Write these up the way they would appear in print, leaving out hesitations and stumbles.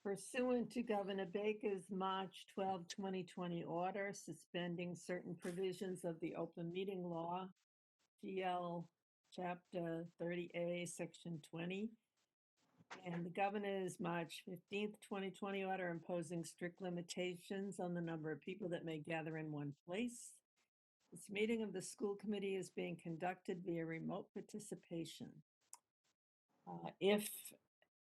Pursuant to Governor Baker's March 12, 2020 order suspending certain provisions of the open meeting law, GL Chapter 30A, Section 20, and the governor's March 15th, 2020 order imposing strict limitations on the number of people that may gather in one place. This meeting of the school committee is being conducted via remote participation. If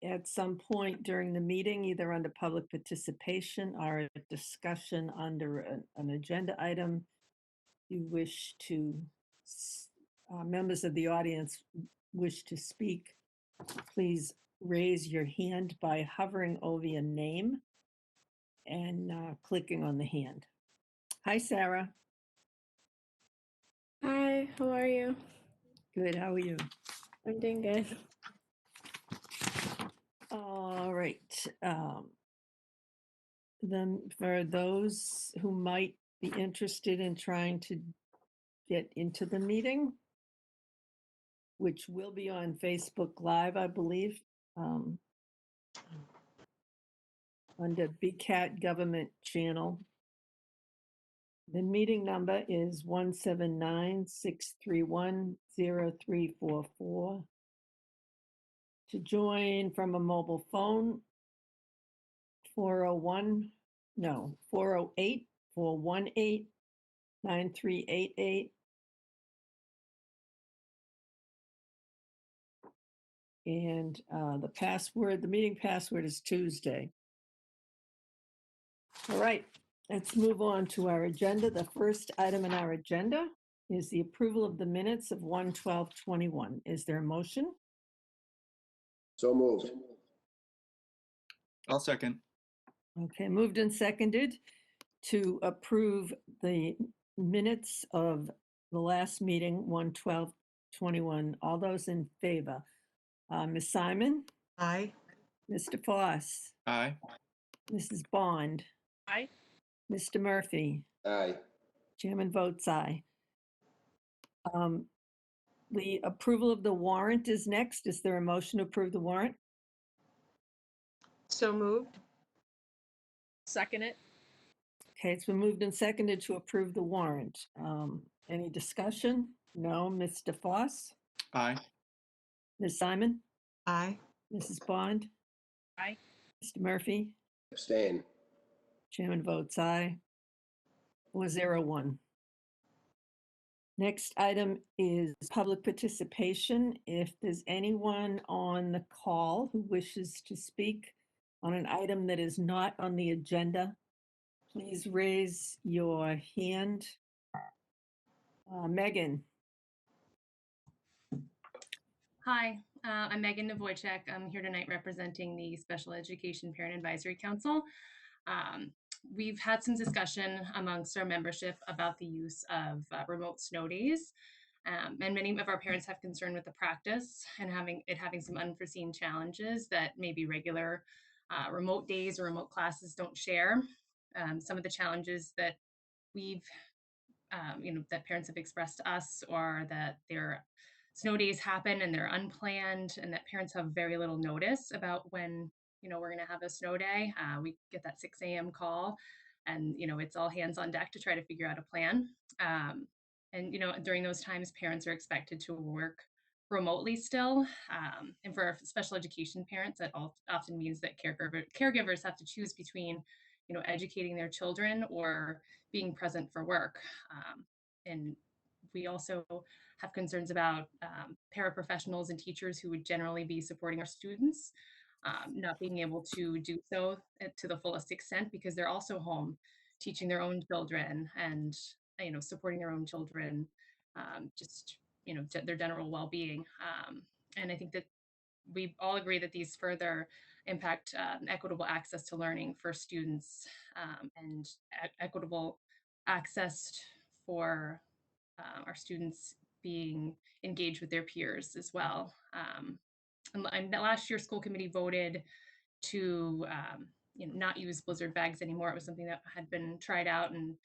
at some point during the meeting, either under public participation or a discussion under an agenda item, you wish to, members of the audience wish to speak, please raise your hand by hovering over your name and clicking on the hand. Hi, Sarah. Hi, how are you? Good, how are you? I'm doing good. All right. Then for those who might be interested in trying to get into the meeting, which will be on Facebook Live, I believe, under BCAT government channel. The meeting number is 179-631-0344. To join from a mobile phone, 408-418-9388. And the meeting password is Tuesday. All right, let's move on to our agenda. The first item in our agenda is the approval of the minutes of 1/12/21. Is there a motion? So moved. I'll second. Okay, moved and seconded to approve the minutes of the last meeting, 1/12/21. All those in favor? Ms. Simon? Aye. Mr. Foss? Aye. Mrs. Bond? Aye. Mr. Murphy? Aye. Chairman votes aye. The approval of the warrant is next. Is there a motion to approve the warrant? So moved. Second it. Okay, it's been moved and seconded to approve the warrant. Any discussion? No. Mr. Foss? Aye. Ms. Simon? Aye. Mrs. Bond? Aye. Mr. Murphy? Abstain. Chairman votes aye. 4-0-1. Next item is public participation. If there's anyone on the call who wishes to speak on an item that is not on the agenda, please raise your hand. Megan. Hi, I'm Megan Navoychek. I'm here tonight representing the Special Education Parent Advisory Council. We've had some discussion amongst our membership about the use of remote snow days. And many of our parents have concern with the practice and having some unforeseen challenges that maybe regular remote days or remote classes don't share. Some of the challenges that that parents have expressed to us are that their snow days happen and they're unplanned, and that parents have very little notice about when we're going to have a snow day. We get that 6 a.m. call, and it's all hands on deck to try to figure out a plan. And during those times, parents are expected to work remotely still. And for our special education parents, that often means that caregivers have to choose between educating their children or being present for work. And we also have concerns about paraprofessionals and teachers who would generally be supporting our students, not being able to do so to the fullest extent because they're also home teaching their own children and supporting their own children, their general well-being. And I think that we all agree that these further impact equitable access to learning for students and equitable access for our students being engaged with their peers as well. And last year, school committee voted to not use blizzard bags anymore. It was something that had been tried out, and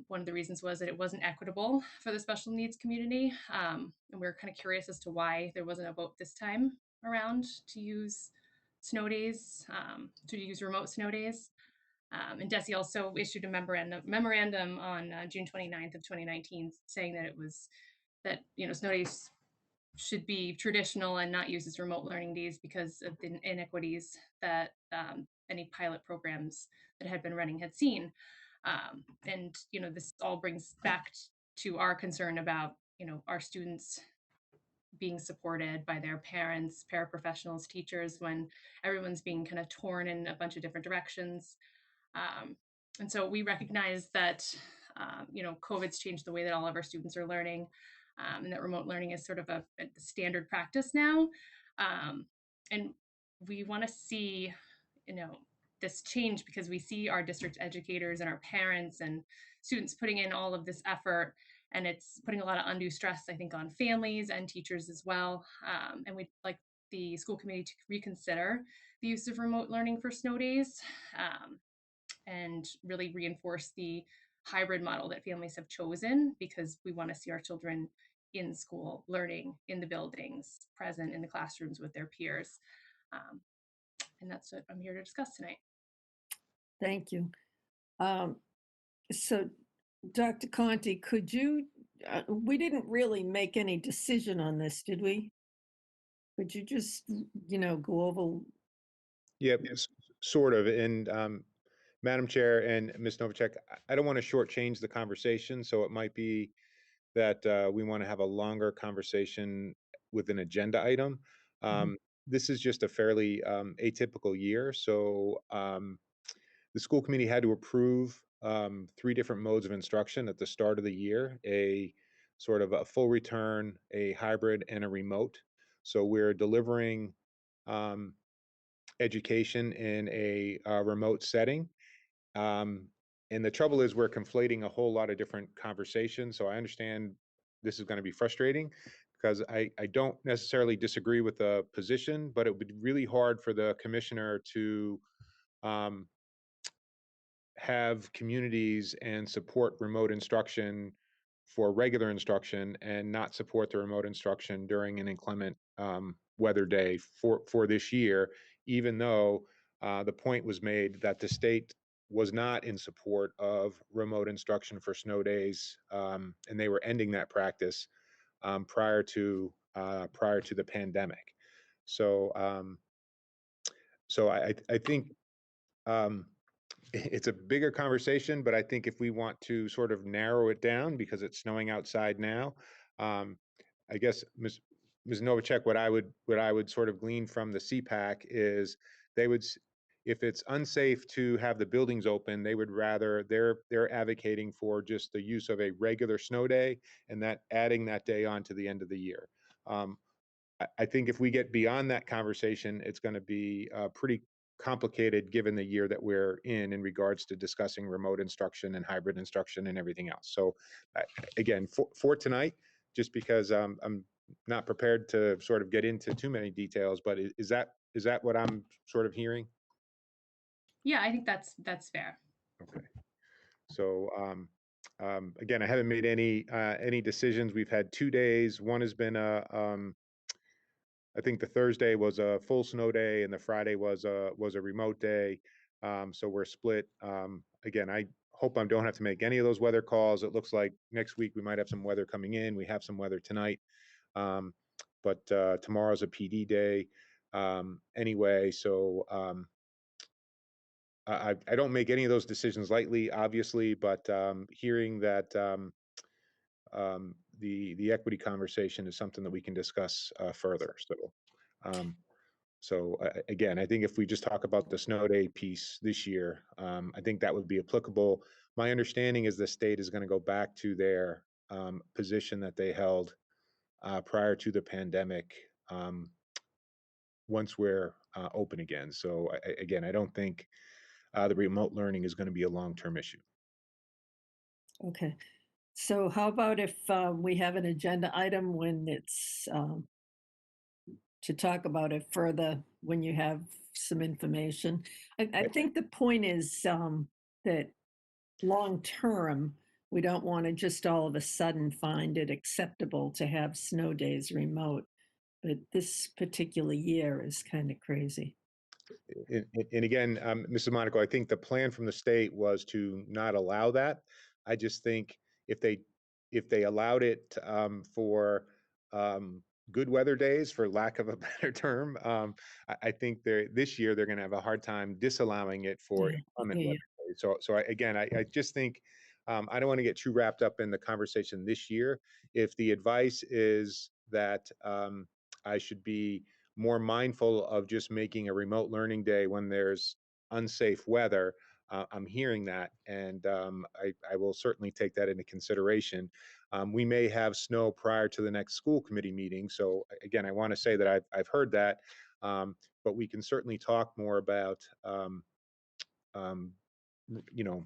one of the reasons was that it wasn't equitable for the special needs community. And we were kind of curious as to why there wasn't a vote this time around to use snow days, to use remote snow days. And DESE also issued a memorandum on June 29th of 2019 saying that it was that, snow days should be traditional and not used as remote learning days because of the inequities that any pilot programs that had been running had seen. And, this all brings back to our concern about, our students being supported by their parents, paraprofessionals, teachers, when everyone's being kind of torn in a bunch of different directions. And so we recognize that, COVID's changed the way that all of our students are learning, and that remote learning is sort of a standard practice now. And we want to see, this change because we see our district educators and our parents and students putting in all of this effort, and it's putting a lot of undue stress, I think, on families and teachers as well. And we'd like the school committee to reconsider the use of remote learning for snow days, and really reinforce the hybrid model that families have chosen, because we want to see our children in school, learning in the buildings, present in the classrooms with their peers. And that's what I'm here to discuss tonight. Thank you. So, Dr. Conti, could you, we didn't really make any decision on this, did we? Could you just, go over? Yep, sort of. And Madam Chair and Ms. Novacek, I don't want to shortchange the conversation, so it might be that we want to have a longer conversation with an agenda item. This is just a fairly atypical year, so the school committee had to approve 3 different modes of instruction at the start of the year: a sort of a full return, a hybrid, and a remote. So we're delivering education in a remote setting. And the trouble is we're conflating a whole lot of different conversations. So I understand this is going to be frustrating because I don't necessarily disagree with the position, but it would be really hard for the commissioner to have communities and support remote instruction for regular instruction and not support the remote instruction during an inclement weather day for this year, even though the point was made that the state was not in support of remote instruction for snow days, and they were ending that practice prior to the pandemic. So I think it's a bigger conversation, but I think if we want to sort of narrow it down because it's snowing outside now, I guess Ms. Novacek, what I would sort of glean from the CPAC is they would, if it's unsafe to have the buildings open, they would rather, they're advocating for just the use of a regular snow day and that adding that day on to the end of the year. I think if we get beyond that conversation, it's going to be pretty complicated given the year that we're in regards to discussing remote instruction and hybrid instruction and everything else. So again, for tonight, just because I'm not prepared to sort of get into too many details, but is that what I'm sort of hearing? Yeah, I think that's fair. Okay. So again, I haven't made any decisions. We've had 2 days. One has been I think the Thursday was a full snow day and the Friday was a remote day. So we're split. Again, I hope I don't have to make any of those weather calls. It looks like next week we might have some weather coming in. We have some weather tonight. But tomorrow's a PD day anyway. So I don't make any of those decisions lightly, obviously, but hearing that the equity conversation is something that we can discuss further. So again, I think if we just talk about the snow day piece this year, I think that would be applicable. My understanding is the state is going to go back to their position that they held prior to the pandemic once we're open again. So again, I don't think the remote learning is going to be a long-term issue. Okay. So how about if we have an agenda item when it's to talk about it further when you have some information? I think the point is that long-term, we don't want to just all of a sudden find it acceptable to have snow days remote. But this particular year is kind of crazy. And again, Mrs. Monaco, I think the plan from the state was to not allow that. I just think if they allowed it for good weather days, for lack of a better term, I think this year they're going to have a hard time disallowing it for inclement Yeah. weather days. So I just think I don't want to get too wrapped up in the conversation this year. If the advice is that I should be more mindful of just making a remote learning day when there's unsafe weather, I'm hearing that, and I will certainly take that into consideration. We may have snow prior to the next school committee meeting, so again, I want to say that I've heard that, but we can certainly talk more about you know,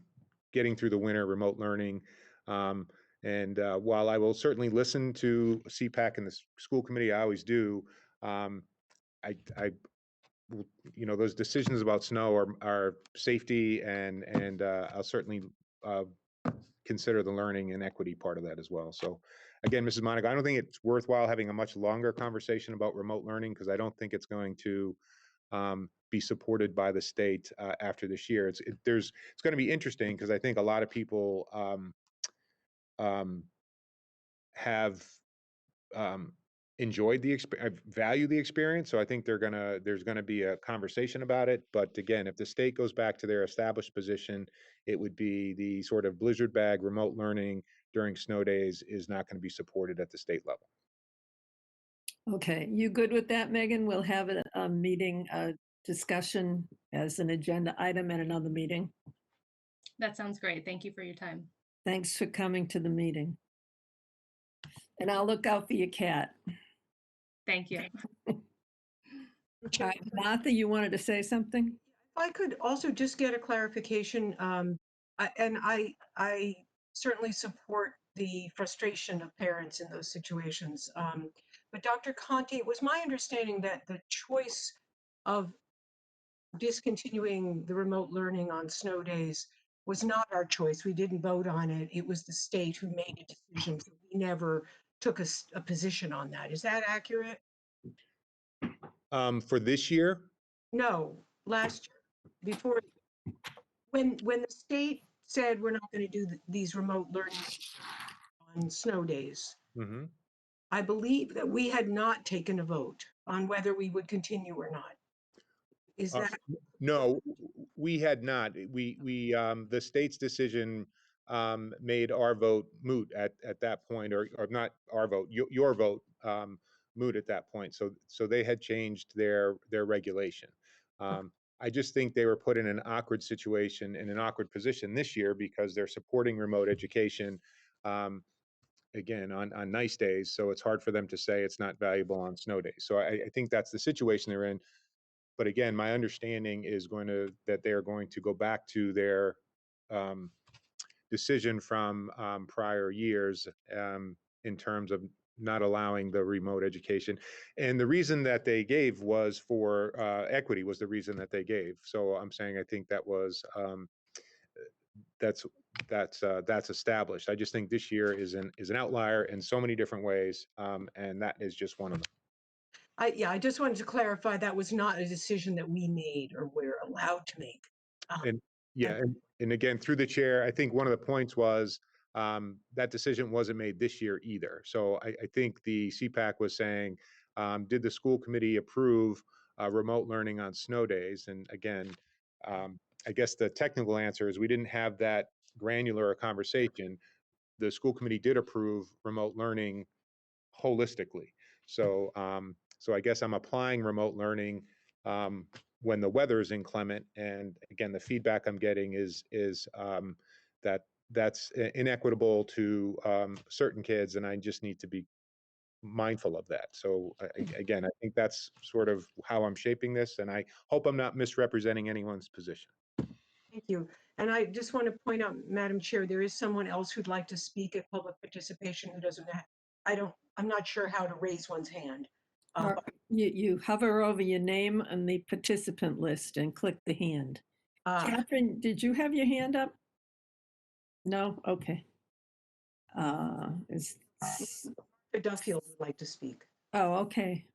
getting through the winter, remote learning. And while I will certainly listen to CPAC and the school committee, I always do. I those decisions about snow are safety, and I'll certainly consider the learning and equity part of that as well. So again, Mrs. Monaco, I don't think it's worthwhile having a much longer conversation about remote learning, because I don't think it's going to be supported by the state after this year. It's going to be interesting, because I think a lot of people have enjoyed the experience, value the experience. So I think there's gonna be a conversation about it. But again, if the state goes back to their established position, it would be the sort of blizzard bag remote learning during snow days is not going to be supported at the state level. Okay, you good with that, Megan? We'll have a meeting, discussion as an agenda item at another meeting. That sounds great. Thank you for your time. Thanks for coming to the meeting. And I'll look out for your cat. Thank you. Martha, you wanted to say something? If I could also just get a clarification, I certainly support the frustration of parents in those situations. But Dr. Conti, it was my understanding that the choice of discontinuing the remote learning on snow days was not our choice. We didn't vote on it. It was the state who made a decision. So we never took a position on that. Is that accurate? For this year, No, last year, before, when the state said we're not going to do these remote learning on snow days, mm-hmm. I believe that we had not taken a vote on whether we would continue or not. Is that? No, we had not. The state's decision made our vote moot at that point, or not our vote, your vote moot at that point. So they had changed their regulation. I just think they were put in an awkward situation, in an awkward position this year, because they're supporting remote education, again, on nice days. So it's hard for them to say it's not valuable on snow days. So I think that's the situation they're in. But again, my understanding is that they are going to go back to their decision from prior years in terms of not allowing the remote education. And the reason that they gave was for equity, was the reason that they gave. So I'm saying I think that was that's established. I just think this year is an outlier in so many different ways, and that is just one of them. I just wanted to clarify that was not a decision that we made or we're allowed to make. And yeah, and again, through the chair, I think one of the points was that decision wasn't made this year either. So I think the CPAC was saying, did the school committee approve remote learning on snow days? And again, I guess the technical answer is we didn't have that granular a conversation. The school committee did approve remote learning holistically. So so I guess I'm applying remote learning when the weather is inclement. And again, the feedback I'm getting is that that's inequitable to certain kids, and I just need to be mindful of that. So again, I think that's sort of how I'm shaping this, and I hope I'm not misrepresenting anyone's position. Thank you. And I just want to point out, Madam Chair, there is someone else who'd like to speak at public participation who doesn't have, I'm not sure how to raise one's hand. You hover over your name on the participant list and click the hand. Catherine, did you have your hand up? No? Okay. Duffield would like to speak. Oh, okay.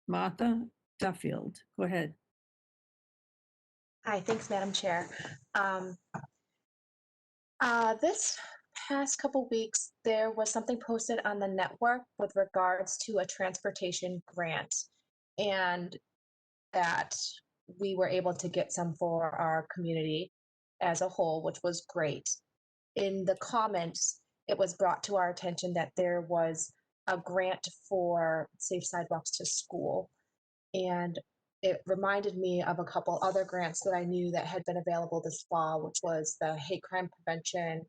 Martha Duffield, go ahead. Hi, thanks, Madam Chair. This past couple weeks, there was something posted on the network with regards to a transportation grant, and that we were able to get some for our community as a whole, which was great. In the comments, it was brought to our attention that there was a grant for safe sidewalks to school. And it reminded me of a couple other grants that I knew that had been available this fall, which was the hate crime prevention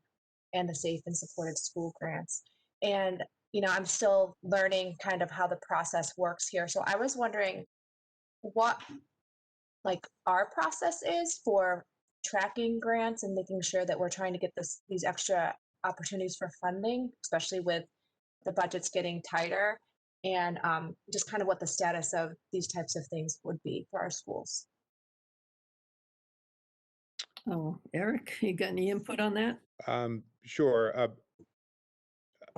and the safe and supported school grants. And, I'm still learning kind of how the process works here. So I was wondering what like our process is for tracking grants and making sure that we're trying to get these extra opportunities for funding, especially with the budget's getting tighter, and just kind of what the status of these types of things would be for our schools. Oh, Eric, you got any input on that? Sure.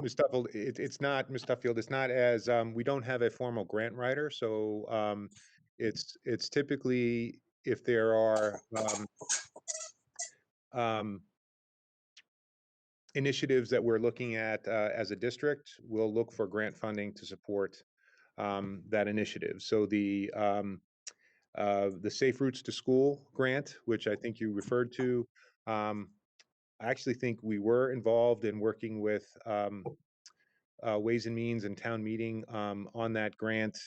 Ms. Duffield, it's not, Ms. Duffield, it's not as, we don't have a formal grant writer, so it's typically if there are initiatives that we're looking at as a district, we'll look for grant funding to support that initiative. So the Safe Routes to School grant, which I think you referred to, I actually think we were involved in working with Ways and Means and town meeting on that grant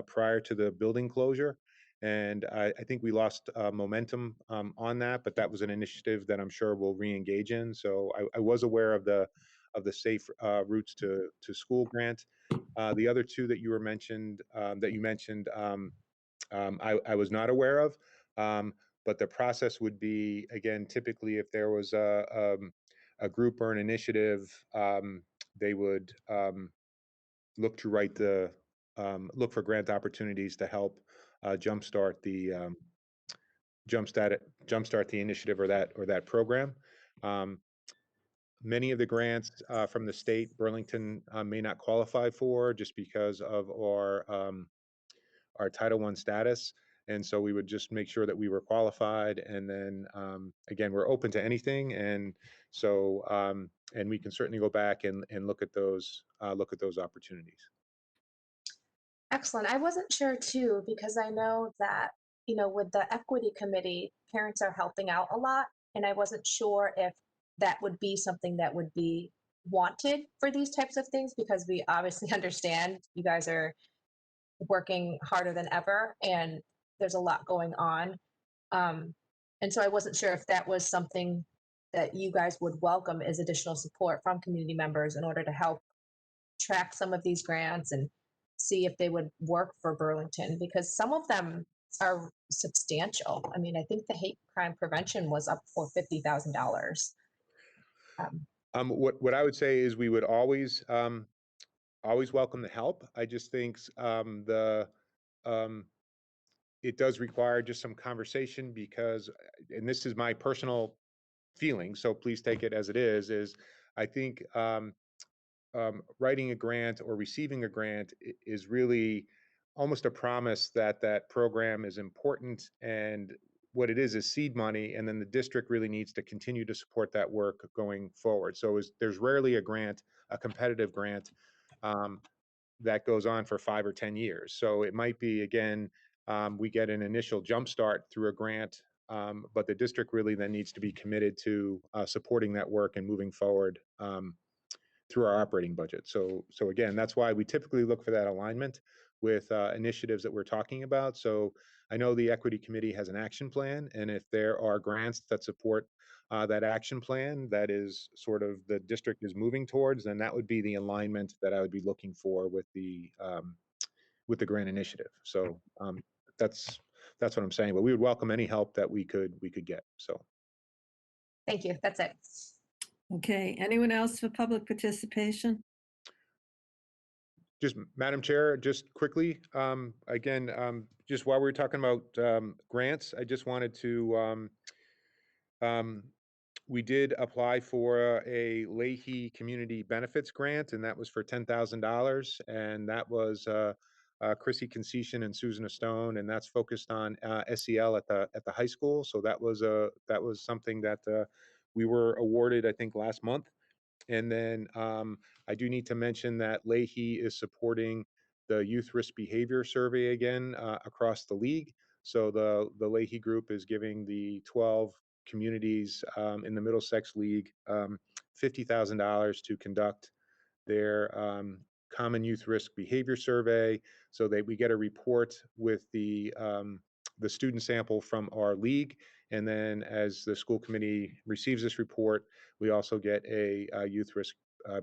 prior to the building closure. And I think we lost momentum on that, but that was an initiative that I'm sure we'll re-engage in. So I was aware of the Safe Routes to School grant. The other two that you mentioned, I was not aware of. But the process would be, again, typically if there was a group or an initiative, they would look to look for grant opportunities to help jumpstart the initiative or that program. Many of the grants from the state, Burlington may not qualify for just because of our Title I status. And so we would just make sure that we were qualified. And then again, we're open to anything. And so and we can certainly go back and look at those opportunities. Excellent. I wasn't sure too, because I know that, with the equity committee, parents are helping out a lot. And I wasn't sure if that would be something that would be wanted for these types of things, because we obviously understand you guys are working harder than ever and there's a lot going on. And so I wasn't sure if that was something that you guys would welcome as additional support from community members in order to help track some of these grants and see if they would work for Burlington, because some of them are substantial. I mean, I think the hate crime prevention was up for $50,000. What I would say is we would always welcome the help. I just think it does require just some conversation because, and this is my personal feeling, so please take it as it is I think writing a grant or receiving a grant is really almost a promise that that program is important, and what it is seed money, and then the district really needs to continue to support that work going forward. So there's rarely a competitive grant that goes on for 5 or 10 years. So it might be, again, we get an initial jump start through a grant, but the district really then needs to be committed to supporting that work and moving forward through our operating budget. So again, that's why we typically look for that alignment with initiatives that we're talking about. So I know the Equity Committee has an action plan, and if there are grants that support that action plan, that is sort of the district is moving towards, then that would be the alignment that I would be looking for with the grant initiative. So that's what I'm saying. But we would welcome any help that we could get. So Thank you. That's it. Okay, anyone else for public participation? Just, Madam Chair, just quickly, again, just while we were talking about grants, I just wanted to, we did apply for a Leahy Community Benefits Grant, and that was for $10,000. And that was Chrissy Concession and Susan Stone, and that's focused on SEL at the high school. So that was something that we were awarded, I think, last month. And then I do need to mention that Leahy is supporting the Youth Risk Behavior Survey again across the league. So the Leahy group is giving the 12 communities in the Middlesex League $50,000 to conduct their Common Youth Risk Behavior Survey, so that we get a report with the student sample from our league. And then as the school committee receives this report, we also get a youth risk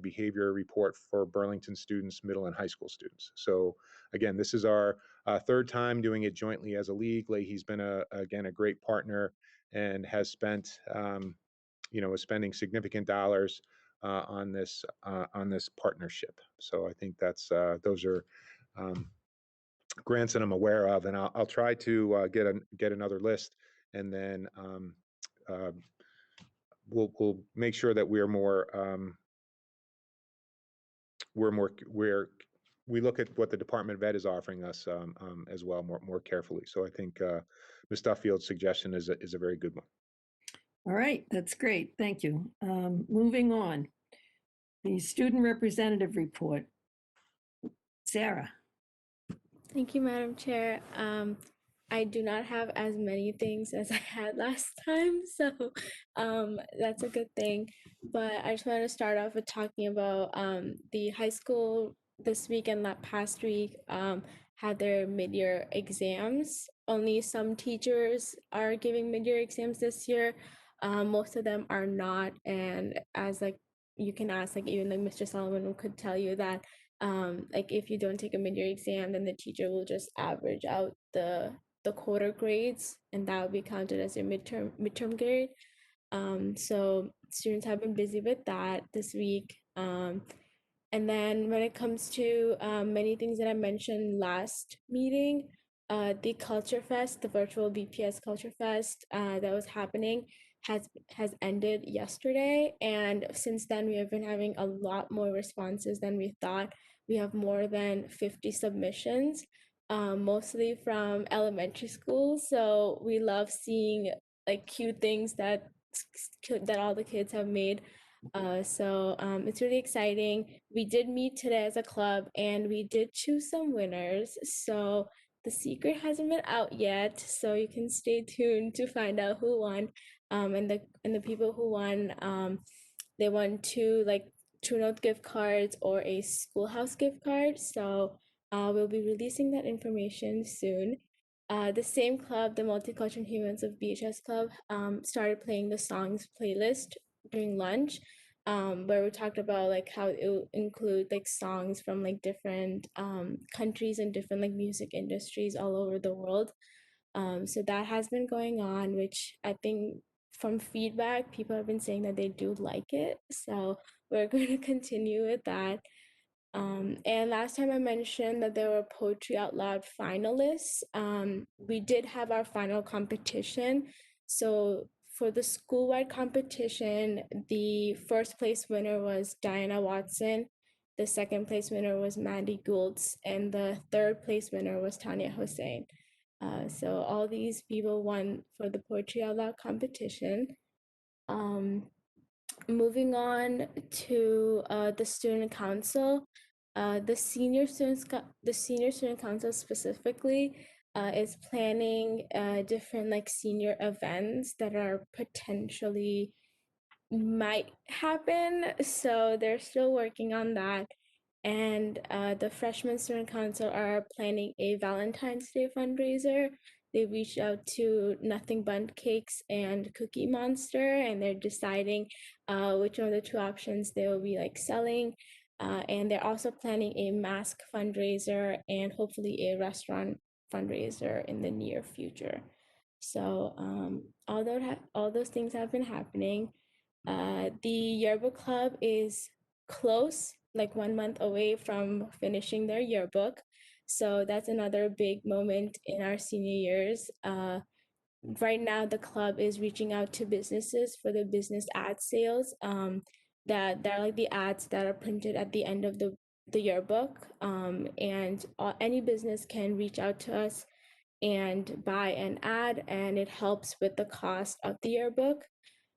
behavior report for Burlington students, middle and high school students. So again, this is our third time doing it jointly as a league. Leahy's been again a great partner and has spent is spending significant dollars on this partnership. So I think that's those are grants that I'm aware of, and I'll try to get another list, and then we'll make sure that we look at what the Department of Ed is offering us as well more carefully. So I think Ms. Duffield's suggestion is a very good one. All right, that's great. Thank you. Moving on. The student representative report. Sarah. Thank you, Madam Chair. I do not have as many things as I had last time, so that's a good thing. But I just wanted to start off with talking about the high school this week and that past week had their mid-year exams. Only some teachers are giving mid-year exams this year. Most of them are not, and as you can ask, even Mr. Solomon could tell you that if you don't take a mid-year exam, then the teacher will just average out the quarter grades, and that will be counted as your midterm grade. So students have been busy with that this week. And then when it comes to many things that I mentioned last meeting, the Culture Fest, the virtual BPS Culture Fest that was happening has ended yesterday. And since then, we have been having a lot more responses than we thought. We have more than 50 submissions, mostly from elementary schools. So we love seeing cute things that all the kids have made. So it's really exciting. We did meet today as a club and we did choose some winners. So the secret hasn't been out yet, so you can stay tuned to find out who won. And the people who won, they won two True Note gift cards or a Schoolhouse gift card. So we'll be releasing that information soon. The same club, the Multicultural Humans of BHS Club, started playing the songs playlist during lunch, where we talked about how it will include songs from different countries and different music industries all over the world. So that has been going on, which I think from feedback, people have been saying that they do like it. So we're going to continue with that. And last time I mentioned that there were Poetry Out Loud finalists. We did have our final competition. So for the school-wide competition, the first place winner was Diana Watson. The second place winner was Mandy Goulds. And the third place winner was Tanya Hossein. So all these people won for the Poetry Out Loud competition. Moving on to the student council, the senior student council specifically is planning different senior events that are potentially might happen. So they're still working on that. And the freshman student council are planning a Valentine's Day fundraiser. They reached out to Nothing Bundt Cakes and Cookie Monster, and they're deciding which one of the two options they will be selling. And they're also planning a mask fundraiser and hopefully a restaurant fundraiser in the near future. So all those things have been happening. The yearbook club is close, 1 month away from finishing their yearbook. So that's another big moment in our senior years. Right now, the club is reaching out to businesses for the business ad sales. That they're the ads that are printed at the end of the the yearbook, and any business can reach out to us and buy an ad, and it helps with the cost of the yearbook.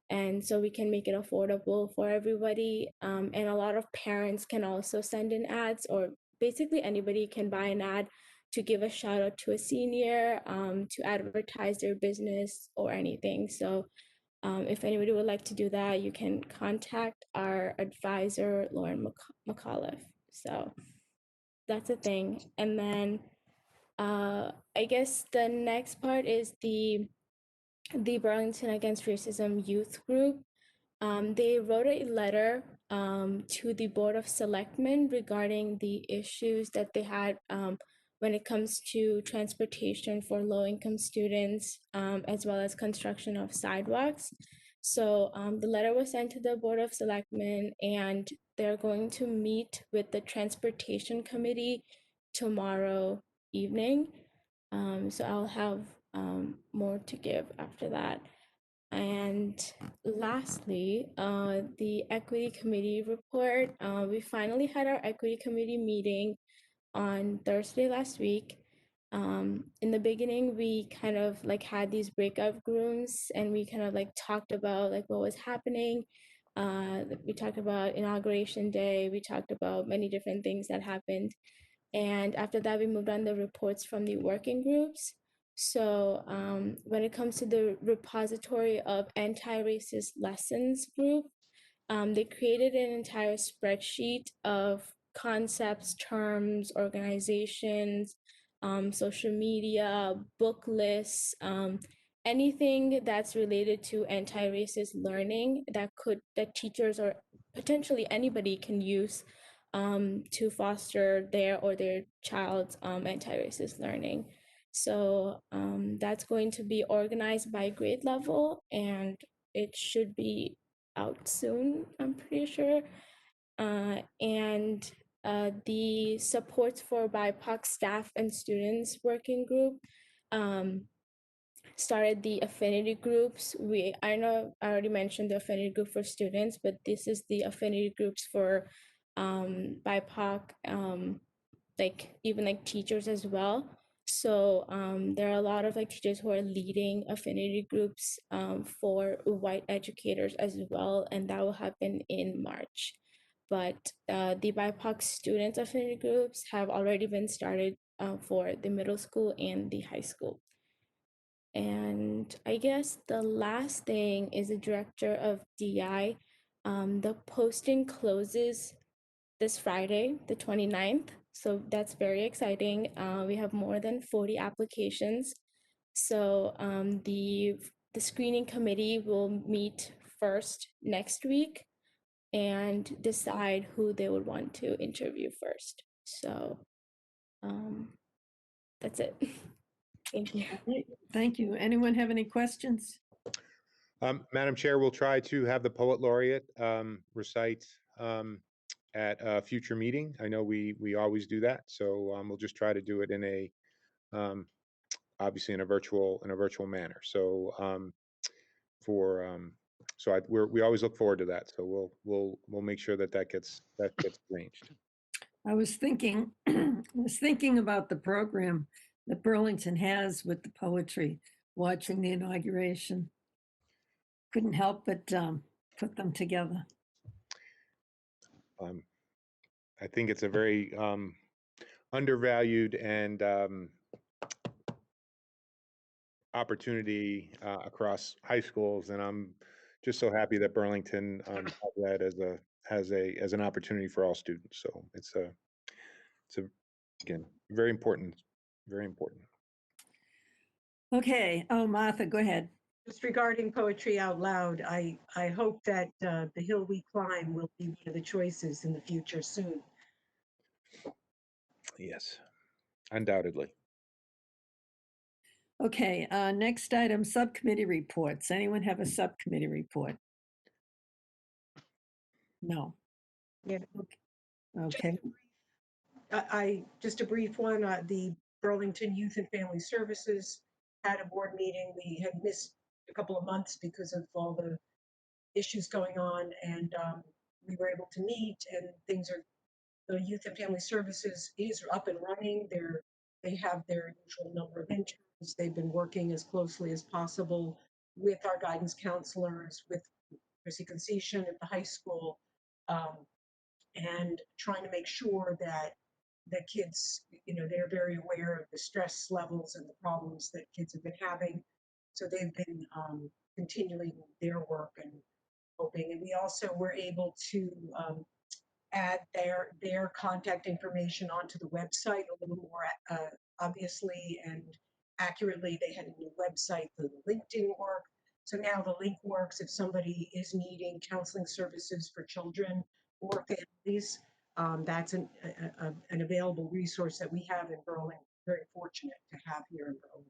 And so we can make it affordable for everybody. And a lot of parents can also send in ads, or basically anybody can buy an ad to give a shout out to a senior, to advertise their business or anything. So if anybody would like to do that, you can contact our advisor, Lauren McAuliffe. So that's a thing. And then I guess the next part is the Burlington Against Racism youth group. They wrote a letter to the Board of Selectmen regarding the issues that they had when it comes to transportation for low-income students, as well as construction of sidewalks. So the letter was sent to the Board of Selectmen, and they're going to meet with the Transportation Committee tomorrow evening. So I'll have more to give after that. And lastly, the Equity Committee report. We finally had our Equity Committee meeting on Thursday last week. In the beginning, we kind of like had these breakout rooms, and we kind of like talked about like what was happening. We talked about Inauguration Day. We talked about many different things that happened. And after that, we moved on the reports from the working groups. So when it comes to the repository of anti-racist lessons group, they created an entire spreadsheet of concepts, terms, organizations, social media, book lists, anything that's related to anti-racist learning that teachers or potentially anybody can use to foster their or their child's anti-racist learning. So that's going to be organized by grade level, and it should be out soon, I'm pretty sure. And the Supports for BIPOC Staff and Students Working Group started the affinity groups. I know I already mentioned the affinity group for students, but this is the affinity groups for BIPOC, like even like teachers as well. So there are a lot of like teachers who are leading affinity groups for white educators as well, and that will happen in March. But the BIPOC students affinity groups have already been started for the middle school and the high school. And I guess the last thing is the director of DI. The posting closes this Friday, the 29th. So that's very exciting. We have more than 40 applications. So the screening committee will meet first next week and decide who they would want to interview first. So that's it. Thank you. Thank you. Anyone have any questions? Madam Chair, we'll try to have the poet laureate recite at a future meeting. I know we always do that, so we'll just try to do it in a obviously in a virtual manner. So we always look forward to that. So we'll make sure that gets arranged. I was thinking, about the program that Burlington has with the poetry, watching the inauguration. Couldn't help but put them together. I think it's a very undervalued and opportunity across high schools, and I'm just so happy that Burlington has that as an opportunity for all students. So it's again very important, very important. Okay. Oh, Martha, go ahead. Just regarding Poetry Out Loud, I hope that The Hill We Climb will be one of the choices in the future soon. Yes, undoubtedly. Okay, next item, subcommittee reports. Anyone have a subcommittee report? No. Yeah. Okay. Just a brief one, the Burlington Youth and Family Services had a board meeting. We had missed a couple of months because of all the issues going on, and we were able to meet, and things are the Youth and Family Services is up and running. They have their usual number of interns. They've been working as closely as possible with our guidance counselors, with Chrissy Concession at the high school, and trying to make sure that the kids, they're very aware of the stress levels and the problems that kids have been having. So they've been continuing their work and hoping. And we also were able to add their contact information onto the website a little more obviously and accurately. They had a new website, the link didn't work. So now the link works if somebody is needing counseling services for children or families. That's an available resource that we have in Berlin. Very fortunate to have here in Berlin.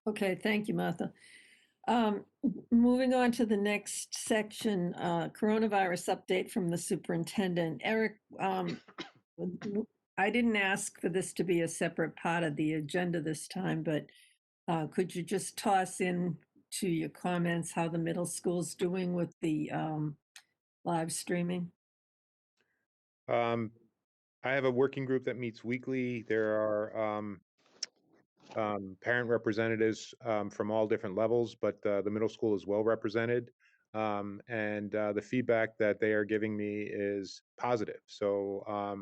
Okay, thank you, Martha. Moving on to the next section, coronavirus update from the superintendent. Eric, I didn't ask for this to be a separate part of the agenda this time, but could you just toss in to your comments how the middle school's doing with the live streaming? I have a working group that meets weekly. There are parent representatives from all different levels, but the middle school is well represented. And the feedback that they are giving me is positive. So I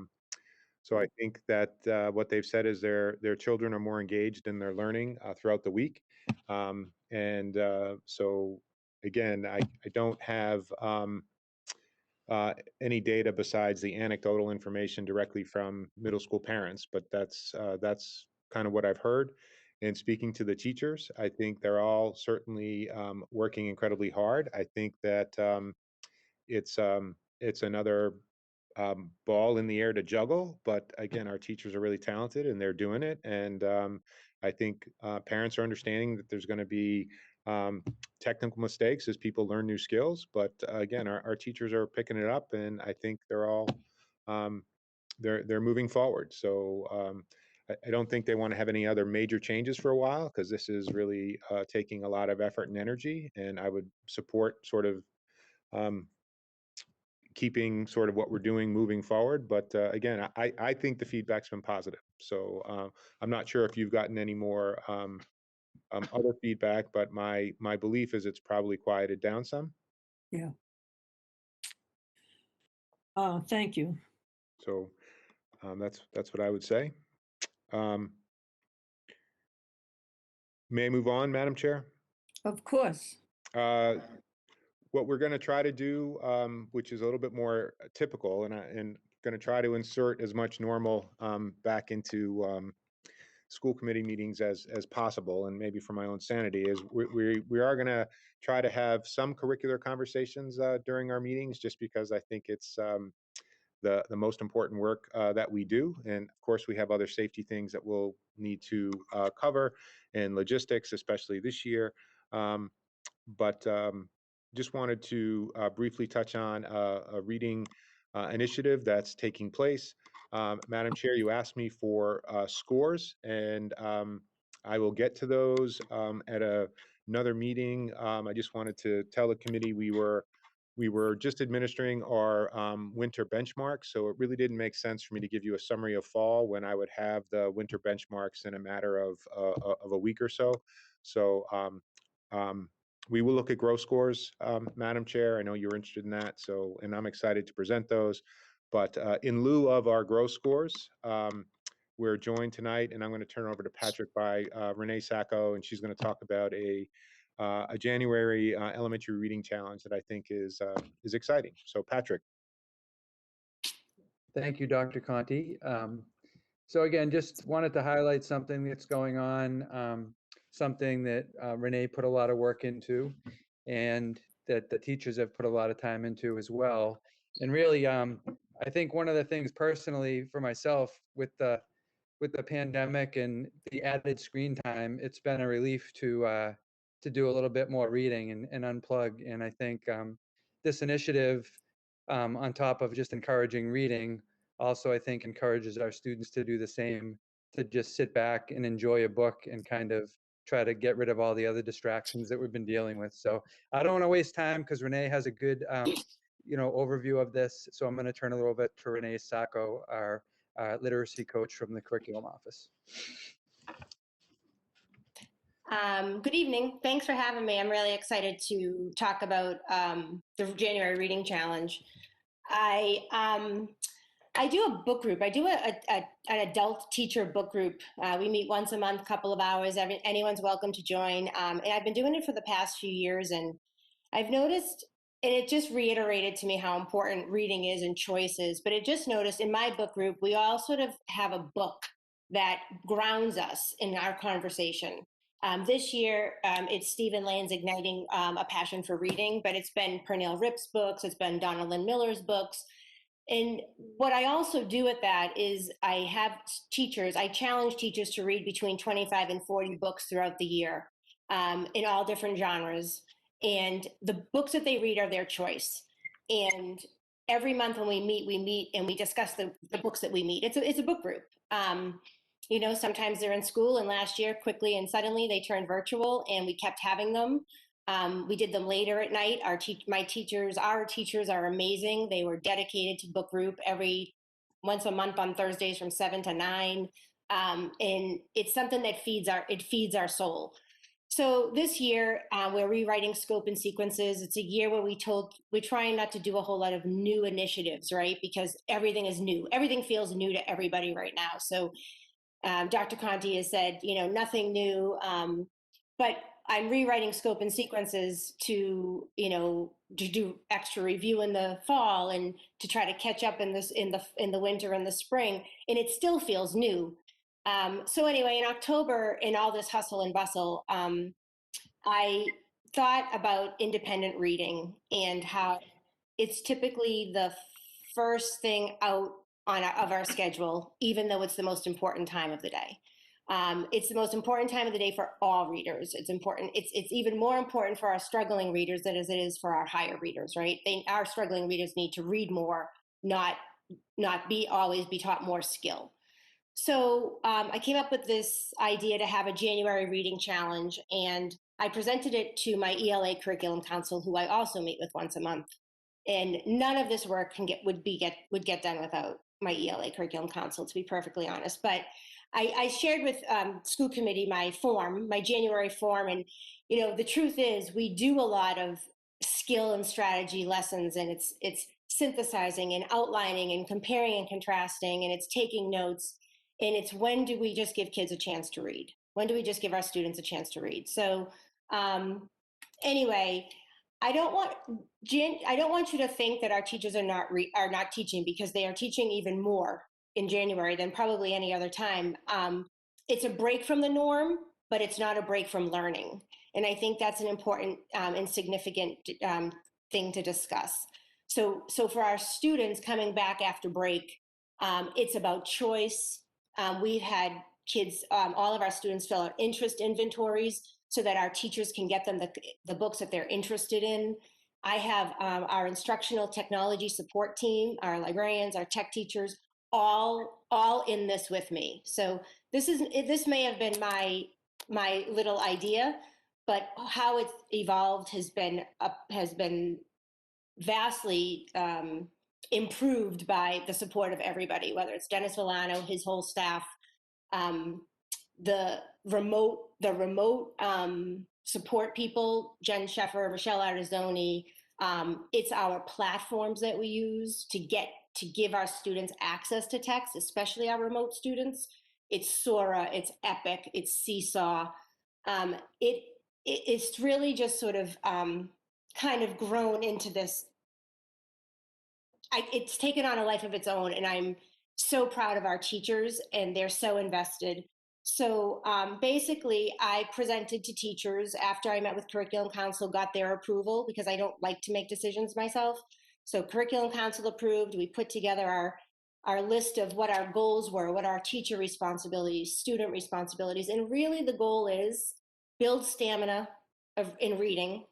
think that what they've said is their children are more engaged in their learning throughout the week. So again, I don't have any data besides the anecdotal information directly from middle school parents, but that's kind of what I've heard. And speaking to the teachers, I think they're all certainly working incredibly hard. I think that it's another ball in the air to juggle, but again, our teachers are really talented and they're doing it. And I think parents are understanding that there's going to be technical mistakes as people learn new skills. But again, our teachers are picking it up, and I think they're all they're moving forward. So I don't think they want to have any other major changes for a while, because this is really taking a lot of effort and energy. And I would support sort of keeping sort of what we're doing moving forward. But again, I think the feedback's been positive. So I'm not sure if you've gotten any more other feedback, but my belief is it's probably quieted down some. Yeah. Thank you. So that's what I would say. May I move on, Madam Chair? Of course. What we're going to try to do, which is a little bit more typical, and going to try to insert as much normal back into school committee meetings as possible, and maybe for my own sanity, is we are going to try to have some curricular conversations during our meetings, just because I think it's the most important work that we do. And of course, we have other safety things that we'll need to cover, and logistics, especially this year. But just wanted to briefly touch on a reading initiative that's taking place. Madam Chair, you asked me for scores, and I will get to those at another meeting. I just wanted to tell the committee we were just administering our winter benchmarks, so it really didn't make sense for me to give you a summary of fall when I would have the winter benchmarks in a matter of a week or so. So we will look at growth scores, Madam Chair. I know you're interested in that, and I'm excited to present those. But in lieu of our growth scores, we're joined tonight, and I'm going to turn over to Patrick by Renee Sacco, and she's going to talk about a January elementary reading challenge that I think is exciting. So, Patrick. Thank you, Dr. Conti. So again, just wanted to highlight something that's going on, something that Renee put a lot of work into, and that the teachers have put a lot of time into as well. And really, I think one of the things personally for myself with the pandemic and the added screen time, it's been a relief to do a little bit more reading and unplug. And I think this initiative, on top of just encouraging reading, also I think encourages our students to do the same, to just sit back and enjoy a book and kind of try to get rid of all the other distractions that we've been dealing with. So I don't want to waste time, because Renee has a good overview of this. So I'm going to turn it over to Renee Sacco, our literacy coach from the curriculum office. Good evening. Thanks for having me. I'm really excited to talk about the January Reading Challenge. I do a book group. I do an adult teacher book group. We meet once a month, couple of hours. Anyone's welcome to join. And I've been doing it for the past few years, and I've noticed, and it just reiterated to me how important reading is and choice is. But it just noticed in my book group, we all sort of have a book that grounds us in our conversation. This year, it's Stephen Lane's Igniting a Passion for Reading, but it's been Pernell Ripp's books, it's been Donna Lynn Miller's books. And what I also do with that is I challenge teachers to read between 25 and 40 books throughout the year in all different genres. And the books that they read are their choice. And every month when we meet and we discuss the books that we meet. It's a book group. Sometimes they're in school, and last year, quickly and suddenly, they turned virtual, and we kept having them. We did them later at night. Our teachers are amazing. They were dedicated to book group once a month on Thursdays from 7 to 9. And it's something that feeds our soul. So this year, we're rewriting scope and sequences. It's a year where we're trying not to do a whole lot of new initiatives, right? Because everything is new. Everything feels new to everybody right now. So Dr. Conti has said, nothing new, but I'm rewriting scope and sequences to do extra review in the fall and to try to catch up in the winter and the spring, and it still feels new. So anyway, in October, in all this hustle and bustle, I thought about independent reading and how it's typically the first thing out of our schedule, even though it's the most important time of the day. It's the most important time of the day for all readers. It's important. It's even more important for our struggling readers than as it is for our higher readers, right? Our struggling readers need to read more, not always be taught more skill. So I came up with this idea to have a January reading challenge, and I presented it to my ELA curriculum council, who I also meet with once a month. And none of this work would get done without my ELA curriculum council, to be perfectly honest. But I shared with school committee my January form, and the truth is we do a lot of skill and strategy lessons, and it's synthesizing and outlining and comparing and contrasting, and it's taking notes, and it's when do we just give kids a chance to read? When do we just give our students a chance to read? So anyway, I don't want you to think that our teachers are not teaching, because they are teaching even more in January than probably any other time. It's a break from the norm, but it's not a break from learning. And I think that's an important and significant thing to discuss. So for our students coming back after break, it's about choice. We've had kids, all of our students fill out interest inventories so that our teachers can get them the books that they're interested in. I have our instructional technology support team, our librarians, our tech teachers, all in this with me. So this may have been my little idea, but how it's evolved has been vastly improved by the support of everybody, whether it's Dennis Villano, his whole staff, the remote support people, Jen Sheffer, Rochelle Artizzoni. It's our platforms that we use to give our students access to text, especially our remote students. It's Sora, it's Epic, it's Seesaw. It's really just sort of kind of grown into this. It's taken on a life of its own, and I'm so proud of our teachers, and they're so invested. So basically, I presented to teachers after I met with Curriculum Council, got their approval, because I don't like to make decisions myself. So Curriculum Council approved. We put together our list of what our goals were, what our teacher responsibilities, student responsibilities, and really the goal is build stamina in reading,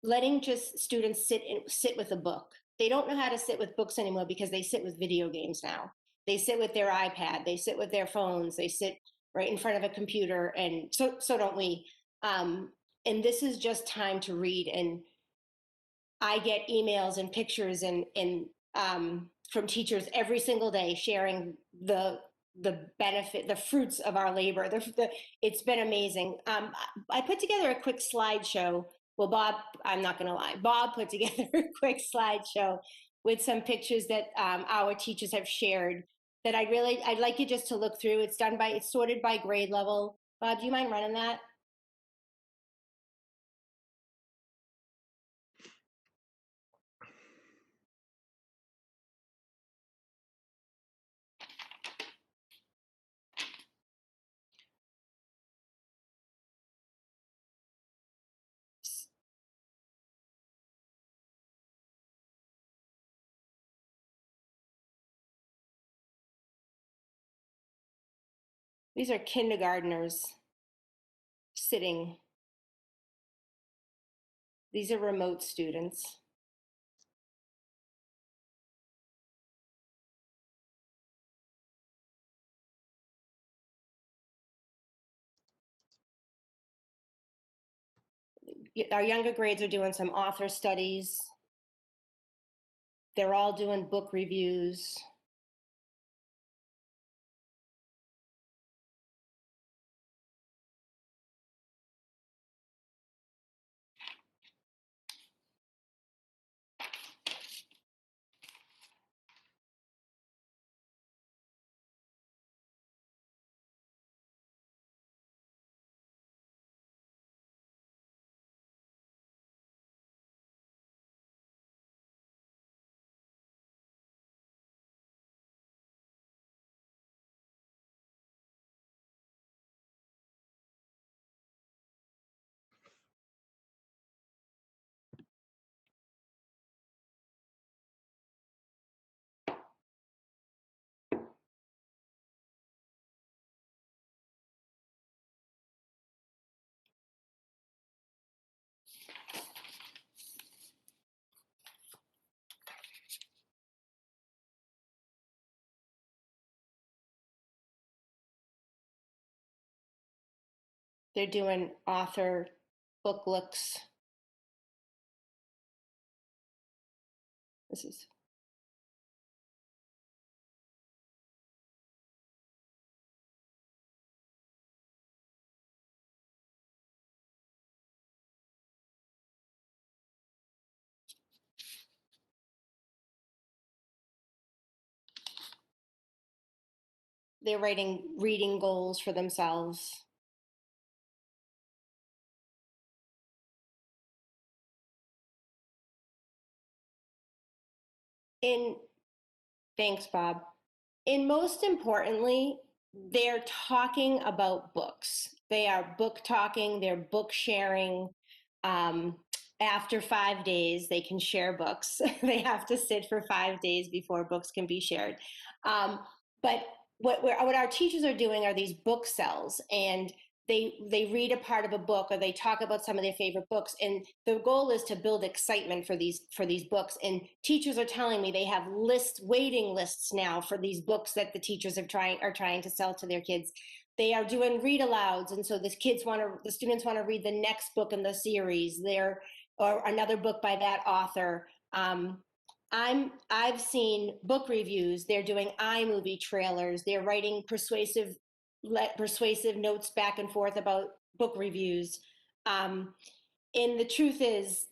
letting just students sit with a book. They don't know how to sit with books anymore because they sit with video games now. They sit with their iPad, they sit with their phones, they sit right in front of a computer, and so don't we. And this is just time to read. And I get emails and pictures and from teachers every single day sharing the benefit, the fruits of our labor. It's been amazing. I put together a quick slideshow. Well, Bob, I'm not going to lie. Bob put together a quick slideshow with some pictures that our teachers have shared that I'd like you just to look through. It's sorted by grade level. Bob, do you mind running that? These are kindergartners sitting. These are remote students. Our younger grades are doing some author studies. They're all doing book reviews. They're doing author book looks. This is they're writing reading goals for themselves. Thanks, Bob. And most importantly, they're talking about books. They are book talking, they're book sharing. After 5 days, they can share books. They have to sit for 5 days before books can be shared. But what our teachers are doing are these book cells, and they read a part of a book or they talk about some of their favorite books, and the goal is to build excitement for these books. And teachers are telling me they have waiting lists now for these books that the teachers are trying to sell to their kids. They are doing read alouds, and so the students want to read the next book in the series or another book by that author. I've seen book reviews. They're doing iMovie trailers. They're writing persuasive notes back and forth about book reviews. And the truth is,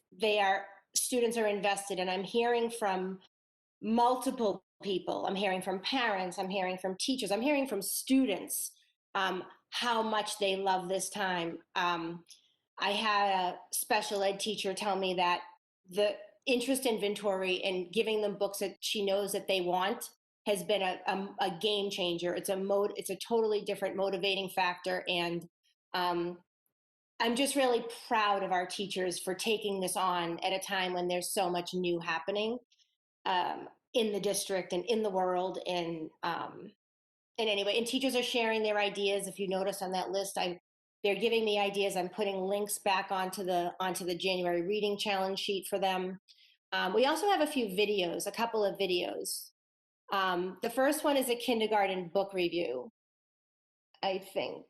students are invested, and I'm hearing from multiple people. I'm hearing from parents. I'm hearing from teachers. I'm hearing from students how much they love this time. I had a special ed teacher tell me that the interest inventory and giving them books that she knows that they want has been a game changer. It's a totally different motivating factor. And I'm just really proud of our teachers for taking this on at a time when there's so much new happening in the district and in the world. And anyway, and teachers are sharing their ideas. If you notice on that list, they're giving me ideas. I'm putting links back onto the January reading challenge sheet for them. We also have a couple of videos. The first one is a kindergarten book review. I think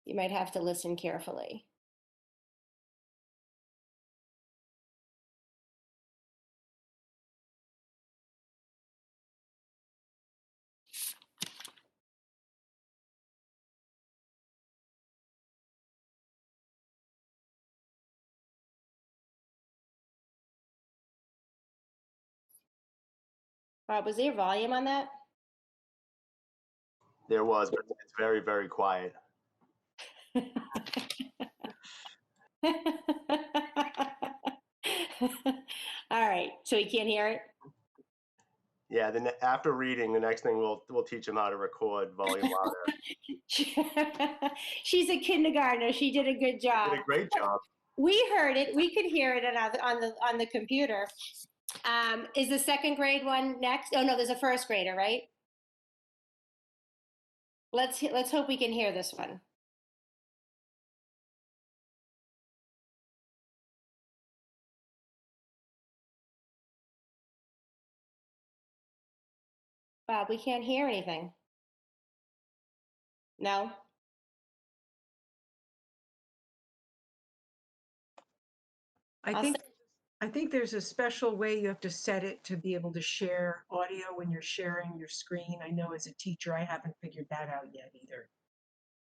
you might have to listen carefully. Was there volume on that? There was, but it's very, very quiet. All right, so he can't hear it? Yeah, after reading, the next thing we'll teach them how to record volume louder. She's a kindergartner. She did a good job. Did a great job. We heard it. We could hear it on the computer. Is the second grade one next? Oh no, there's a first grader, right? Let's hope we can hear this one. Bob, we can't hear anything. No? I think there's a special way you have to set it to be able to share audio when you're sharing your screen. I know as a teacher, I haven't figured that out yet either.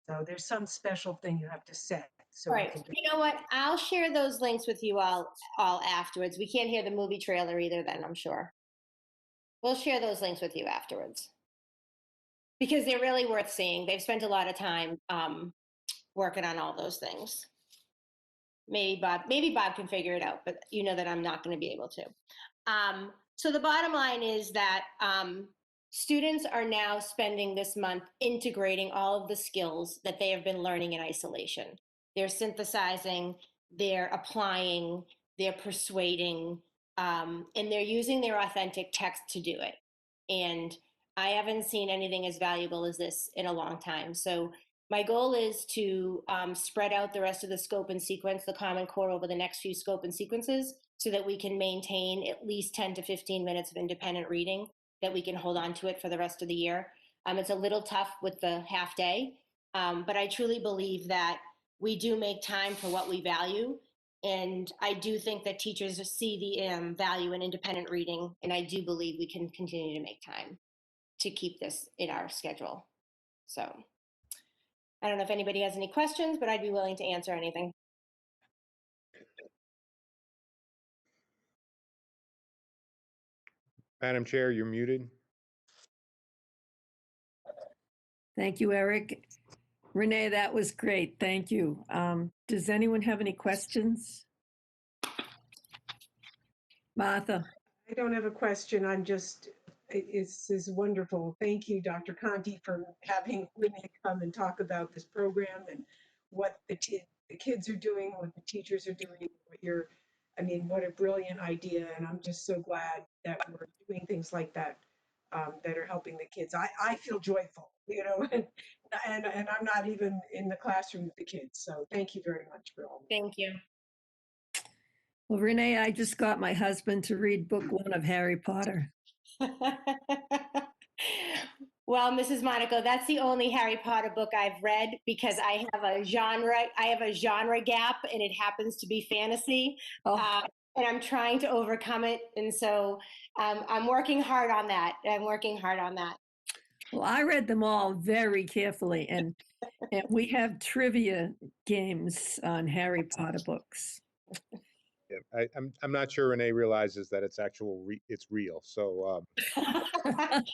So there's some special thing you have to set. So Right. You know what? I'll share those links with you all afterwards. We can't hear the movie trailer either then, I'm sure. We'll share those links with you afterwards. Because they're really worth seeing. They've spent a lot of time working on all those things. Maybe Bob can figure it out, but you know that I'm not going to be able to. So the bottom line is that students are now spending this month integrating all of the skills that they have been learning in isolation. They're synthesizing, they're applying, they're persuading, and they're using their authentic text to do it. And I haven't seen anything as valuable as this in a long time. So my goal is to spread out the rest of the scope and sequence, the Common Core, over the next few scope and sequences so that we can maintain at least 10 to 15 minutes of independent reading, that we can hold on to it for the rest of the year. It's a little tough with the half day, but I truly believe that we do make time for what we value. And I do think that teachers see the value in independent reading, and I do believe we can continue to make time to keep this in our schedule. So I don't know if anybody has any questions, but I'd be willing to answer anything. Madam Chair, you're muted. Thank you, Eric. Renee, that was great. Thank you. Does anyone have any questions? Martha? I don't have a question. I'm just, this is wonderful. Thank you, Dr. Conti, for having Renee come and talk about this program and what the kids are doing, what the teachers are doing, what a brilliant idea. And I'm just so glad that we're doing things like that that are helping the kids. I feel joyful, and I'm not even in the classroom with the kids. So thank you very much for all. Thank you. Well, Renee, I just got my husband to read book 1 of Harry Potter. Well, Mrs. Monaco, that's the only Harry Potter book I've read because I have a genre gap, and it happens to be fantasy. And I'm trying to overcome it. And so I'm working hard on that. Well, I read them all very carefully, and we have trivia games on Harry Potter books. Yeah, I'm not sure Renee realizes that it's it's real. So that's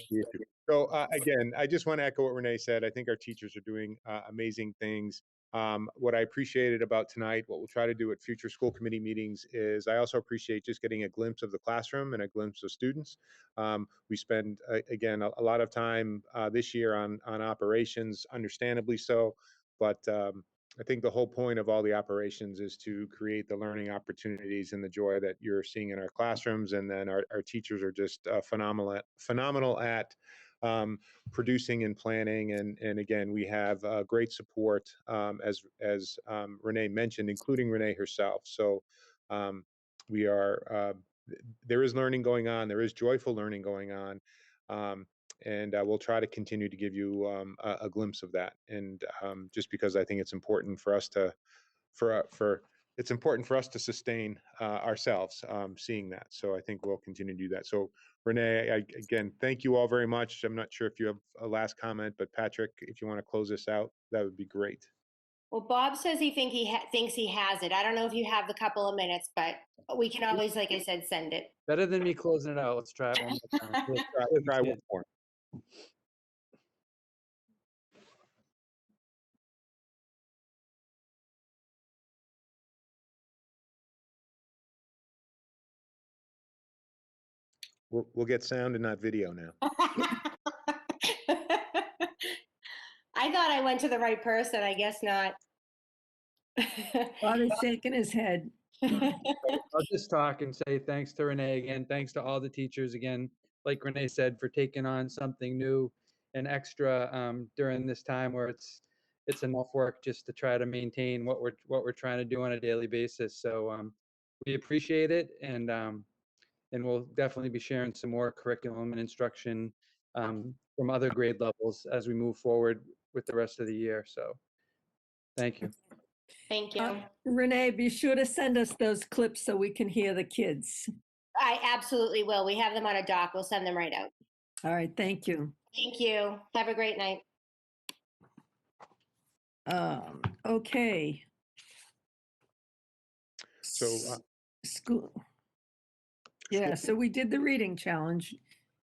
the issue. So again, I just want to echo what Renee said. I think our teachers are doing amazing things. What I appreciated about tonight, what we'll try to do at future school committee meetings, is I also appreciate just getting a glimpse of the classroom and a glimpse of students. We spend, again, a lot of time this year on operations, understandably so, but I think the whole point of all the operations is to create the learning opportunities and the joy that you're seeing in our classrooms. And then our teachers are just phenomenal at producing and planning. And again, we have great support, as Renee mentioned, including Renee herself. So we are, there is learning going on. There is joyful learning going on. And we'll try to continue to give you a glimpse of that. And just because I think it's important for us to, it's important for us to sustain ourselves seeing that. So I think we'll continue to do that. So Renee, again, thank you all very much. I'm not sure if you have a last comment, but Patrick, if you want to close this out, that would be great. Well, Bob says thinks he has it. I don't know if you have the couple of minutes, but we can always, like I said, send it. Better than me closing it out. Let's try it one more time. Try one more. We'll get sound and not video now. I thought I went to the right person. I guess not. Bob is shaking his head. I'll just talk and say thanks to Renee again. Thanks to all the teachers again, like Renee said, for taking on something new and extra during this time where it's enough work just to try to maintain what we're trying to do on a daily basis. So we appreciate it, and we'll definitely be sharing some more curriculum and instruction from other grade levels as we move forward with the rest of the year. So thank you. Thank you. Renee, be sure to send us those clips so we can hear the kids. I absolutely will. We have them on a doc. We'll send them right out. All right, thank you. Thank you. Have a great night. Okay. So, School. Yeah, so we did the reading challenge.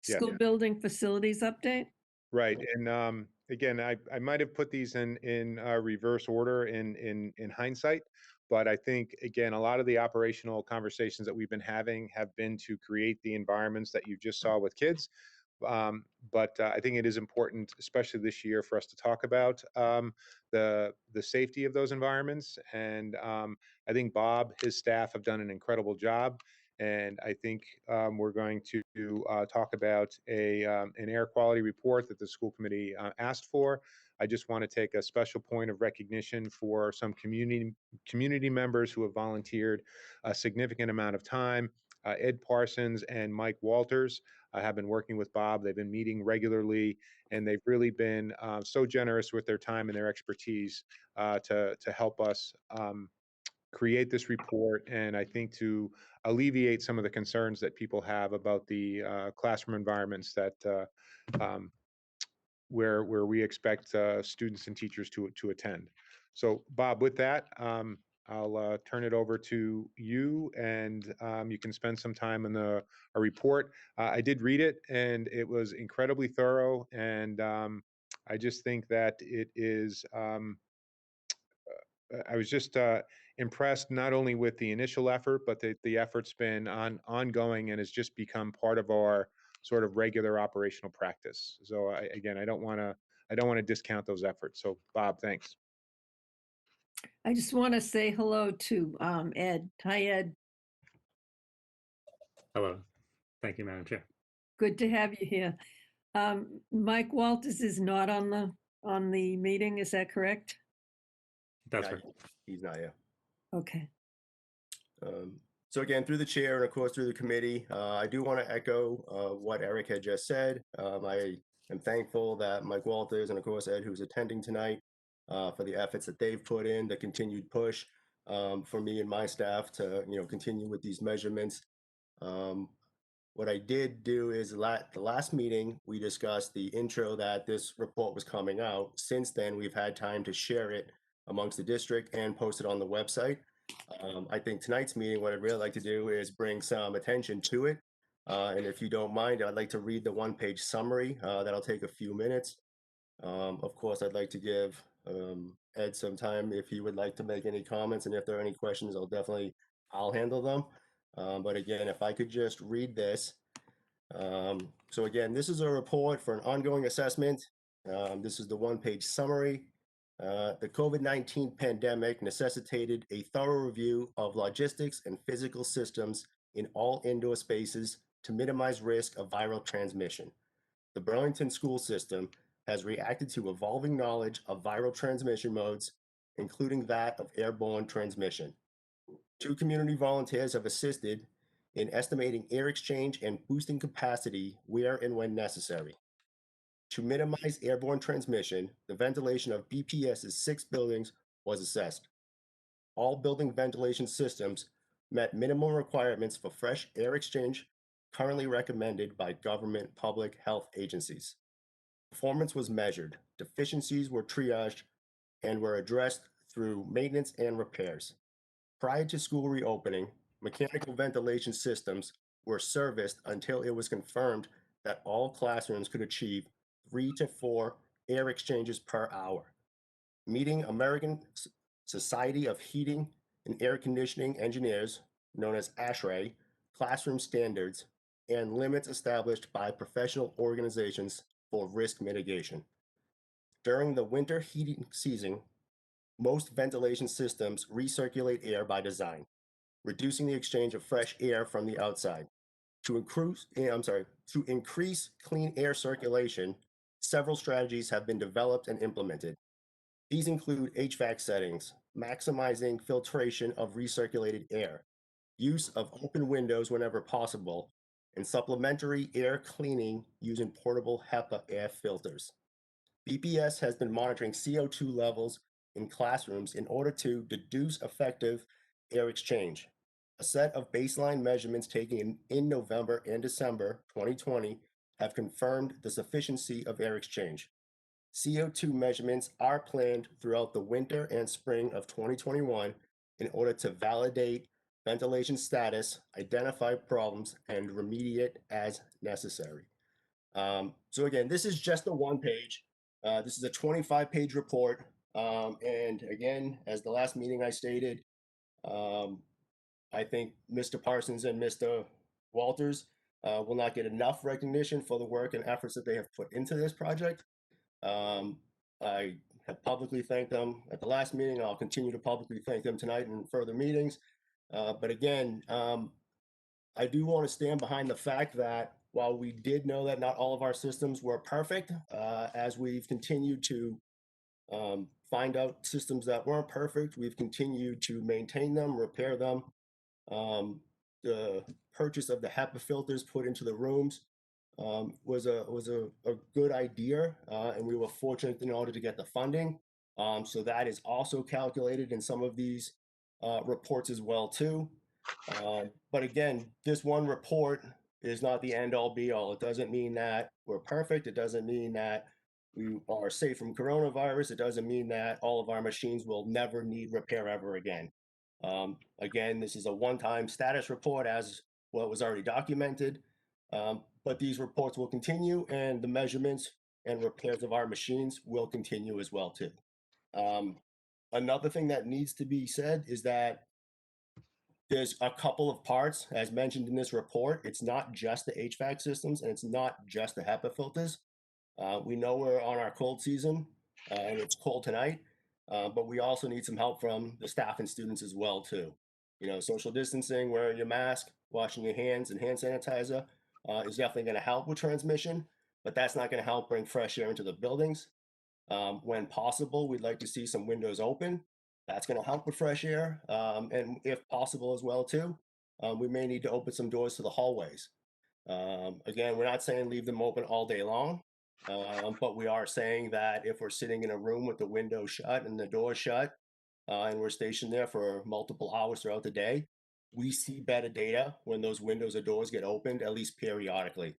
Yeah. School building facilities update. Right, and again, I might have put these in reverse order in hindsight, but I think again, a lot of the operational conversations that we've been having have been to create the environments that you just saw with kids. But I think it is important, especially this year, for us to talk about the safety of those environments. And I think Bob, his staff have done an incredible job. And I think we're going to talk about an air quality report that the school committee asked for. I just want to take a special point of recognition for some community members who have volunteered a significant amount of time. Ed Parsons and Mike Walters have been working with Bob. They've been meeting regularly, and they've really been so generous with their time and their expertise to help us create this report, and I think to alleviate some of the concerns that people have about the classroom environments that where we expect students and teachers to attend. So, Bob, with that, I'll turn it over to you, and you can spend some time in a report. I did read it, and it was incredibly thorough, and I just think that it is. I was just impressed not only with the initial effort, but the effort's been ongoing and has just become part of our sort of regular operational practice. So again, I don't want to discount those efforts. So Bob, thanks. I just want to say hello to Ed. Hi, Ed. Hello. Thank you, Madam Chair. Good to have you here. Mike Walters is not on the meeting. Is that correct? That's right. He's not here. Okay. So again, through the chair and of course through the committee, I do want to echo what Eric had just said. I am thankful that Mike Walters and of course Ed, who's attending tonight, for the efforts that they've put in, the continued push for me and my staff to continue with these measurements. What I did do is the last meeting we discussed the intro that this report was coming out. Since then, we've had time to share it amongst the district and post it on the website. I think tonight's meeting, what I'd really like to do is bring some attention to it. And if you don't mind, I'd like to read the one-page summary. That'll take a few minutes. Of course, I'd like to give Ed some time if he would like to make any comments. And if there are any questions, I'll handle them. But again, if I could just read this. So again, this is a report for an ongoing assessment. This is the one-page summary. The COVID-19 pandemic necessitated a thorough review of logistics and physical systems in all indoor spaces to minimize risk of viral transmission. The Burlington school system has reacted to evolving knowledge of viral transmission modes, including that of airborne transmission. 2 community volunteers have assisted in estimating air exchange and boosting capacity where and when necessary. To minimize airborne transmission, the ventilation of BPS's 6 buildings was assessed. All building ventilation systems met minimum requirements for fresh air exchange currently recommended by government public health agencies. Performance was measured, deficiencies were triaged, and were addressed through maintenance and repairs. Prior to school reopening, mechanical ventilation systems were serviced until it was confirmed that all classrooms could achieve 3 to 4 air exchanges per hour. Meeting American Society of Heating and Air Conditioning Engineers, known as ASHRAE, classroom standards and limits established by professional organizations for risk mitigation. During the winter heating season, most ventilation systems recirculate air by design, reducing the exchange of fresh air from the outside. To increase clean air circulation, several strategies have been developed and implemented. These include HVAC settings, maximizing filtration of recirculated air, use of open windows whenever possible, and supplementary air cleaning using portable HEPA air filters. BPS has been monitoring CO2 levels in classrooms in order to deduce effective air exchange. A set of baseline measurements taken in November and December 2020 have confirmed the sufficiency of air exchange. CO2 measurements are planned throughout the winter and spring of 2021 in order to validate ventilation status, identify problems, and remediate as necessary. So again, this is just a one page. This is a 25-page report. And again, as the last meeting I stated, I think Mr. Parsons and Mr. Walters will not get enough recognition for the work and efforts that they have put into this project. I have publicly thanked them at the last meeting. I'll continue to publicly thank them tonight in further meetings. But again, I do want to stand behind the fact that while we did know that not all of our systems were perfect, as we've continued to find out systems that weren't perfect, we've continued to maintain them, repair them. The purchase of the HEPA filters put into the rooms was a good idea, and we were fortunate in order to get the funding. So that is also calculated in some of these reports as well too. But again, this one report is not the end all be all. It doesn't mean that we're perfect. It doesn't mean that we are safe from coronavirus. It doesn't mean that all of our machines will never need repair ever again. Again, this is a one-time status report as what was already documented. But these reports will continue, and the measurements and repairs of our machines will continue as well too. Another thing that needs to be said is that there's a couple of parts, as mentioned in this report. It's not just the HVAC systems, and it's not just the HEPA filters. We know we're on our cold season, and it's cold tonight, but we also need some help from the staff and students as well too. You know, social distancing, wearing your mask, washing your hands, and hand sanitizer is definitely going to help with transmission, but that's not going to help bring fresh air into the buildings. When possible, we'd like to see some windows open. That's going to help with fresh air, and if possible as well too, we may need to open some doors to the hallways. Again, we're not saying leave them open all day long, but we are saying that if we're sitting in a room with the window shut and the door shut, and we're stationed there for multiple hours throughout the day, we see better data when those windows or doors get opened, at least periodically.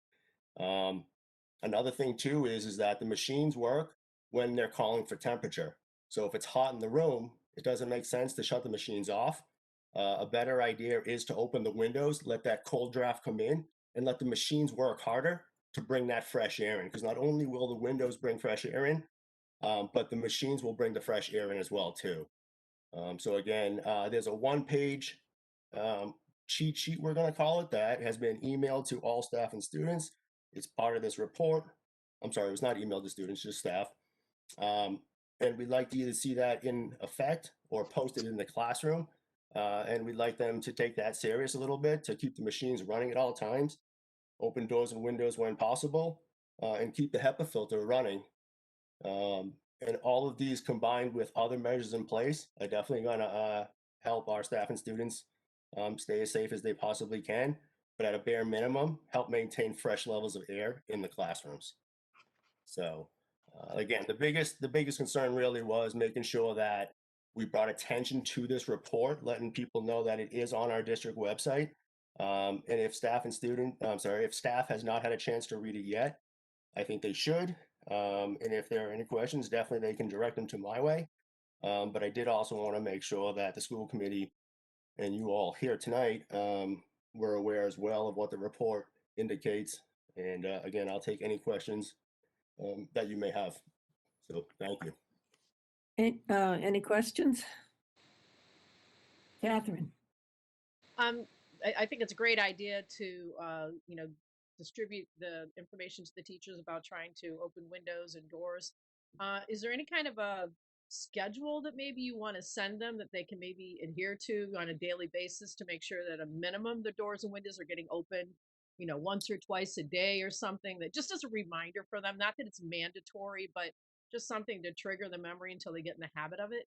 Another thing too is that the machines work when they're calling for temperature. So if it's hot in the room, it doesn't make sense to shut the machines off. A better idea is to open the windows, let that cold draft come in, and let the machines work harder to bring that fresh air in. Because not only will the windows bring fresh air in, but the machines will bring the fresh air in as well too. So again, there's a one-page cheat sheet, we're going to call it, that has been emailed to all staff and students. It's part of this report. I'm sorry, it was not emailed to students, just staff. And we'd like to either see that in effect or posted in the classroom. And we'd like them to take that serious a little bit, to keep the machines running at all times, open doors and windows when possible, and keep the HEPA filter running. And all of these combined with other measures in place are definitely going to help our staff and students stay as safe as they possibly can, but at a bare minimum, help maintain fresh levels of air in the classrooms. So again, the biggest concern really was making sure that we brought attention to this report, letting people know that it is on our district website. And if staff has not had a chance to read it yet, I think they should. And if there are any questions, definitely they can direct them to my way. But I did also want to make sure that the school committee and you all here tonight were aware as well of what the report indicates. And again, I'll take any questions that you may have. So thank you. Any questions? Catherine? I think it's a great idea to, distribute the information to the teachers about trying to open windows and doors. Is there any kind of a schedule that maybe you want to send them that they can maybe adhere to on a daily basis to make sure that a minimum the doors and windows are getting open, once or twice a day or something, that just as a reminder for them, not that it's mandatory, but just something to trigger the memory until they get in the habit of it?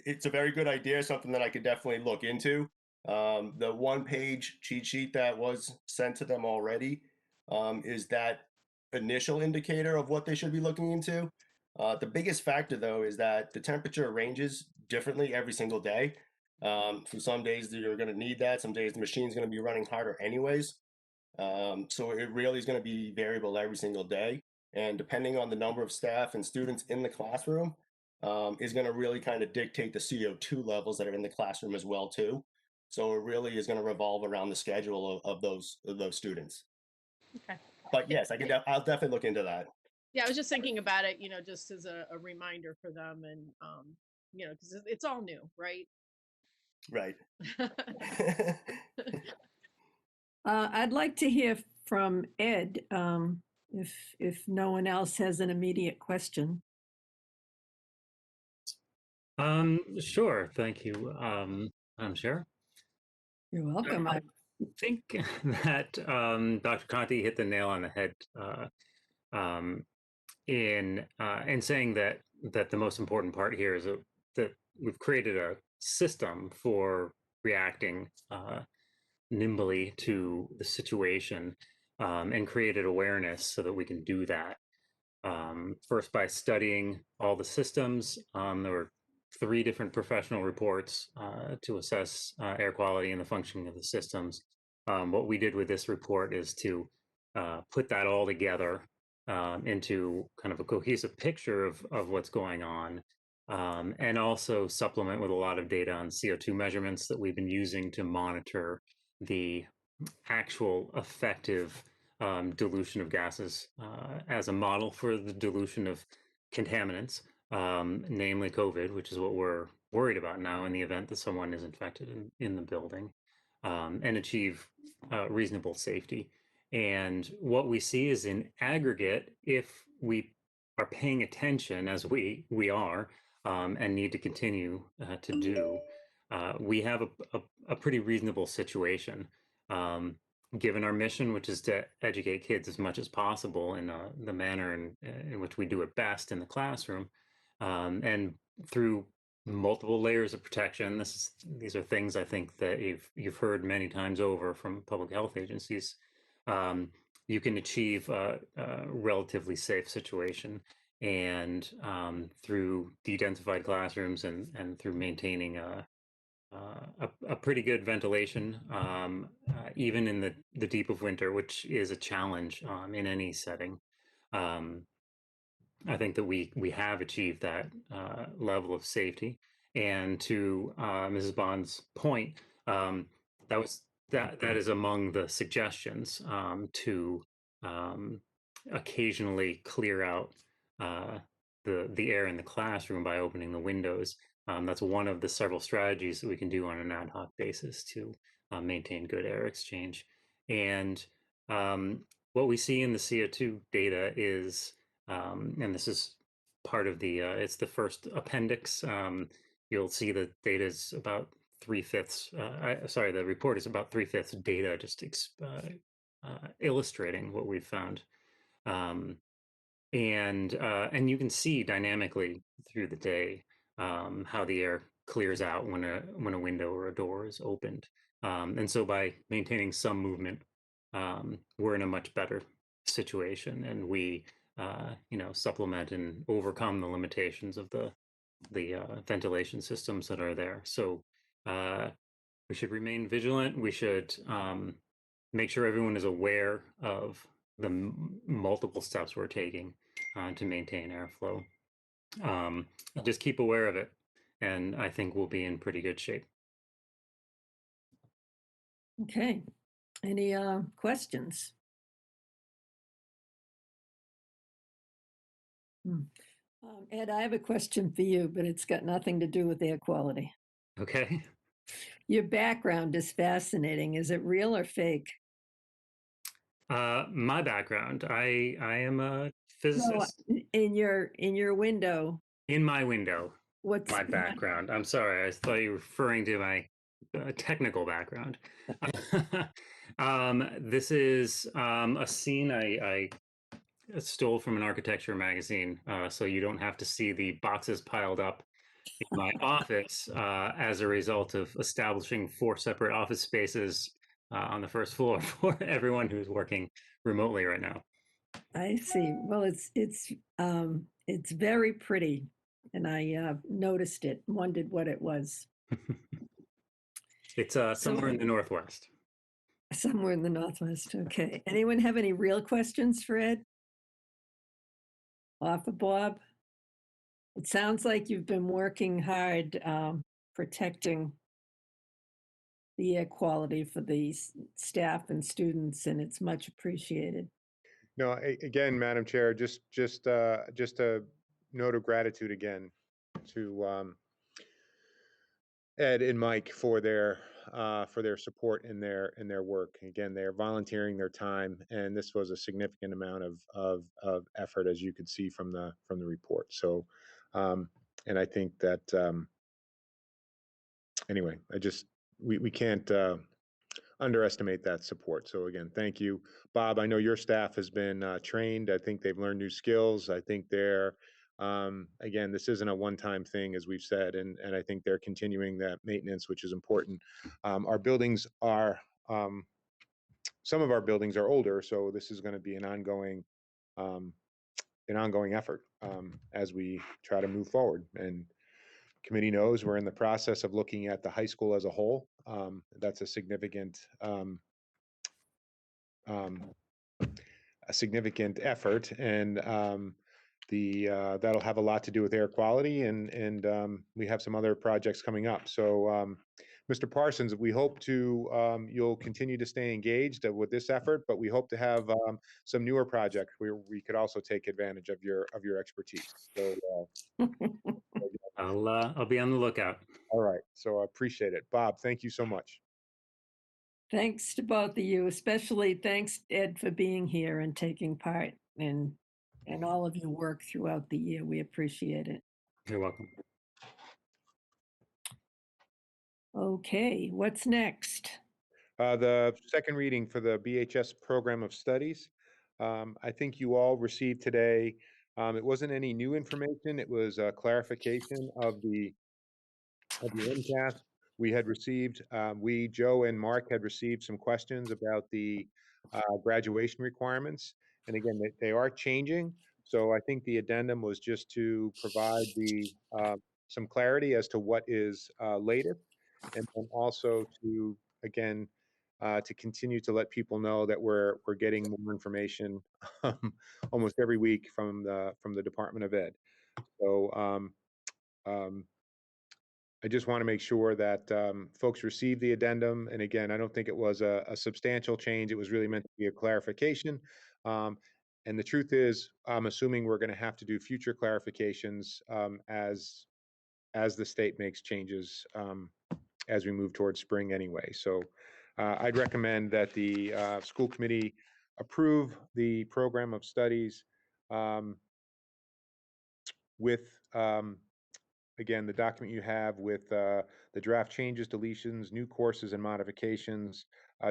It's a very good idea, something that I could definitely look into. The one-page cheat sheet that was sent to them already is that initial indicator of what they should be looking into. The biggest factor, though, is that the temperature ranges differently every single day. For some days you're going to need that. Some days the machine's going to be running harder anyways. So it really is going to be variable every single day. And depending on the number of staff and students in the classroom, is going to really kind of dictate the CO2 levels that are in the classroom as well too. So it really is going to revolve around the schedule of those students. Okay. But yes, I'll definitely look into that. Yeah, I was just thinking about it, just as a reminder for them, and because it's all new, right? Right. I'd like to hear from Ed, if no one else has an immediate question. Sure. Thank you, Madam Chair. You're welcome. I think that Dr. Conti hit the nail on the head in saying that the most important part here is that we've created a system for reacting nimbly to the situation and created awareness so that we can do that. First, by studying all the systems, there were 3 different professional reports to assess air quality and the functioning of the systems. What we did with this report is to put that all together into kind of a cohesive picture of what's going on, and also supplement with a lot of data on CO2 measurements that we've been using to monitor the actual effective dilution of gases as a model for the dilution of contaminants, namely COVID, which is what we're worried about now in the event that someone is infected in the building, and achieve reasonable safety. And what we see is in aggregate, if we are paying attention as we are and need to continue to do, we have a pretty reasonable situation. Given our mission, which is to educate kids as much as possible in the manner in which we do it best in the classroom, and through multiple layers of protection. These are things I think that you've heard many times over from public health agencies. You can achieve a relatively safe situation, and through de-densified classrooms and through maintaining a pretty good ventilation, even in the deep of winter, which is a challenge in any setting. I think that we have achieved that level of safety. And to Mrs. Bond's point, that is among the suggestions to occasionally clear out the air in the classroom by opening the windows. That's one of the several strategies that we can do on an ad hoc basis to maintain good air exchange. And what we see in the CO2 data is, and this is part of the, it's the first appendix. You'll see the data is about 3/5. Sorry, the report is about 3/5 data, just illustrating what we've found. And you can see dynamically through the day how the air clears out when a window or a door is opened. And so by maintaining some movement, we're in a much better situation, and we supplement and overcome the limitations of the ventilation systems that are there. So we should remain vigilant. We should make sure everyone is aware of the multiple steps we're taking to maintain airflow. just keep aware of it. And I think we'll be in pretty good shape. Okay. Any questions? Ed, I have a question for you, but it's got nothing to do with air quality. Okay. Your background is fascinating. Is it real or fake? My background, I am a No, physicist. in your window. In my window, What's my background. I'm sorry, I thought you were referring to my technical background. This is a scene I stole from an architecture magazine, so you don't have to see the boxes piled up in my office as a result of establishing 4 separate office spaces on the first floor for everyone who's working remotely right now. I see. Well, it's very pretty, and I noticed it, wondered what it was. It's somewhere in the Northwest. Somewhere in the Northwest. Okay. Anyone have any real questions for Ed? Or for Bob? It sounds like you've been working hard protecting the air quality for the staff and students, and it's much appreciated. No, again, Madam Chair, just a note of gratitude again to Ed and Mike for their support in their work. Again, they are volunteering their time, and this was a significant amount of effort, as you could see from the report. So, and I think that anyway, we can't underestimate that support. So again, thank you, Bob. I know your staff has been trained. I think they've learned new skills. I think they're again, this isn't a one-time thing, as we've said, and I think they're continuing that maintenance, which is important. Our buildings are some of our buildings are older, so this is going to be an ongoing effort as we try to move forward. And committee knows we're in the process of looking at the high school as a whole. That's a significant effort, and that'll have a lot to do with air quality, and we have some other projects coming up. So, Mr. Parsons, we hope to you'll continue to stay engaged with this effort, but we hope to have some newer projects where we could also take advantage of your expertise. So, I'll be on the lookout. all right. So I appreciate it, Bob. Thank you so much. Thanks to both of you, especially thanks, Ed, for being here and taking part in all of your work throughout the year. We appreciate it. You're welcome. Okay, what's next? The second reading for the BHS Program of Studies. I think you all received today. It wasn't any new information. It was a clarification of the MCAS. We had received, Joe and Mark had received some questions about the graduation requirements. And again, they are changing. So I think the addendum was just to provide some clarity as to what is latest, and then also to, again, to continue to let people know that we're getting more information almost every week from the Department of Ed. So I just want to make sure that folks receive the addendum. And again, I don't think it was a substantial change. It was really meant to be a clarification. And the truth is, I'm assuming we're going to have to do future clarifications as the state makes changes as we move towards spring anyway. So I'd recommend that the school committee approve the program of studies with again, the document you have with the draft changes, deletions, new courses, and modifications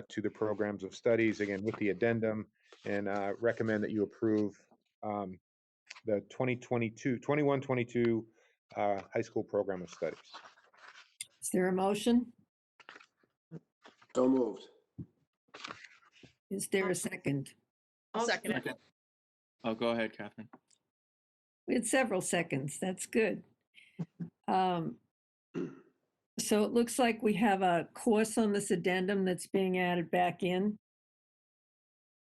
to the programs of studies, again, with the addendum, and recommend that you approve the 21-22 high school program of studies. Is there a motion? So moved. Is there a second? I'll second it. Oh, go ahead, Catherine. We had several seconds. That's good. So it looks like we have a course on this addendum that's being added back in.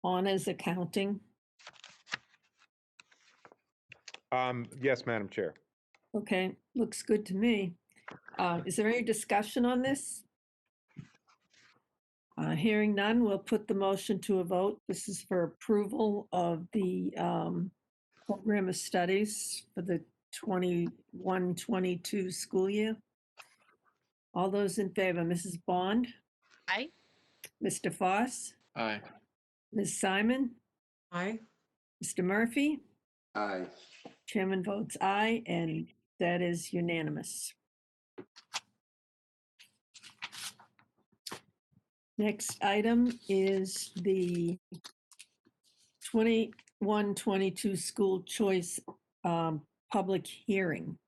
Honors accounting. Yes, Madam Chair. Okay, looks good to me. Is there any discussion on this? Hearing none, we'll put the motion to a vote. This is for approval of the program of studies for the 21-22 school year. All those in favor, Mrs. Bond, Aye. Mr. Foss, Aye. Ms. Simon, Aye. Mr. Murphy, Aye. chairman votes aye, and that is unanimous. Next item is the 21-22 school choice public hearing.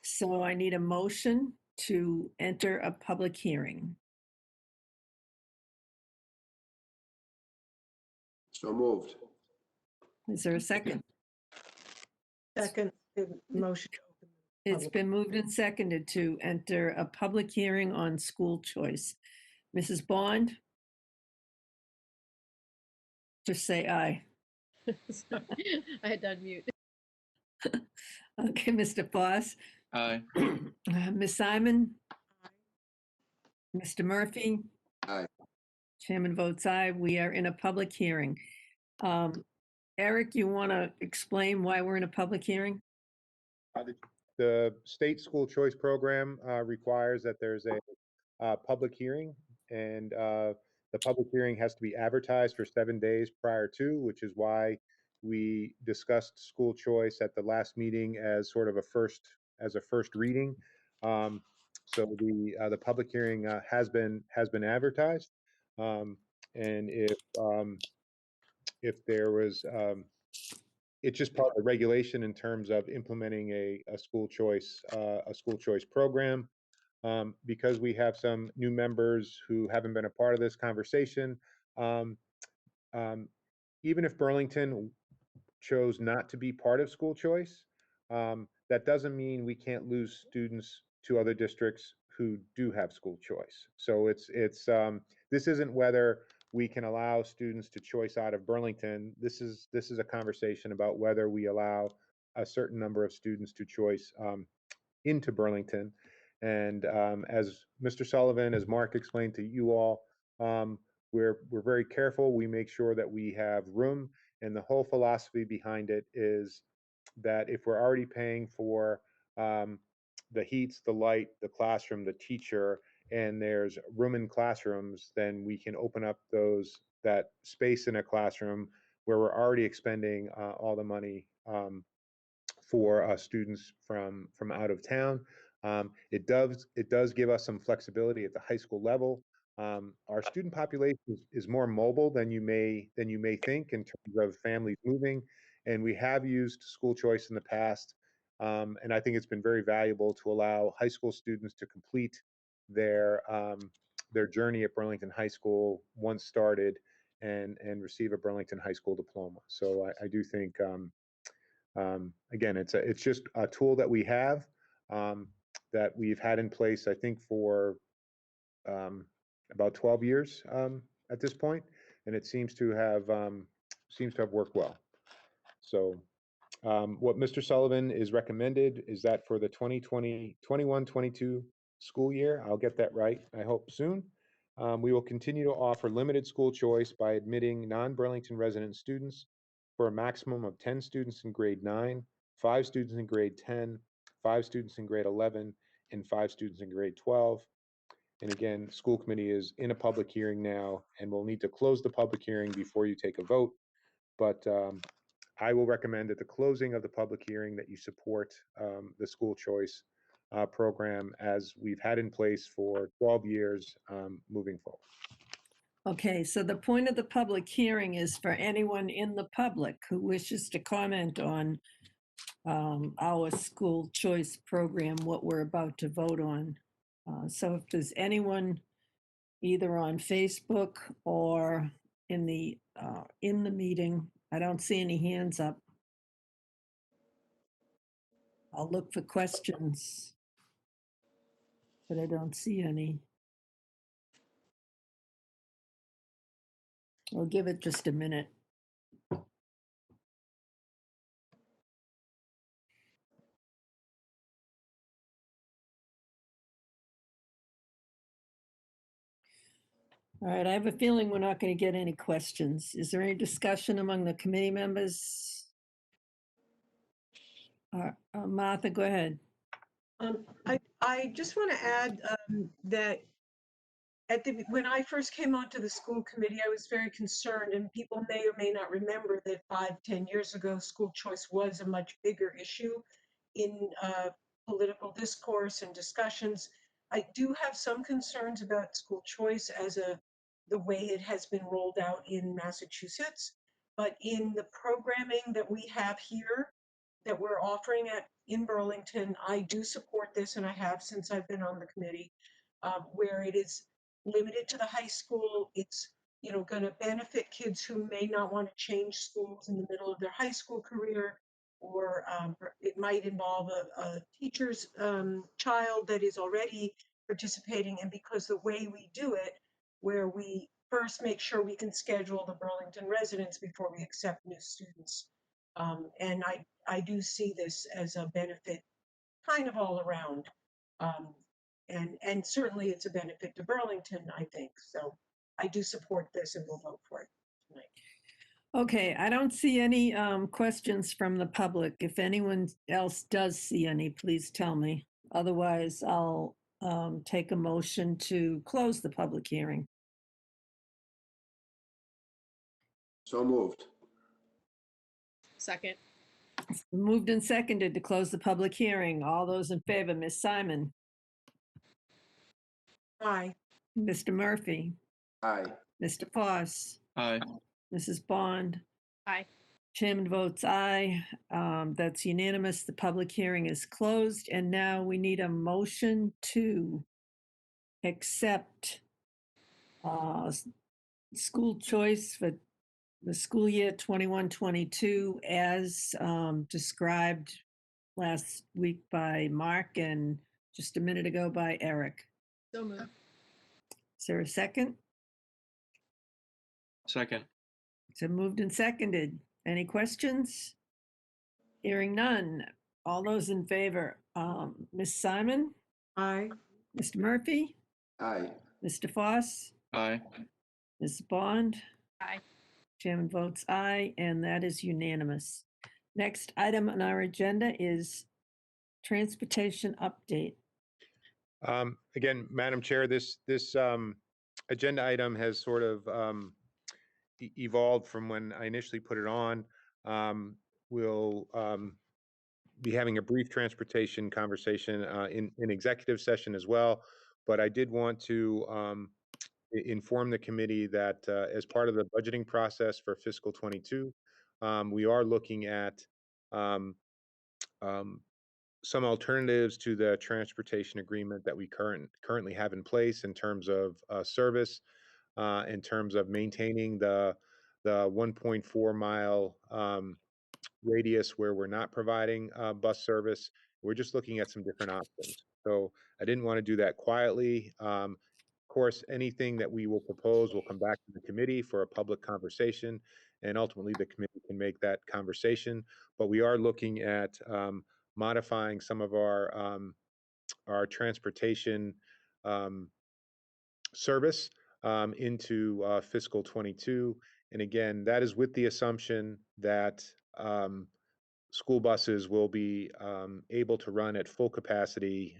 So I need a motion to enter a public hearing. So moved. Is there a second? Second, the motion. to open the It's public- been moved and seconded to enter a public hearing on school choice. Mrs. Bond? Just say aye. Sorry, I had to unmute. Okay, Mr. Foss? Aye. Ms. Simon? Mr. Murphy? Aye. Chairman votes aye. We are in a public hearing. Eric, you want to explain why we're in a public hearing? The state school choice program requires that there's a public hearing, and the public hearing has to be advertised for 7 days prior to, which is why we discussed school choice at the last meeting as sort of a first reading. So the public hearing has been advertised, and if there was it's just part of the regulation in terms of implementing a school choice program. Because we have some new members who haven't been a part of this conversation. Um, Even if Burlington chose not to be part of school choice, that doesn't mean we can't lose students to other districts who do have school choice. So this isn't whether we can allow students to choice out of Burlington. This is a conversation about whether we allow a certain number of students to choice into Burlington. And as Mr. Sullivan, as Mark explained to you all, we're very careful. We make sure that we have room, and the whole philosophy behind it is that if we're already paying for the heats, the light, the classroom, the teacher, and there's room in classrooms, then we can open up that space in a classroom where we're already expending all the money for students from out of town. It does give us some flexibility at the high school level. Our student population is more mobile than you may think in terms of families moving, and we have used school choice in the past. And I think it's been very valuable to allow high school students to complete their journey at Burlington High School once started, and receive a Burlington High School diploma. So I do think again, it's just a tool that we have that we've had in place, I think, for about 12 years at this point, and it seems to have worked well. So what Mr. Sullivan is recommended is that for the 2021-22 school year, I'll get that right, I hope soon, we will continue to offer limited school choice by admitting non-Burlington resident students for a maximum of 10 students in grade 9, 5 students in grade 10, 5 students in grade 11, and 5 students in grade 12. And again, school committee is in a public hearing now, and we'll need to close the public hearing before you take a vote. But I will recommend at the closing of the public hearing that you support the school choice program as we've had in place for 12 years moving forward. Okay, so the point of the public hearing is for anyone in the public who wishes to comment on our school choice program, what we're about to vote on. So if there's anyone either on Facebook or in the meeting, I don't see any hands up. I'll look for questions, but I don't see any. I'll give it just a minute. All right, I have a feeling we're not going to get any questions. Is there any discussion among the committee members? Martha, go ahead. I just want to add that when I first came onto the school committee, I was very concerned, and people may or may not remember that 5-10 years ago, school choice was a much bigger issue in political discourse and discussions. I do have some concerns about school choice as the way it has been rolled out in Massachusetts, but in the programming that we have here that we're offering in Burlington, I do support this, and I have since I've been on the committee, where it is limited to the high school. It's going to benefit kids who may not want to change schools in the middle of their high school career, or it might involve a teacher's child that is already participating. And because the way we do it, where we first make sure we can schedule the Burlington residents before we accept new students. And I do see this as a benefit kind of all around. And certainly it's a benefit to Burlington, I think. So I do support this and will vote for it tonight. Okay, I don't see any questions from the public. If anyone else does see any, please tell me. Otherwise, I'll take a motion to close the public hearing. So moved. Second. Moved and seconded to close the public hearing. All those in favor, Ms. Simon, Aye. Mr. Murphy, Aye. Mr. Foss, Aye. Mrs. Bond. Aye. Chairman votes aye. That's unanimous. The public hearing is closed. And now we need a motion to accept school choice for the school year 21-22 as described last week by Mark and just a minute ago by Eric. So moved. Is there a second? Second. So moved and seconded. Any questions? Hearing none. All those in favor, Ms. Simon, Aye. Mr. Murphy, Aye. Mr. Foss, Aye. Ms. Bond. Aye. Chairman votes aye, and that is unanimous. Next item on our agenda is transportation update. Again, Madam Chair, this agenda item has sort of evolved from when I initially put it on. We'll be having a brief transportation conversation in executive session as well, but I did want to inform the committee that as part of the budgeting process for fiscal 22, we are looking at some alternatives to the transportation agreement that we currently have in place in terms of service, in terms of maintaining the 1.4 mile radius where we're not providing bus service. We're just looking at some different options. So I didn't want to do that quietly. Of course, anything that we will propose will come back to the committee for a public conversation, and ultimately the committee can make that conversation. But we are looking at modifying some of our transportation service into fiscal 22. And again, that is with the assumption that school buses will be able to run at full capacity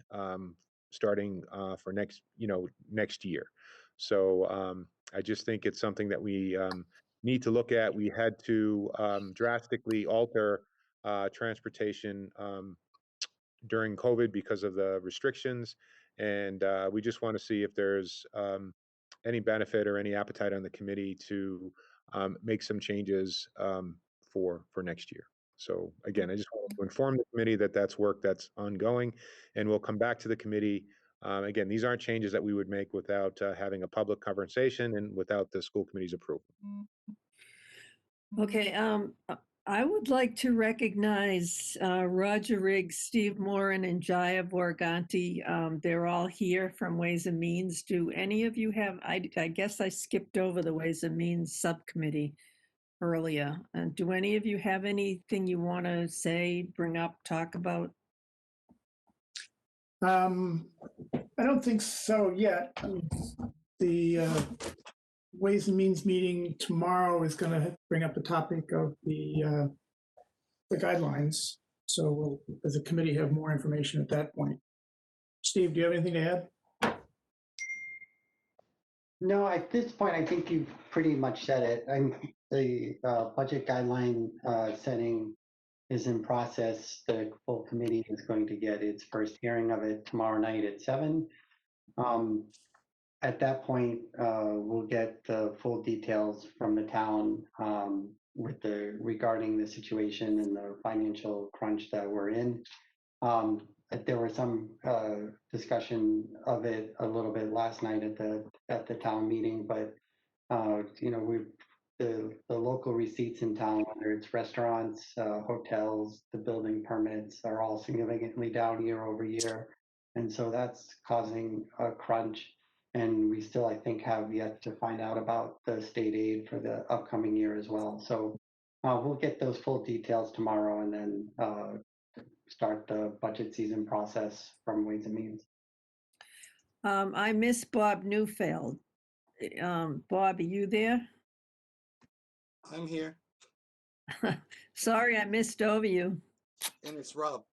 starting for next year. So I just think it's something that we need to look at. We had to drastically alter transportation during COVID because of the restrictions, and we just want to see if there's any benefit or any appetite on the committee to make some changes for next year. So again, I just wanted to inform the committee that that's work that's ongoing, and we'll come back to the committee. Again, these aren't changes that we would make without having a public conversation and without the school committee's approval. Okay, I would like to recognize Roger Riggs, Steve Moran, and Jaya Borganti. They're all here from Ways and Means. Do any of you have, I guess I skipped over the Ways and Means subcommittee earlier. Do any of you have anything you want to say, bring up, talk about? I don't think so yet. The Ways and Means meeting tomorrow is going to bring up the topic of the guidelines. So we'll, as a committee, have more information at that point. Steve, do you have anything to add? No, at this point, I think you've pretty much said it. The budget guideline setting is in process. The full committee is going to get its first hearing of it tomorrow night at 7. At that point, we'll get the full details from the town regarding the situation and the financial crunch that we're in. There was some discussion of it a little bit last night at the town meeting, but you know, the local receipts in town, whether it's restaurants, hotels, the building permits, are all significantly down year over year, and so that's causing a crunch. And we still, I think, have yet to find out about the state aid for the upcoming year as well. So we'll get those full details tomorrow, and then start the budget season process from Ways and Means. I miss Bob Newfield. Bob, are you there? I'm here, Sorry, I missed over you. and it's Rob.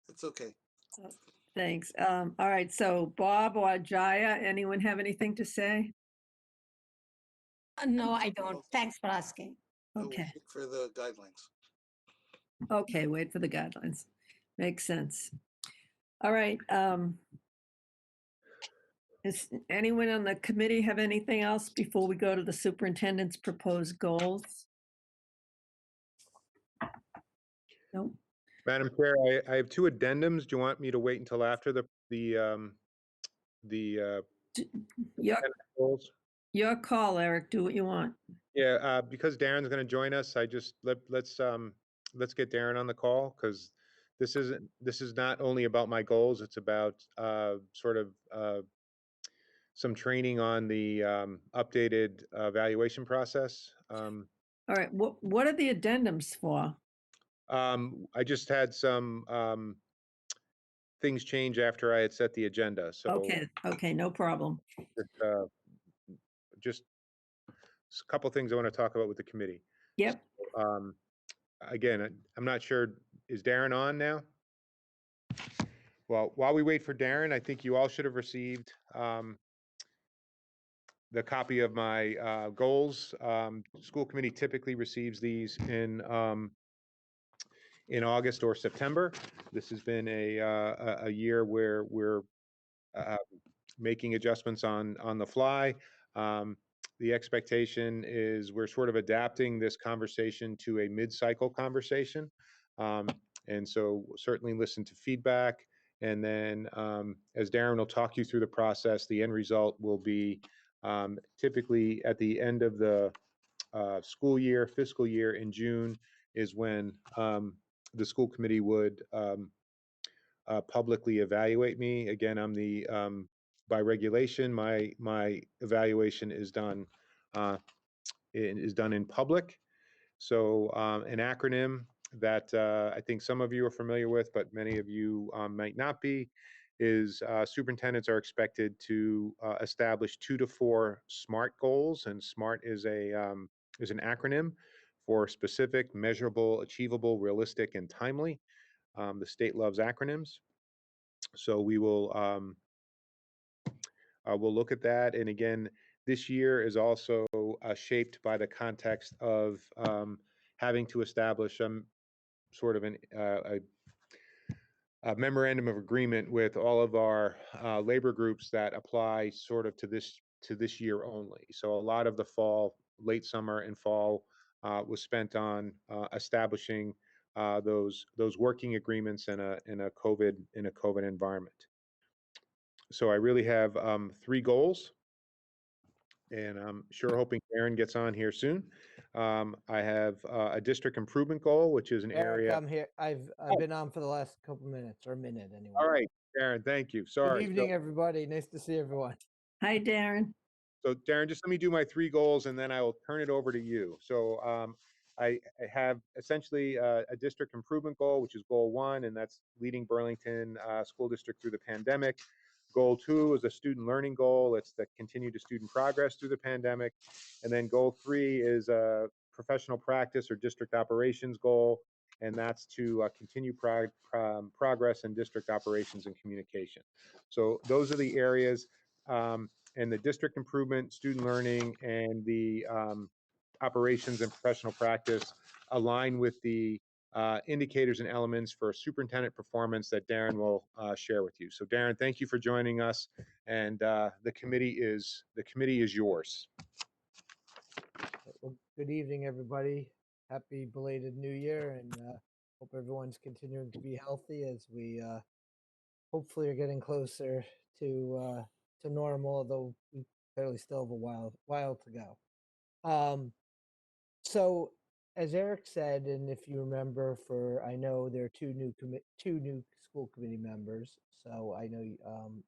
It's okay. Thanks. All right, so Bob or Jaya, anyone have anything to say? No, I don't. Thanks for asking. We'll Okay. wait for the guidelines. Okay, wait for the guidelines. Makes sense. All right. Does anyone on the committee have anything else before we go to the superintendent's proposed goals? No. Madam Chair, I have 2 addendums. Do you want me to wait until after the goals? Your call, Eric. Do what you want. Yeah, because Darren's going to join us, I just let's get Darren on the call, because this is not only about my goals, it's about sort of some training on the updated evaluation process. All right. What are the addendums for? I just had some things change after I had set the agenda. So Okay, no problem. just a couple things I want to talk about with the committee. Yep. Again, I'm not sure, is Darren on now? Well, while we wait for Darren, I think you all should have received the copy of my goals. School committee typically receives these in August or September. This has been a year where we're making adjustments on the fly. The expectation is we're sort of adapting this conversation to a mid-cycle conversation. And so certainly listen to feedback. And then as Darren will talk you through the process, the end result will be typically at the end of the school year, fiscal year in June is when the school committee would publicly evaluate me. Again, I'm the by regulation, my evaluation is done in public. So an acronym that I think some of you are familiar with, but many of you might not be, is superintendents are expected to establish 2 to 4 SMART goals, and SMART is an acronym for specific, measurable, achievable, realistic, and timely. The state loves acronyms, so we will we'll look at that. And again, this year is also shaped by the context of having to establish some sort of a memorandum of agreement with all of our labor groups that apply sort of to this year only. So a lot of the fall, late summer and fall was spent on establishing those working agreements in a COVID environment. So I really have 3 goals, and I'm sure hoping Aaron gets on here soon. I have a district improvement goal, which is an Eric, area. I'm here. I've been on for the last couple minutes, or a minute anyway. All right, Aaron, thank you. Sorry. Good evening, everybody. Nice to see everyone. Hi, Darren. So Darren, just let me do my 3 goals, and then I will turn it over to you. So I have essentially a district improvement goal, which is goal 1, and that's leading Burlington School District through the pandemic. Goal 2 is a student learning goal. It's the continue to student progress through the pandemic. And then Goal 3 is a professional practice or district operations goal, and that's to continue progress in district operations and communication. So those are the areas, and the district improvement, student learning, and the operations and professional practice align with the indicators and elements for superintendent performance that Darren will share with you. So Darren, thank you for joining us, and the committee is yours. Well, good evening, everybody. Happy belated New Year, and hope everyone's continuing to be healthy as we hopefully are getting closer to normal, although we clearly still have a while to go. So, as Eric said, and if you remember, I know there are two new school committee members. So I know you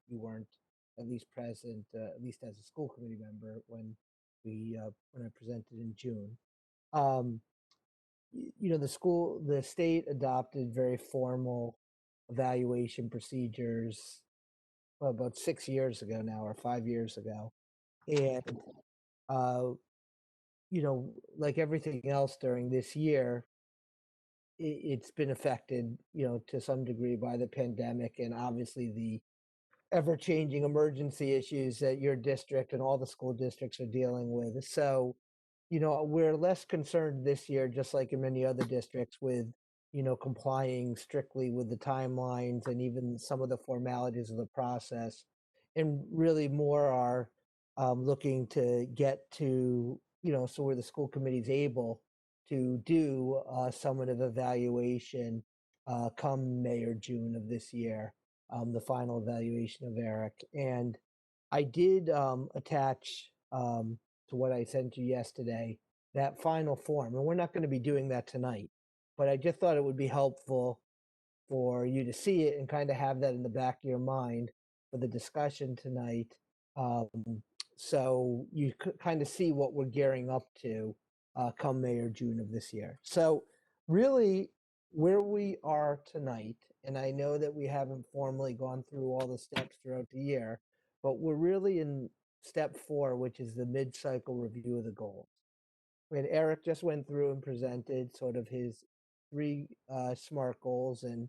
weren't at least present, at least as a school committee member when I presented in June. The state adopted very formal evaluation procedures about 6 years ago now, or 5 years ago, and uh, like everything else during this year, it's been affected, to some degree by the pandemic and obviously the ever-changing emergency issues that your district and all the school districts are dealing with. So, we're less concerned this year, just like in many other districts, with, complying strictly with the timelines and even some of the formalities of the process, and really more are looking to get to, so where the school committee is able to do a summative evaluation come May or June of this year, the final evaluation of Eric. And I did attach to what I sent you yesterday, that final form. And we're not going to be doing that tonight, but I just thought it would be helpful for you to see it and kind of have that in the back of your mind for the discussion tonight. So you could kind of see what we're gearing up to come May or June of this year. So really where we are tonight, and I know that we haven't formally gone through all the steps throughout the year, but we're really in step 4, which is the mid-cycle review of the goals. And Eric just went through and presented sort of his 3 SMART goals, and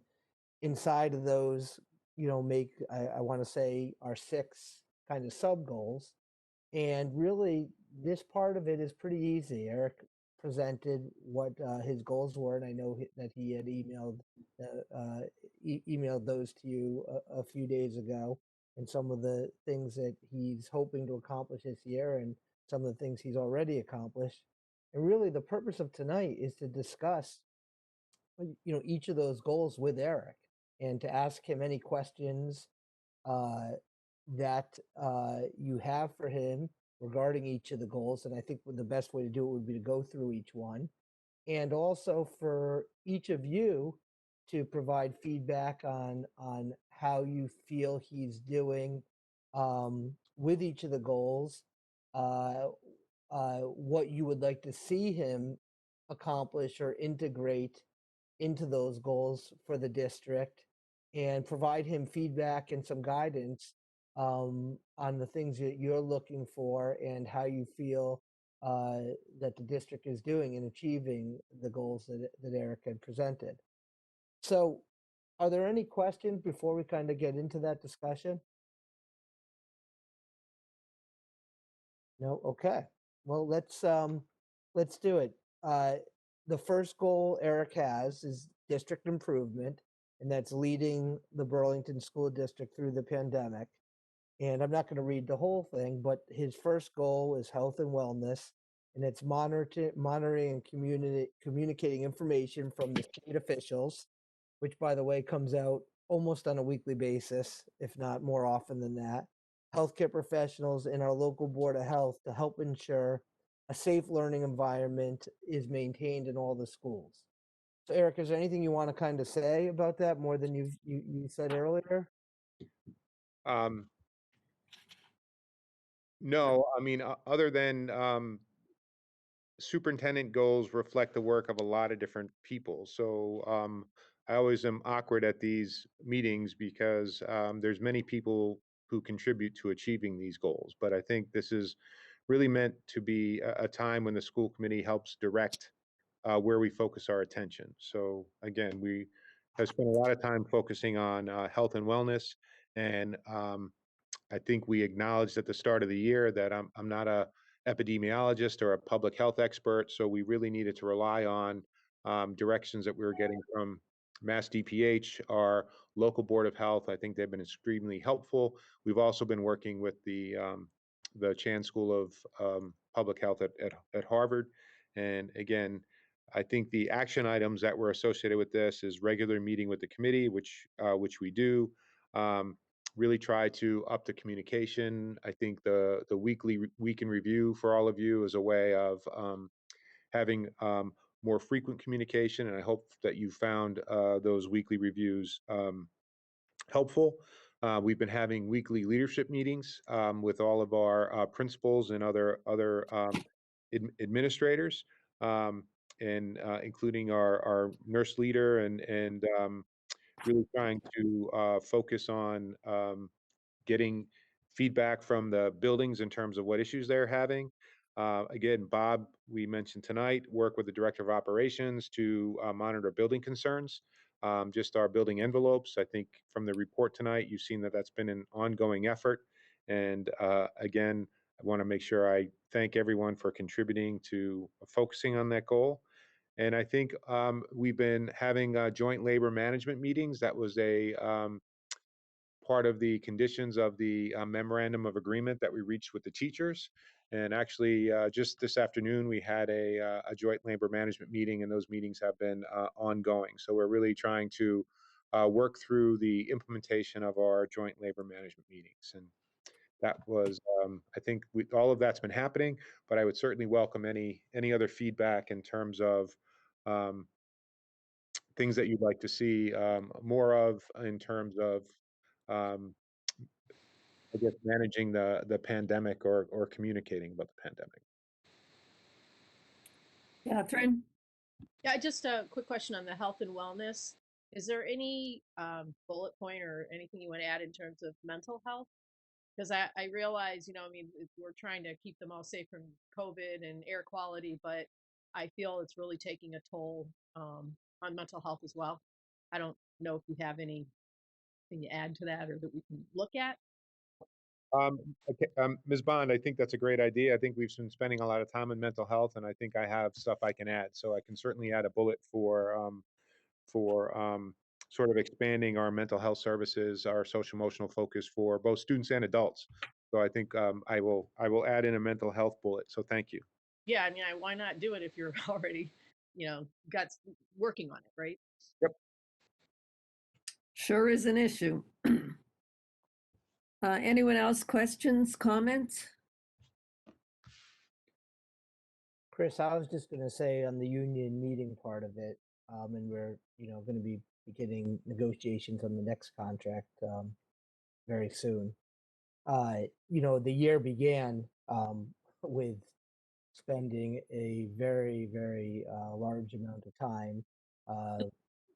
inside of those, I want to say our 6 kind of sub goals. And really, this part of it is pretty easy. Eric presented what his goals were, and I know that he had emailed those to you a few days ago, and some of the things that he's hoping to accomplish this year, and some of the things he's already accomplished. And really, the purpose of tonight is to discuss, each of those goals with Eric, and to ask him any questions that you have for him regarding each of the goals. And I think the best way to do it would be to go through each one, and also for each of you to provide feedback on how you feel he's doing with each of the goals, what you would like to see him accomplish or integrate into those goals for the district, and provide him feedback and some guidance on the things that you're looking for and how you feel that the district is doing in achieving the goals that Eric had presented. So are there any questions before we kind of get into that discussion? No? Okay. Well, let's do it. The first goal Eric has is district improvement, and that's leading the Burlington School District through the pandemic. And I'm not going to read the whole thing, but his first goal is health and wellness, and it's monitoring and communicating information from the state officials, which, by the way, comes out almost on a weekly basis, if not more often than that, healthcare professionals and our local board of health, to help ensure a safe learning environment is maintained in all the schools. So Eric, is there anything you want to kind of say about that more than you said earlier? No, I mean, other than superintendent goals reflect the work of a lot of different people. So I always am awkward at these meetings because there's many people who contribute to achieving these goals. But I think this is really meant to be a time when the school committee helps direct where we focus our attention. So again, we have spent a lot of time focusing on health and wellness, and I think we acknowledged at the start of the year that I'm not a epidemiologist or a public health expert, so we really needed to rely on directions that we were getting from Mass DPH, our local board of health. I think they've been extremely helpful. We've also been working with the Chan School of Public Health at Harvard, and again, I think the action items that were associated with this is regular meeting with the committee, which we do. Really try to up the communication. I think the weekly week in review for all of you is a way of having more frequent communication, and I hope that you found those weekly reviews helpful. We've been having weekly leadership meetings with all of our principals and other administrators, and including our nurse leader, and really trying to focus on getting feedback from the buildings in terms of what issues they're having. Again, Bob, we mentioned tonight, work with the director of operations to monitor building concerns, just our building envelopes. I think from the report tonight, you've seen that that's been an ongoing effort. And again, I want to make sure I thank everyone for contributing to focusing on that goal. And I think we've been having joint labor management meetings. That was a part of the conditions of the memorandum of agreement that we reached with the teachers. And actually, just this afternoon, we had a joint labor management meeting, and those meetings have been ongoing. So we're really trying to work through the implementation of our joint labor management meetings. And that was, I think all of that's been happening, but I would certainly welcome any other feedback in terms of things that you'd like to see more of in terms of I guess managing the pandemic or communicating about the pandemic. Catherine? Yeah, just a quick question on the health and wellness. Is there any bullet point or anything you want to add in terms of mental health? Because I realize, I mean, we're trying to keep them all safe from COVID and air quality, but I feel it's really taking a toll on mental health as well. I don't know if you have anything to add to that or that we can look at. Okay, Ms. Bond, I think that's a great idea. I think we've been spending a lot of time on mental health, and I think I have stuff I can add. So I can certainly add a bullet for sort of expanding our mental health services, our social emotional focus for both students and adults. So I think I will add in a mental health bullet. So thank you. Yeah, I mean, why not do it if you're already, got working on it, right? Yep. Sure is an issue. Anyone else, questions, comments? Chris, I was just going to say on the union meeting part of it, and we're going to be beginning negotiations on the next contract very soon. The year began with spending a very, very large amount of time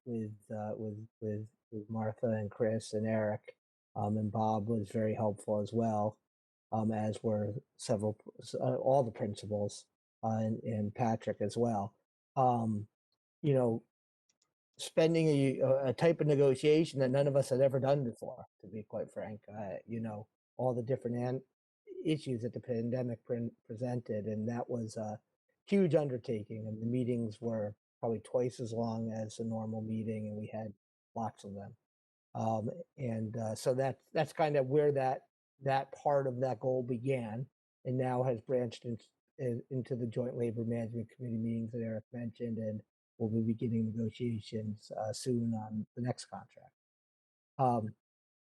with Martha and Chris and Eric, and Bob was very helpful as well, as were all the principals and Patrick as well. You know, spending a type of negotiation that none of us had ever done before, to be quite frank. All the different issues that the pandemic presented, and that was a huge undertaking. And the meetings were probably twice as long as a normal meeting, and we had lots of them. So that's kind of where that part of that goal began, and now has branched into the Joint Labor Management Committee meetings that Eric mentioned, and we'll be beginning negotiations soon on the next contract.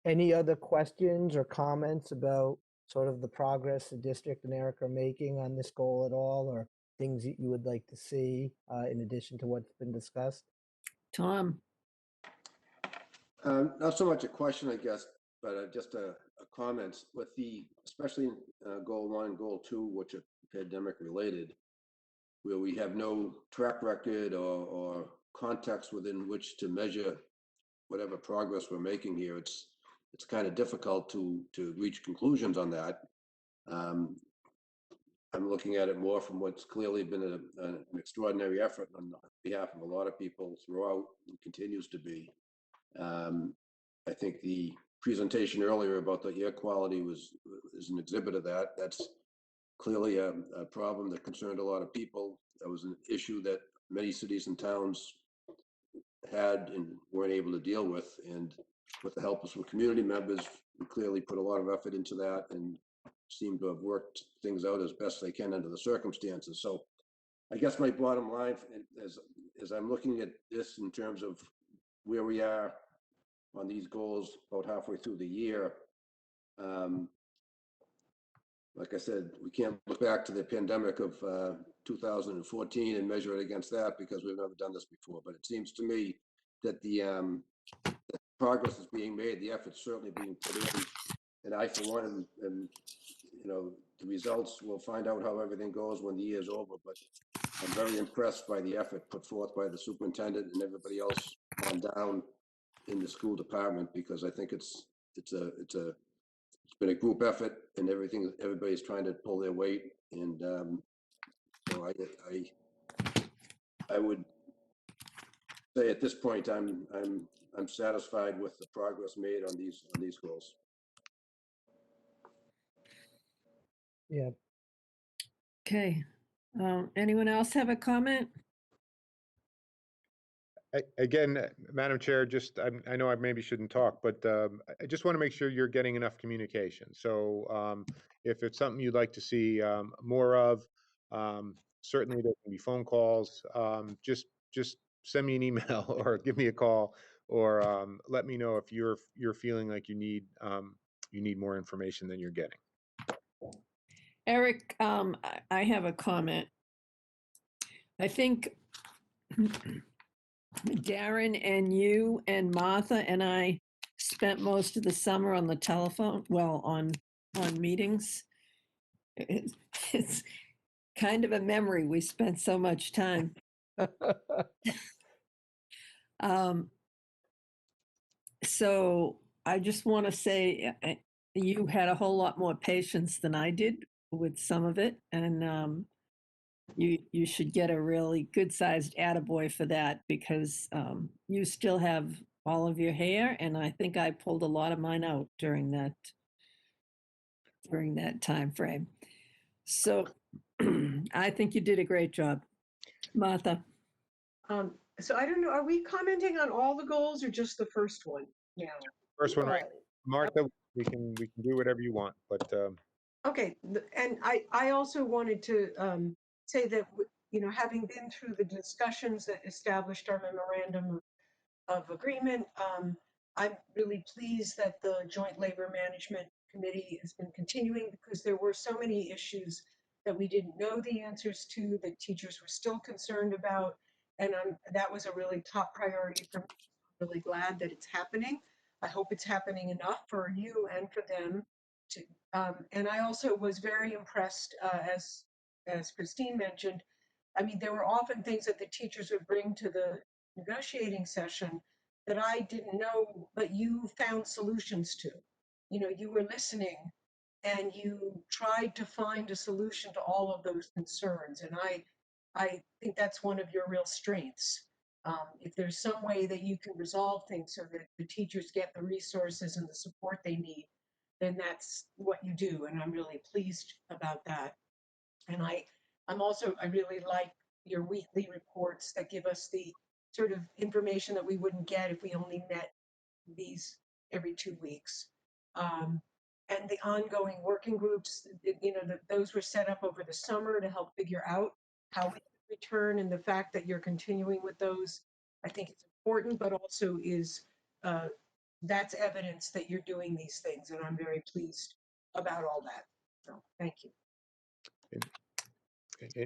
Any other questions or comments about sort of the progress the district and Eric are making on this goal at all, or things that you would like to see in addition to what's been discussed? Tom? Not so much a question, I guess, but just a comment with especially goal 1, goal 2, which are pandemic related, where we have no track record or context within which to measure whatever progress we're making here. It's it's kind of difficult to reach conclusions on that. I'm looking at it more from what's clearly been an extraordinary effort on behalf of a lot of people throughout and continues to be. I think the presentation earlier about the air quality is an exhibit of that. That's clearly a problem that concerned a lot of people. That was an issue that many cities and towns had and weren't able to deal with. And with the help of some community members, we clearly put a lot of effort into that and seem to have worked things out as best they can under the circumstances. So I guess my bottom line as I'm looking at this in terms of where we are on these goals about halfway through the year, like I said, we can't look back to the pandemic of 2014 and measure it against that because we've never done this before. But it seems to me that the progress is being made, the effort's certainly being put in, and I, for one, am the results, we'll find out how everything goes when the year's over. But I'm very impressed by the effort put forth by the superintendent and everybody else on down in the school department, because I think it's been a group effort, and everybody's trying to pull their weight. And I would say at this point I'm satisfied with the progress made on these goals. Yeah. Okay. Anyone else have a comment? Again, Madam Chair, just, I know I maybe shouldn't talk, but I just want to make sure you're getting enough communication. So if it's something you'd like to see more of, certainly there can be phone calls. Just send me an email or give me a call, or let me know if you're feeling like you need more information than you're getting. Eric, I have a comment. I think Darren and you and Martha and I spent most of the summer on the telephone, well, on meetings. It's kind of a memory. We spent so much time. So I just want to say you had a whole lot more patience than I did with some of it. And you should get a really good-sized attaboy for that, because you still have all of your hair, and I think I pulled a lot of mine out during that time frame. So I think you did a great job, Martha. So I don't know, are we commenting on all the goals or just the first one now? First one, right? Martha, we can do whatever you want, but Okay, and I also wanted to say that, having been through the discussions that established our memorandum of agreement, I'm really pleased that the Joint Labor Management Committee has been continuing, because there were so many issues that we didn't know the answers to, that teachers were still concerned about, and that was a really top priority for me. I'm really glad that it's happening. I hope it's happening enough for you and for them to, and I also was very impressed, as Christine mentioned. I mean, there were often things that the teachers would bring to the negotiating session that I didn't know, but you found solutions to. You were listening and you tried to find a solution to all of those concerns. And I think that's one of your real strengths. If there's some way that you can resolve things so that the teachers get the resources and the support they need, then that's what you do. And I'm really pleased about that. And I really like your weekly reports that give us the sort of information that we wouldn't get if we only met these every 2 weeks. And the ongoing working groups, those were set up over the summer to help figure out how we could return, and the fact that you're continuing with those, I think it's important, but also that's evidence that you're doing these things, and I'm very pleased about all that. So thank you.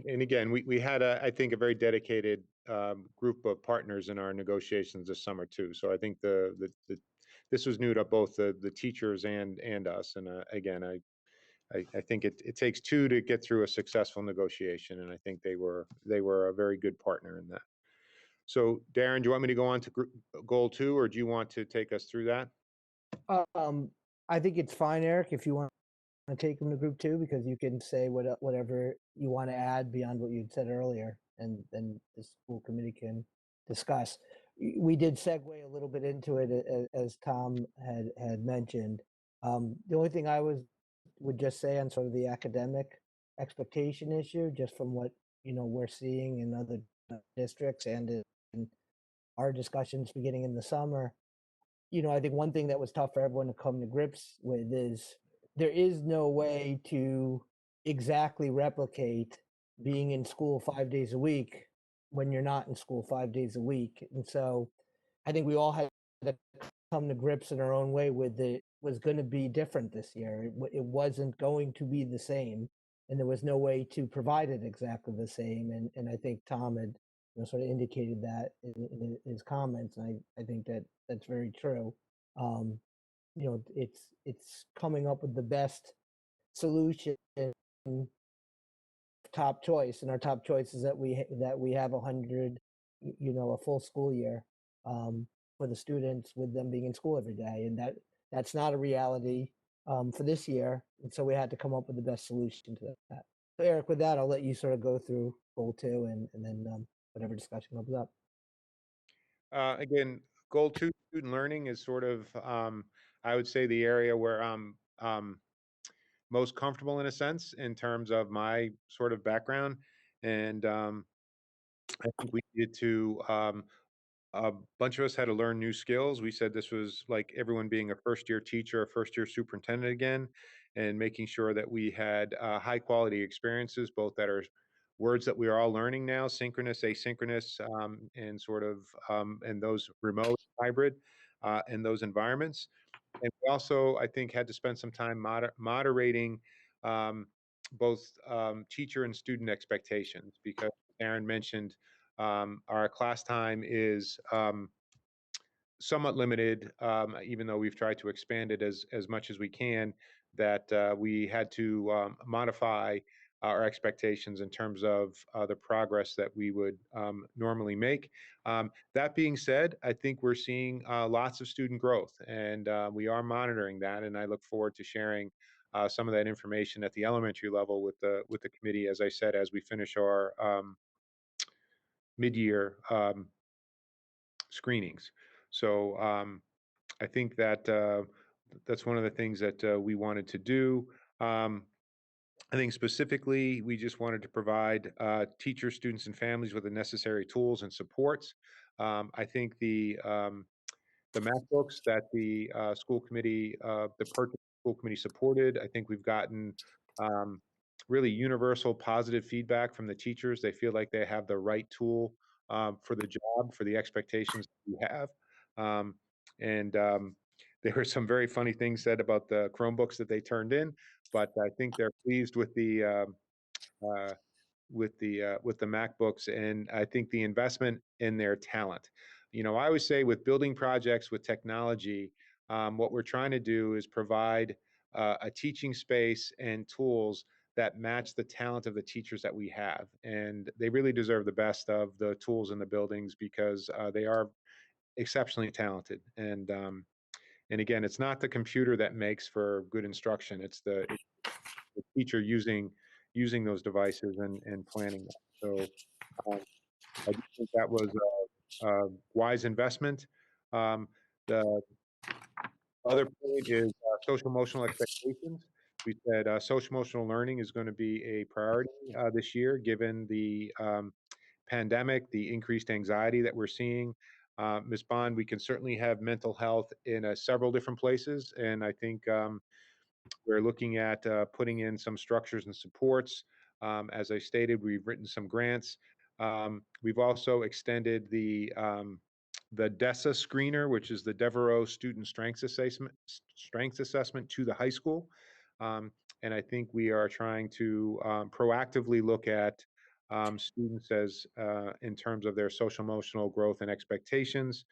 And again, we had I think a very dedicated group of partners in our negotiations this summer too. So I think this was new to both the teachers and us. And again, I think it takes two to get through a successful negotiation, and I think they were a very good partner in that. So Darren, do you want me to go on to goal 2, or do you want to take us through that? I think it's fine, Eric, if you want to take them to group 2, because you can say whatever you want to add beyond what you'd said earlier, and then the school committee can discuss. We did segue a little bit into it, as Tom had mentioned. The only thing I would just say on sort of the academic expectation issue, just from what we're seeing in other districts and in our discussions beginning in the summer, I think one thing that was tough for everyone to come to grips with is there is no way to exactly replicate being in school 5 days a week when you're not in school 5 days a week. And so I think we all had to come to grips in our own way with it was going to be different this year. It wasn't going to be the same, and there was no way to provide it exactly the same. And I think Tom had sort of indicated that in his comments. And I think that that's very true. It's coming up with the best solution, top choice, and our top choice is that we have 100, a full school year for the students, with them being in school every day, and that's not a reality for this year, and so we had to come up with the best solution to that. So Eric, with that, I'll let you sort of go through goal 2 and then whatever discussion comes up. Again, goal 2, student learning, is sort of, I would say, the area where I'm most comfortable, in a sense, in terms of my sort of background. And I think we needed to, a bunch of us had to learn new skills. We said this was like everyone being a first-year teacher, a first-year superintendent again, and making sure that we had high-quality experiences, both that are words that we are all learning now, synchronous, asynchronous, and sort of, and those remote, hybrid, in those environments. And we also, I think, had to spend some time moderating both teacher and student expectations, because Aaron mentioned our class time is somewhat limited, even though we've tried to expand it as much as we can, that we had to modify our expectations in terms of the progress that we would normally make. That being said, I think we're seeing lots of student growth, and we are monitoring that, and I look forward to sharing some of that information at the elementary level with the committee, as I said, as we finish our mid-year screenings. So I think that that's one of the things that we wanted to do. I think specifically, we just wanted to provide teachers, students, and families with the necessary tools and supports. I think the MacBooks that the school committee, the purchase school committee supported, I think we've gotten really universal positive feedback from the teachers. They feel like they have the right tool for the job, for the expectations that we have. And there were some very funny things said about the Chromebooks that they turned in, but I think they're pleased with the MacBooks, and I think the investment in their talent. I always say, with building projects with technology, what we're trying to do is provide a teaching space and tools that match the talent of the teachers that we have, and they really deserve the best of the tools in the buildings, because they are exceptionally talented. And again, it's not the computer that makes for good instruction; it's the teacher using those devices and planning that. So I do think that was a wise investment. The other point is social emotional expectations. We said social emotional learning is going to be a priority this year, given the pandemic, the increased anxiety that we're seeing. Ms. Bond, we can certainly have mental health in several different places, and I think we're looking at putting in some structures and supports. As I stated, we've written some grants. We've also extended the DESA screener, which is the Devereaux Student Strengths Assessment, to the high school. And I think we are trying to proactively look at students as in terms of their social emotional growth and expectations.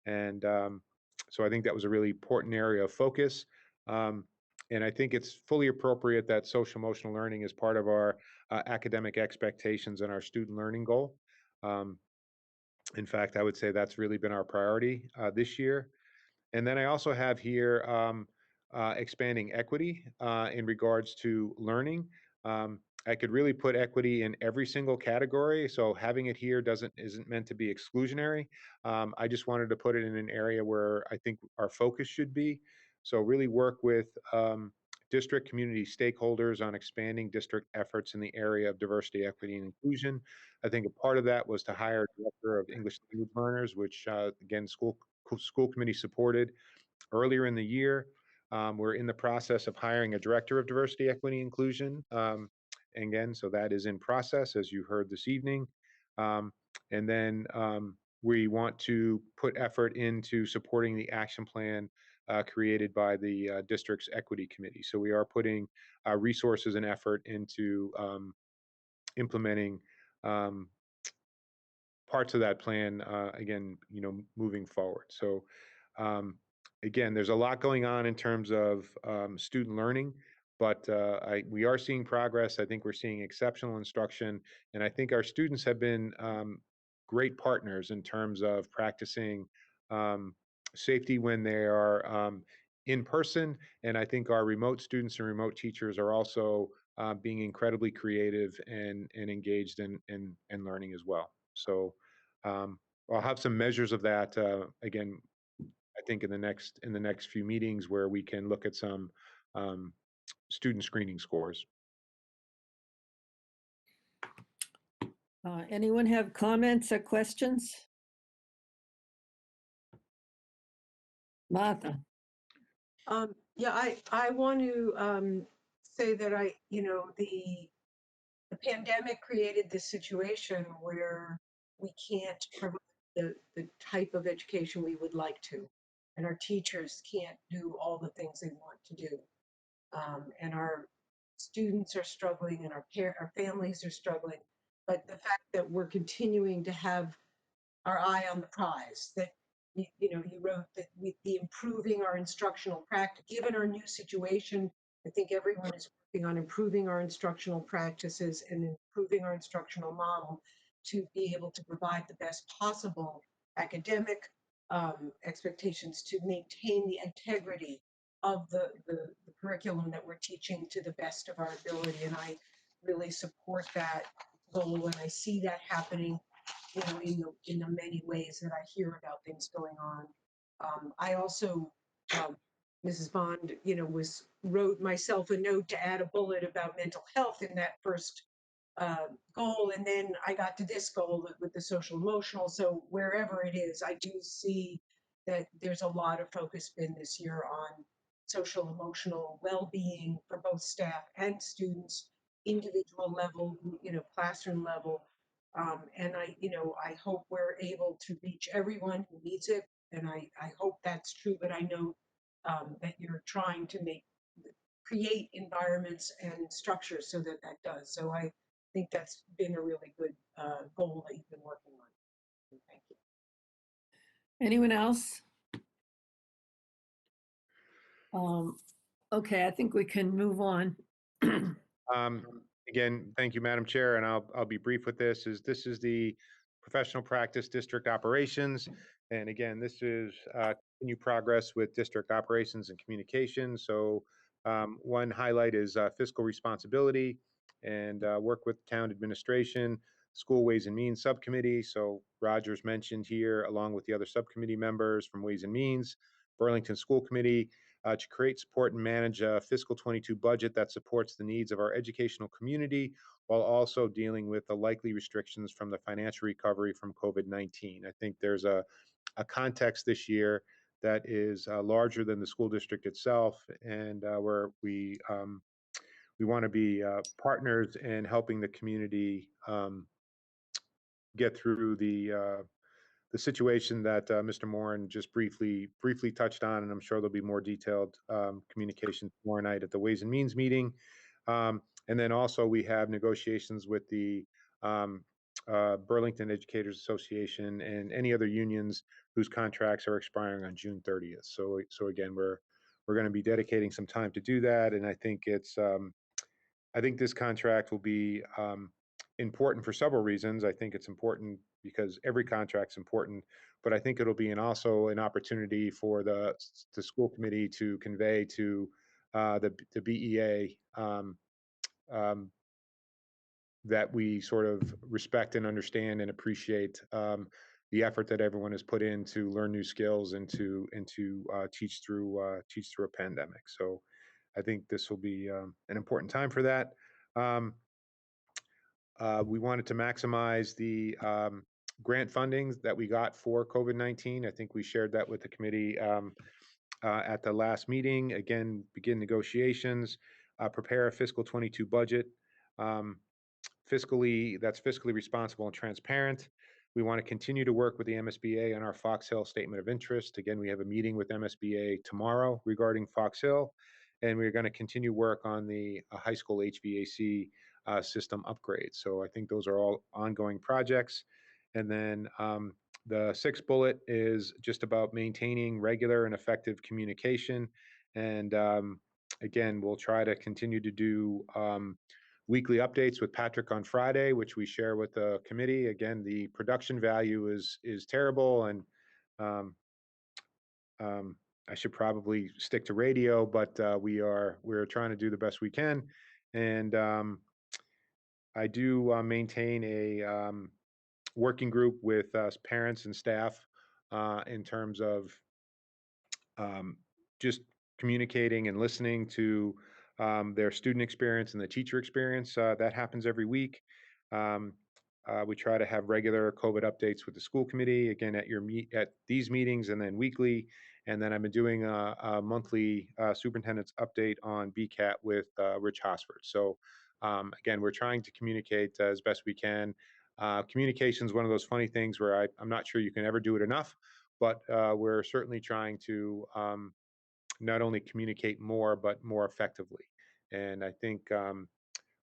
And so I think that was a really important area of focus. And I think it's fully appropriate that social emotional learning is part of our academic expectations and our student learning goal. In fact, I would say that's really been our priority this year. And then I also have here expanding equity in regards to learning. I could really put equity in every single category, so having it here isn't meant to be exclusionary. I just wanted to put it in an area where I think our focus should be. So really work with district community stakeholders on expanding district efforts in the area of diversity, equity, and inclusion. I think a part of that was to hire a director of English language learners, which again, school committee supported earlier in the year. We're in the process of hiring a director of diversity, equity, inclusion. Again, so that is in process, as you heard this evening. And then we want to put effort into supporting the action plan created by the district's equity committee. So we are putting resources and effort into implementing parts of that plan, again, moving forward. So again, there's a lot going on in terms of student learning, but we are seeing progress. I think we're seeing exceptional instruction, and I think our students have been great partners in terms of practicing safety when they are in person, and I think our remote students and remote teachers are also being incredibly creative and engaged in learning as well. So I'll have some measures of that again, I think in the next few meetings where we can look at some student screening scores. Anyone have comments or questions? Martha. Yeah, I want to say that the pandemic created this situation where we can't provide the type of education we would like to, and our teachers can't do all the things they want to do, and our students are struggling, and our families are struggling. But the fact that we're continuing to have our eye on the prize, that you wrote that the improving our instructional practice, given our new situation, I think everyone is working on improving our instructional practices and improving our instructional model to be able to provide the best possible academic expectations to maintain the integrity of the curriculum that we're teaching to the best of our ability. And I really support that goal, and I see that happening in the many ways that I hear about things going on. I also, Mrs. Bond, wrote myself a note to add a bullet about mental health in that first goal, and then I got to this goal with the social emotional. So wherever it is, I do see that there's a lot of focus been this year on social emotional well-being for both staff and students, individual level, classroom level. And I hope we're able to reach everyone who needs it. And I hope that's true, but I know that you're trying to create environments and structures so that that does. So I think that's been a really good goal that you've been working on. Thank you. Anyone else? Okay, I think we can move on. Again, thank you, Madam Chair, and I'll be brief with this. This is the professional practice district operations, and again, this is continued progress with district operations and communication. So one highlight is fiscal responsibility and work with town administration, school Ways and Means subcommittee. So Roger's mentioned here, along with the other subcommittee members from Ways and Means, Burlington School Committee, to create, support, and manage a fiscal 22 budget that supports the needs of our educational community while also dealing with the likely restrictions from the financial recovery from COVID-19. I think there's a context this year that is larger than the school district itself, and where we want to be partners in helping the community get through the situation that Mr. Moran just briefly touched on, and I'm sure there'll be more detailed communication tomorrow night at the Ways and Means meeting. And then also we have negotiations with the Burlington Educators Association and any other unions whose contracts are expiring on June 30th. So again, we're going to be dedicating some time to do that, and I think I think this contract will be important for several reasons. I think it's important because every contract's important but I think it'll be also an opportunity for the school committee to convey to the BEA that we sort of respect and understand and appreciate the effort that everyone has put in to learn new skills and to teach through a pandemic. So I think this will be an important time for that. We wanted to maximize the grant funding that we got for COVID-19. I think we shared that with the committee at the last meeting. Again, begin negotiations, prepare a fiscal 22 budget. That's fiscally responsible and transparent. We want to continue to work with the MSBA on our Fox Hill Statement of Interest. Again, we have a meeting with MSBA tomorrow regarding Fox Hill, and we're going to continue work on the high school HVAC system upgrades. So I think those are all ongoing projects. And then the sixth bullet is just about maintaining regular and effective communication. And again, we'll try to continue to do weekly updates with Patrick on Friday, which we share with the committee. Again, the production value is terrible, and I should probably stick to radio, but we're trying to do the best we can. And I do maintain a working group with parents and staff in terms of just communicating and listening to their student experience and the teacher experience. That happens every week. We try to have regular COVID updates with the school committee, again, at these meetings and then weekly. And then I've been doing a monthly superintendent's update on BCAT with Rich Hosford. So again, we're trying to communicate as best we can. Communication is one of those funny things where I'm not sure you can ever do it enough, but we're certainly trying to not only communicate more, but more effectively. And I think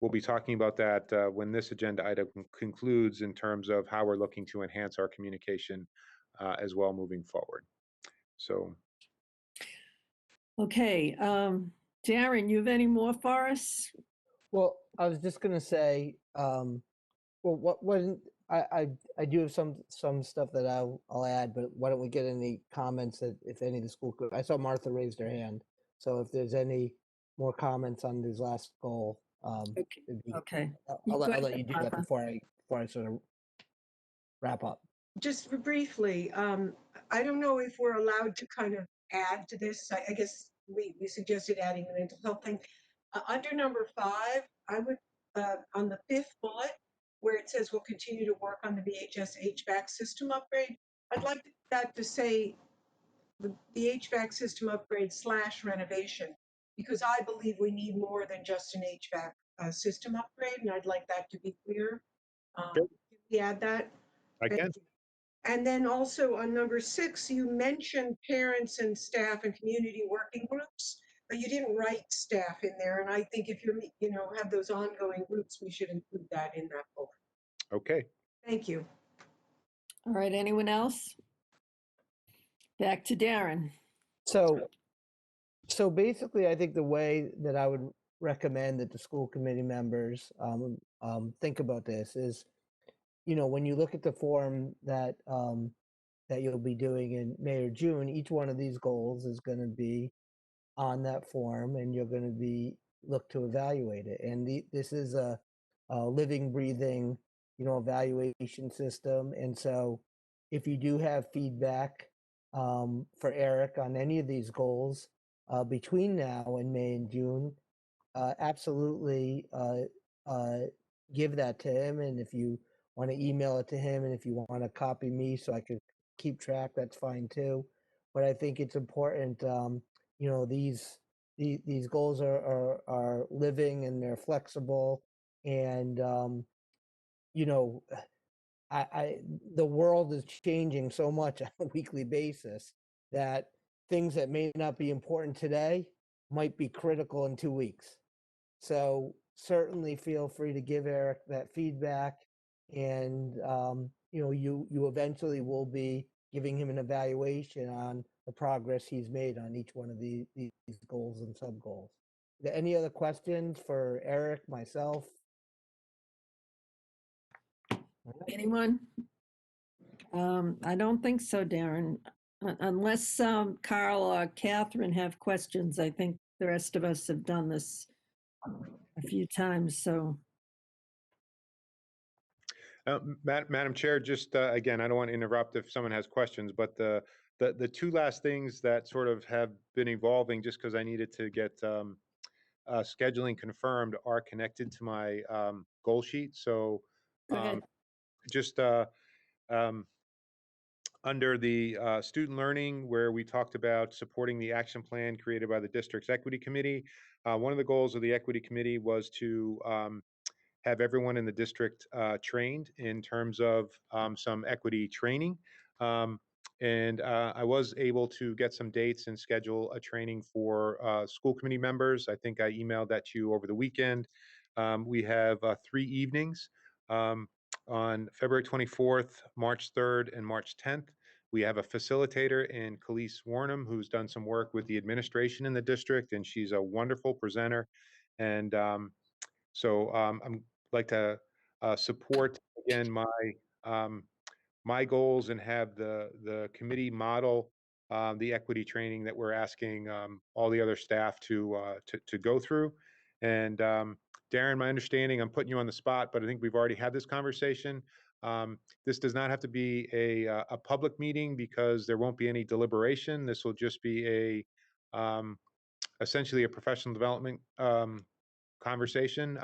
we'll be talking about that when this agenda item concludes in terms of how we're looking to enhance our communication as well moving forward. So. Okay, Darren, you have any more for us? Well, I was just going to say, well, I do have some stuff that I'll add, but why don't we get any comments that if any of the school, I saw Martha raised her hand. So if there's any more comments on this last goal, Okay. I'll let you do that before I sort of wrap up. Just briefly, I don't know if we're allowed to kind of add to this. I guess we suggested adding the mental health thing. Under number 5, I would, on the 5th bullet, where it says we'll continue to work on the VHS HVAC system upgrade, I'd like that to say the HVAC system upgrade / renovation, because I believe we need more than just an HVAC system upgrade, and I'd like that to be clear. Can we add that? I can. And then also on number 6, you mentioned parents and staff and community working groups, but you didn't write staff in there. And I think if you're, have those ongoing groups, we should include that in that book. Okay. Thank you. All right, anyone else? Back to Darren. So basically, I think the way that I would recommend that the school committee members think about this is, when you look at the form that that you'll be doing in May or June, each one of these goals is going to be on that form, and you're going to be look to evaluate it. And this is a living, breathing, evaluation system. And so, if you do have feedback for Eric on any of these goals between now and May and June, absolutely give that to him. And if you want to email it to him, and if you want to copy me so I could keep track, that's fine too. But I think it's important, these goals are living and they're flexible, and the world is changing so much on a weekly basis that things that may not be important today might be critical in 2 weeks. So certainly feel free to give Eric that feedback, and you eventually will be giving him an evaluation on the progress he's made on each one of these goals and sub goals. Any other questions for Eric, myself? Anyone? I don't think so, Darren. Unless Carl or Catherine have questions, I think the rest of us have done this a few times, so. Madam Chair, just again, I don't want to interrupt if someone has questions, but the two last things that sort of have been evolving, just because I needed to get scheduling confirmed, are connected to my goal sheet. So Go ahead. just under the student learning, where we talked about supporting the action plan created by the district's equity committee. One of the goals of the equity committee was to have everyone in the district trained in terms of some equity training. And I was able to get some dates and schedule a training for school committee members. I think I emailed that to you over the weekend. We have 3 evenings on February 24th, March 3rd, and March 10th. We have a facilitator in Khalees Warnham, who's done some work with the administration in the district, and she's a wonderful presenter. And so I'm like to support again my goals and have the committee model the equity training that we're asking all the other staff to go through. And Darren, my understanding, I'm putting you on the spot, but I think we've already had this conversation. This does not have to be a public meeting because there won't be any deliberation. This will just be essentially a professional development conversation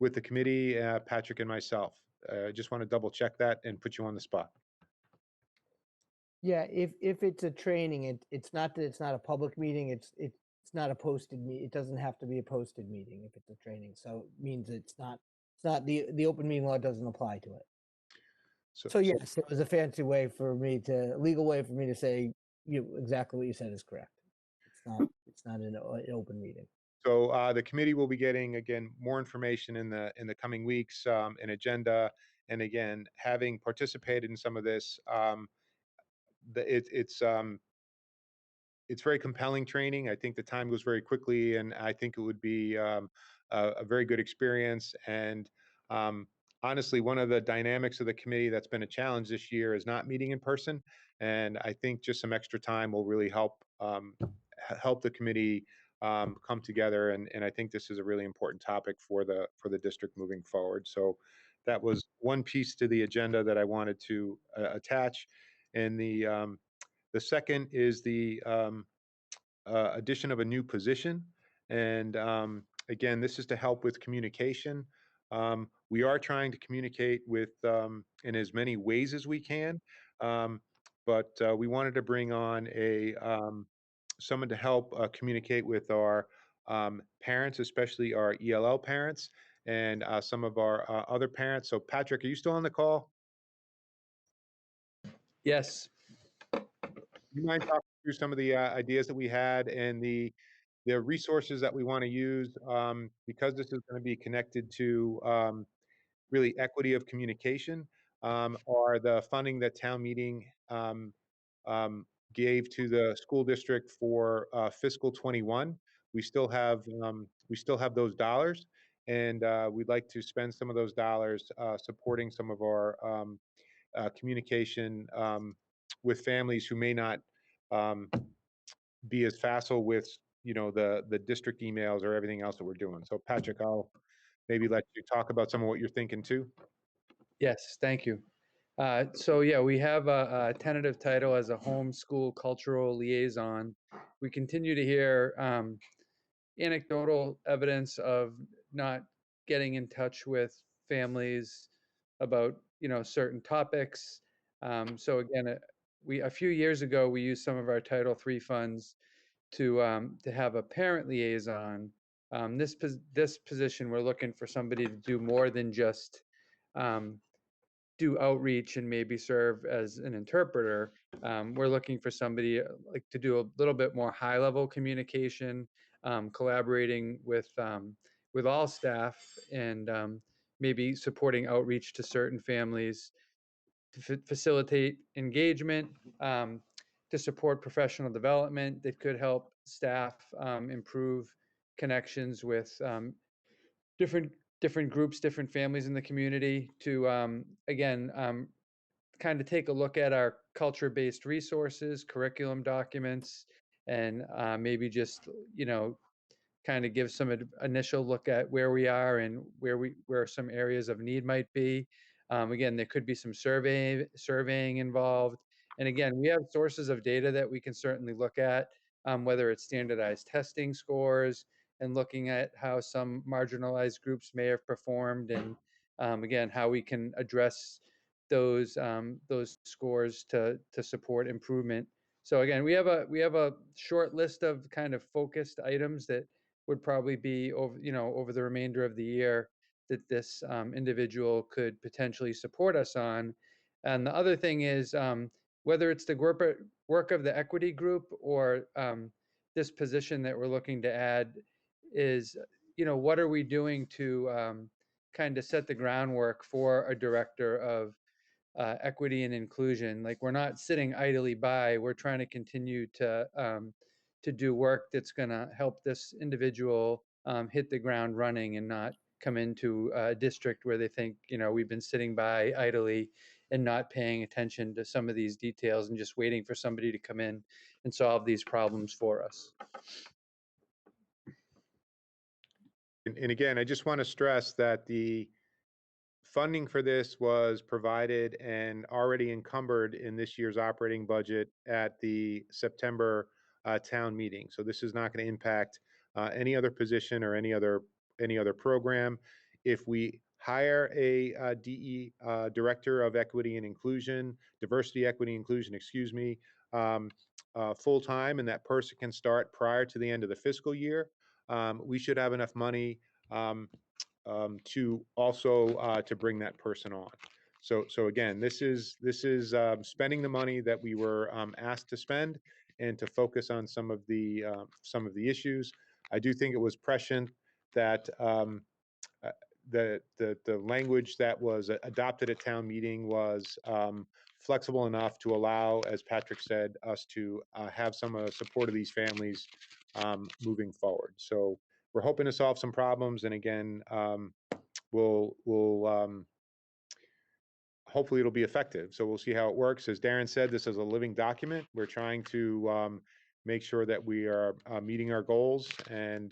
with the committee, Patrick and myself. I just want to double check that and put you on the spot. Yeah, if it's a training, it's not that it's not a public meeting, it's not a posted meeting. It doesn't have to be a posted meeting if it's a training. So it means it's not the open meeting law doesn't apply to it. So yes, it was a fancy way for me legal way for me to say exactly what you said is correct. It's not an open meeting. So the committee will be getting, again, more information in the coming weeks, an agenda, and again, having participated in some of this, it's very compelling training. I think the time goes very quickly, and I think it would be a very good experience. And honestly, one of the dynamics of the committee that's been a challenge this year is not meeting in person. And I think just some extra time will really help the committee come together. And I think this is a really important topic for the district moving forward. So that was one piece to the agenda that I wanted to attach. And the second is the addition of a new position. And again, this is to help with communication. We are trying to communicate with in as many ways as we can, but we wanted to bring on someone to help communicate with our parents, especially our ELL parents, and some of our other parents. So Patrick, are you still on the call? Yes. You mind talking through some of the ideas that we had and the resources that we want to use, because this is going to be connected to really equity of communication, are the funding that town meeting gave to the school district for fiscal 21. We still have those dollars, and we'd like to spend some of those dollars supporting some of our communication with families who may not be as facile with the district emails or everything else that we're doing. So Patrick, I'll maybe let you talk about some of what you're thinking too. Yes, thank you. So yeah, we have a tentative title as a homeschool cultural liaison. We continue to hear anecdotal evidence of not getting in touch with families about certain topics. So again, a few years ago we used some of our Title III funds to have a parent liaison. This position, we're looking for somebody to do more than just do outreach and maybe serve as an interpreter. We're looking for somebody like to do a little bit more high-level communication, collaborating with all staff, and maybe supporting outreach to certain families, to facilitate engagement, to support professional development that could help staff improve connections with different groups, different families in the community, to again kind of take a look at our culture-based resources, curriculum documents, and maybe just, kind of give some initial look at where we are and where some areas of need might be. Again, there could be some surveying involved. And again, we have sources of data that we can certainly look at, whether it's standardized testing scores and looking at how some marginalized groups may have performed, and again, how we can address those scores to support improvement. So again, we have a short list of kind of focused items that would probably be over the remainder of the year that this individual could potentially support us on. And the other thing is, whether it's the work of the equity group or this position that we're looking to add, is, what are we doing to kind of set the groundwork for a director of equity and inclusion? Like, we're not sitting idly by. We're trying to continue to do work that's going to help this individual hit the ground running and not come into a district where they think, we've been sitting by idly and not paying attention to some of these details and just waiting for somebody to come in and solve these problems for us. And again, I just want to stress that the funding for this was provided and already encumbered in this year's operating budget at the September town meeting. So this is not going to impact any other position or any other program. If we hire a DE director of equity and inclusion, diversity, equity, inclusion, excuse me, full time, and that person can start prior to the end of the fiscal year, we should have enough money to also to bring that person on. So again, this is spending the money that we were asked to spend and to focus on some of the issues. I do think it was prescient that the language that was adopted at town meeting was flexible enough to allow, as Patrick said, us to have some support of these families moving forward. So we're hoping to solve some problems, and again, we'll hopefully it'll be effective. So we'll see how it works. As Darren said, this is a living document. We're trying to make sure that we are meeting our goals, and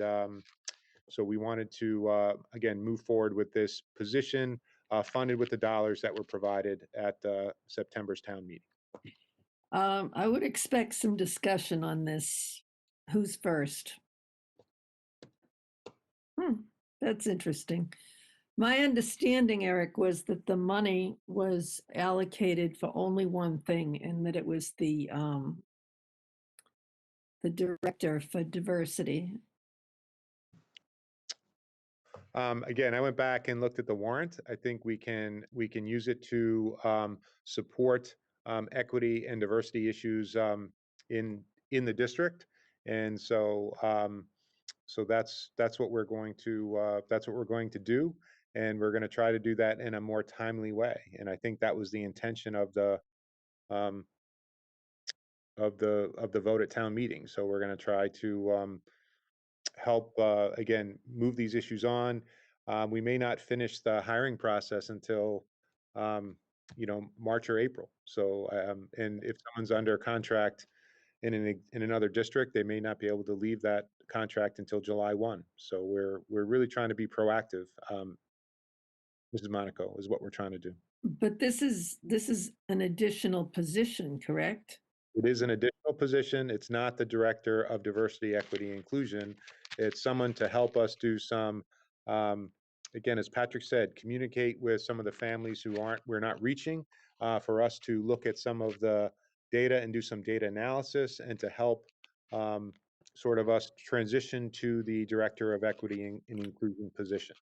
so we wanted to again move forward with this position, funded with the dollars that were provided at September's town meeting. I would expect some discussion on this. Who's first? That's interesting. My understanding, Eric, was that the money was allocated for only one thing, and that it was the director for diversity. Again, I went back and looked at the warrant. I think we can use it to support equity and diversity issues in the district, and so that's what we're going to do, and we're going to try to do that in a more timely way. And I think that was the intention of the vote at town meeting. So we're going to try to help again move these issues on. We may not finish the hiring process until March or April. So and if someone's under contract in another district, they may not be able to leave that contract until July 1. So we're really trying to be proactive. Mrs. Monaco, is what we're trying to do. But this is an additional position, correct? It is an additional position. It's not the director of diversity, equity, inclusion. It's someone to help us do some, again, as Patrick said, communicate with some of the families who we're not reaching, for us to look at some of the data and do some data analysis, and to help sort of us transition to the director of equity and inclusion position.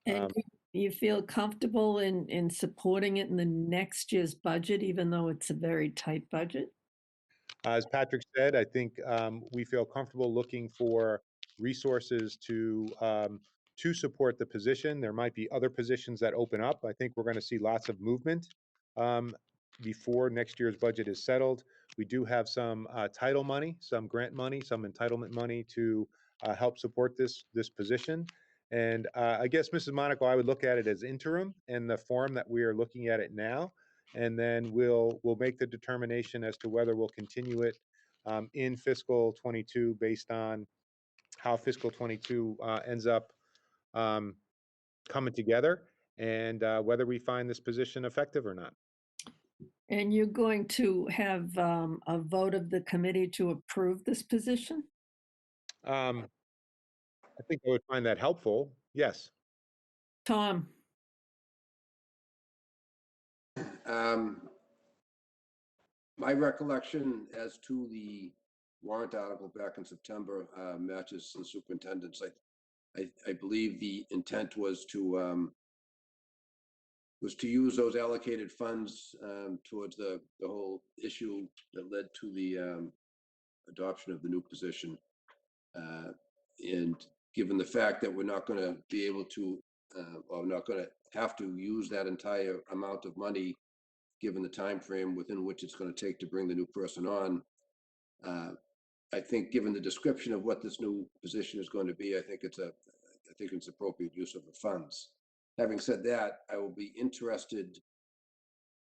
And you feel comfortable in supporting it in the next year's budget, even though it's a very tight budget? As Patrick said, I think we feel comfortable looking for resources to support the position. There might be other positions that open up. I think we're going to see lots of movement before next year's budget is settled. We do have some title money, some grant money, some entitlement money to help support this position. And I guess, Mrs. Monaco, I would look at it as interim in the form that we are looking at it now. and then we'll make the determination as to whether we'll continue it in fiscal 22 based on how fiscal 22 ends up coming together, and whether we find this position effective or not. And you're going to have a vote of the committee to approve this position? I think I would find that helpful. Yes. Tom? My recollection as to the warrant article back in September matches the superintendent's. I believe the intent was to use those allocated funds towards the whole issue that led to the adoption of the new position. And given the fact that we're not going to be able to, or not going to have to use that entire amount of money, given the time frame within which it's going to take to bring the new person on, I think, given the description of what this new position is going to be, I think it's appropriate use of the funds. Having said that, I will be interested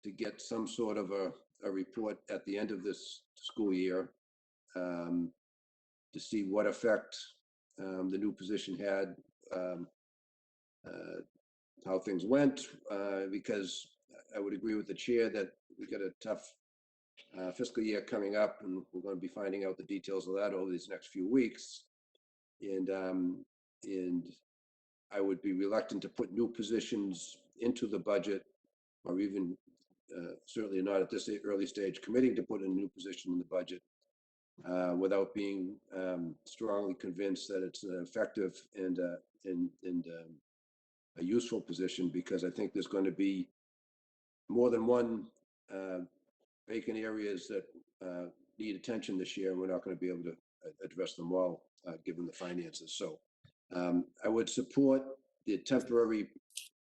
to get some sort of a report at the end of this school year to see what effect the new position had, how things went, because I would agree with the chair that we got a tough fiscal year coming up, and we're going to be finding out the details of that over these next few weeks. And I would be reluctant to put new positions into the budget, or even certainly not at this early stage committing to put a new position in the budget without being strongly convinced that it's effective and a useful position, because I think there's going to be more than one vacant areas that need attention this year, and we're not going to be able to address them all given the finances. So I would support the temporary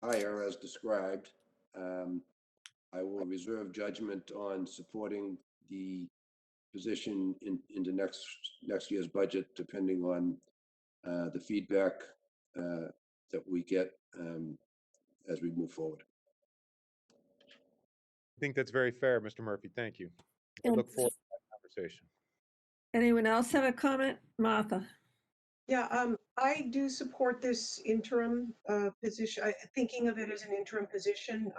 hire as described. I will reserve judgment on supporting the position into next year's budget, depending on the feedback that we get as we move forward. I think that's very fair, Mr. Murphy. Thank you. I look forward to that conversation. Anyone else have a comment? Martha? Yeah, I do support this interim position. Thinking of it as an interim position,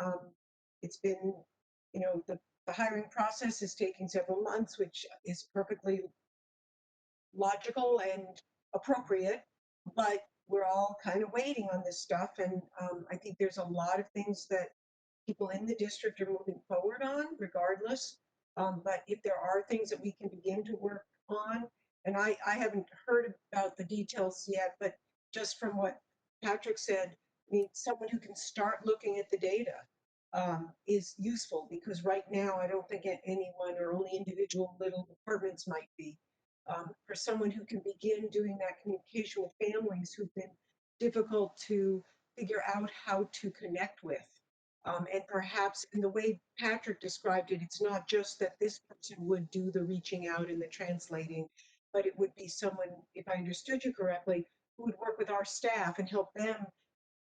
it's been, the hiring process is taking several months, which is perfectly logical and appropriate, but we're all kind of waiting on this stuff. And I think there's a lot of things that people in the district are moving forward on regardless. But if there are things that we can begin to work on, and I haven't heard about the details yet, but just from what Patrick said, I mean, someone who can start looking at the data is useful, because right now I don't think anyone, or only individual little departments might be. For someone who can begin doing that communication with families who've been difficult to figure out how to connect with. And perhaps in the way Patrick described it, it's not just that this person would do the reaching out and the translating, but it would be someone, if I understood you correctly, who would work with our staff and help them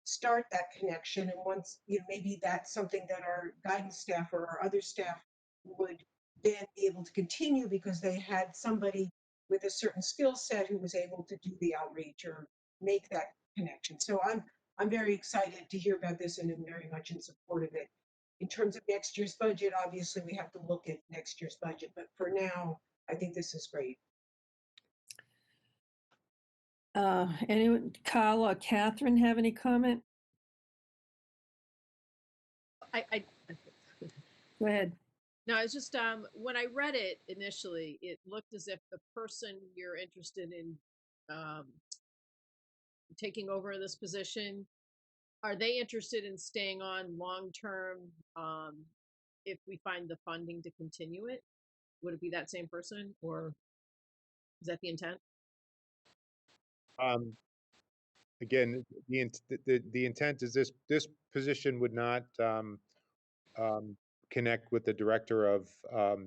start that connection. And once, maybe that's something that our guidance staff or our other staff would then be able to continue, because they had somebody with a certain skill set who was able to do the outreach or make that connection. So I'm very excited to hear about this, and I'm very much in support of it. In terms of next year's budget, obviously we have to look at next year's budget, but for now, I think this is great. Anyone, Carl or Catherine, have any comment? Go ahead. No, it's just when I read it initially, it looked as if the person you're interested in taking over this position, are they interested in staying on long term if we find the funding to continue it? Would it be that same person, or is that the intent? Again, the intent is this position would not connect with the director of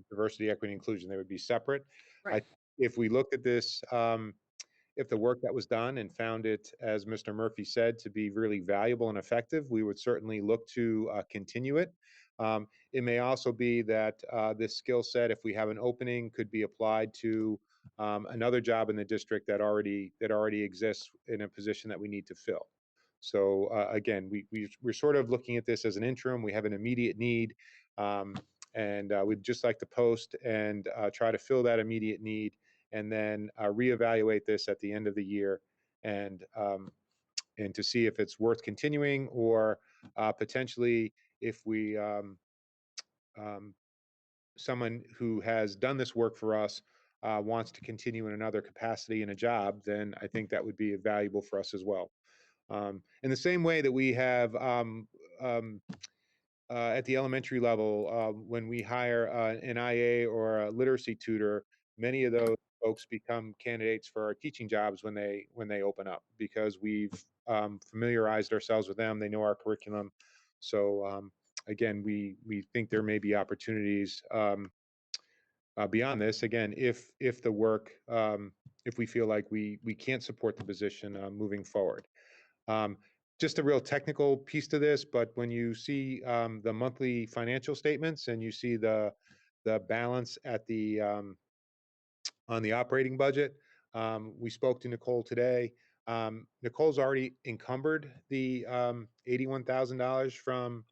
diversity, equity, inclusion. They would be separate. Right. If we looked at this, if the work that was done and found it, as Mr. Murphy said, to be really valuable and effective, we would certainly look to continue it. It may also be that this skill set, if we have an opening, could be applied to another job in the district that already exists in a position that we need to fill. So again, we're sort of looking at this as an interim. We have an immediate need, and we'd just like to post and try to fill that immediate need, and then reevaluate this at the end of the year, and to see if it's worth continuing, or potentially if we someone who has done this work for us wants to continue in another capacity in a job, then I think that would be valuable for us as well. In the same way that we have at the elementary level, when we hire an IA or a literacy tutor, many of those folks become candidates for our teaching jobs when they open up, because we've familiarized ourselves with them. They know our curriculum. So again, we think there may be opportunities beyond this. Again, if the work, if we feel like we can't support the position moving forward. Just a real technical piece to this, but when you see the monthly financial statements and you see the balance at the on the operating budget, we spoke to Nicole today. Nicole's already encumbered the $81,000 from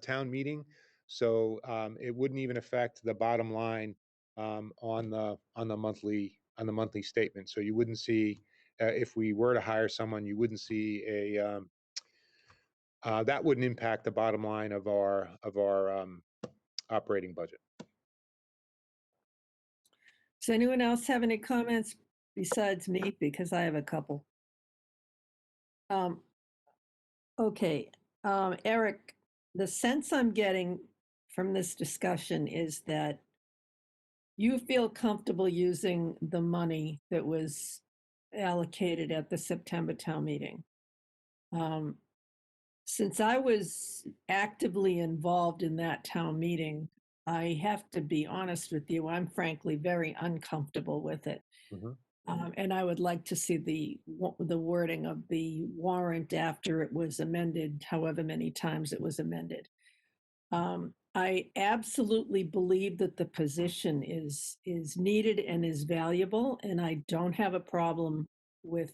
town meeting, so it wouldn't even affect the bottom line on the monthly statement. So you wouldn't see, if we were to hire someone, you wouldn't see a that wouldn't impact the bottom line of our operating budget. Does anyone else have any comments besides me? Because I have a couple. Okay, Eric, the sense I'm getting from this discussion is that you feel comfortable using the money that was allocated at the September town meeting. Since I was actively involved in that town meeting, I have to be honest with you, I'm frankly very uncomfortable with it. And I would like to see the wording of the warrant after it was amended, however many times it was amended. I absolutely believe that the position is needed and is valuable, and I don't have a problem with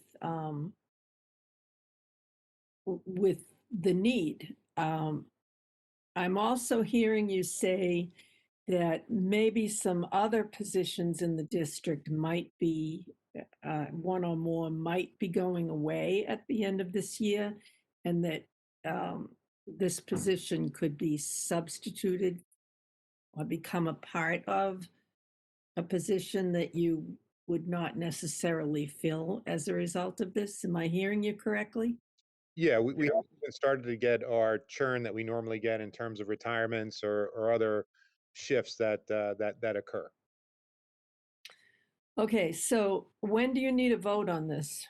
the need. I'm also hearing you say that maybe some other positions in the district might be, one or more might be going away at the end of this year, and that this position could be substituted or become a part of a position that you would not necessarily fill as a result of this. Am I hearing you correctly? Yeah, we haven't even started to get our churn that we normally get in terms of retirements or other shifts that occur. Okay, so when do you need a vote on this?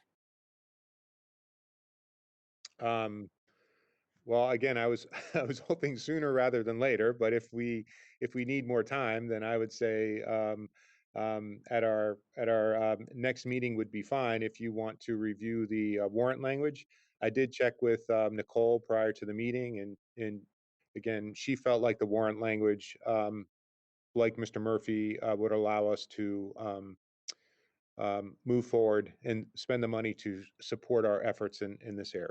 Well, again, I was I was hoping sooner rather than later, but if we need more time, then I would say at our next meeting would be fine if you want to review the warrant language. I did check with Nicole prior to the meeting, and again, she felt like the warrant language, like Mr. Murphy, would allow us to move forward and spend the money to support our efforts in this area.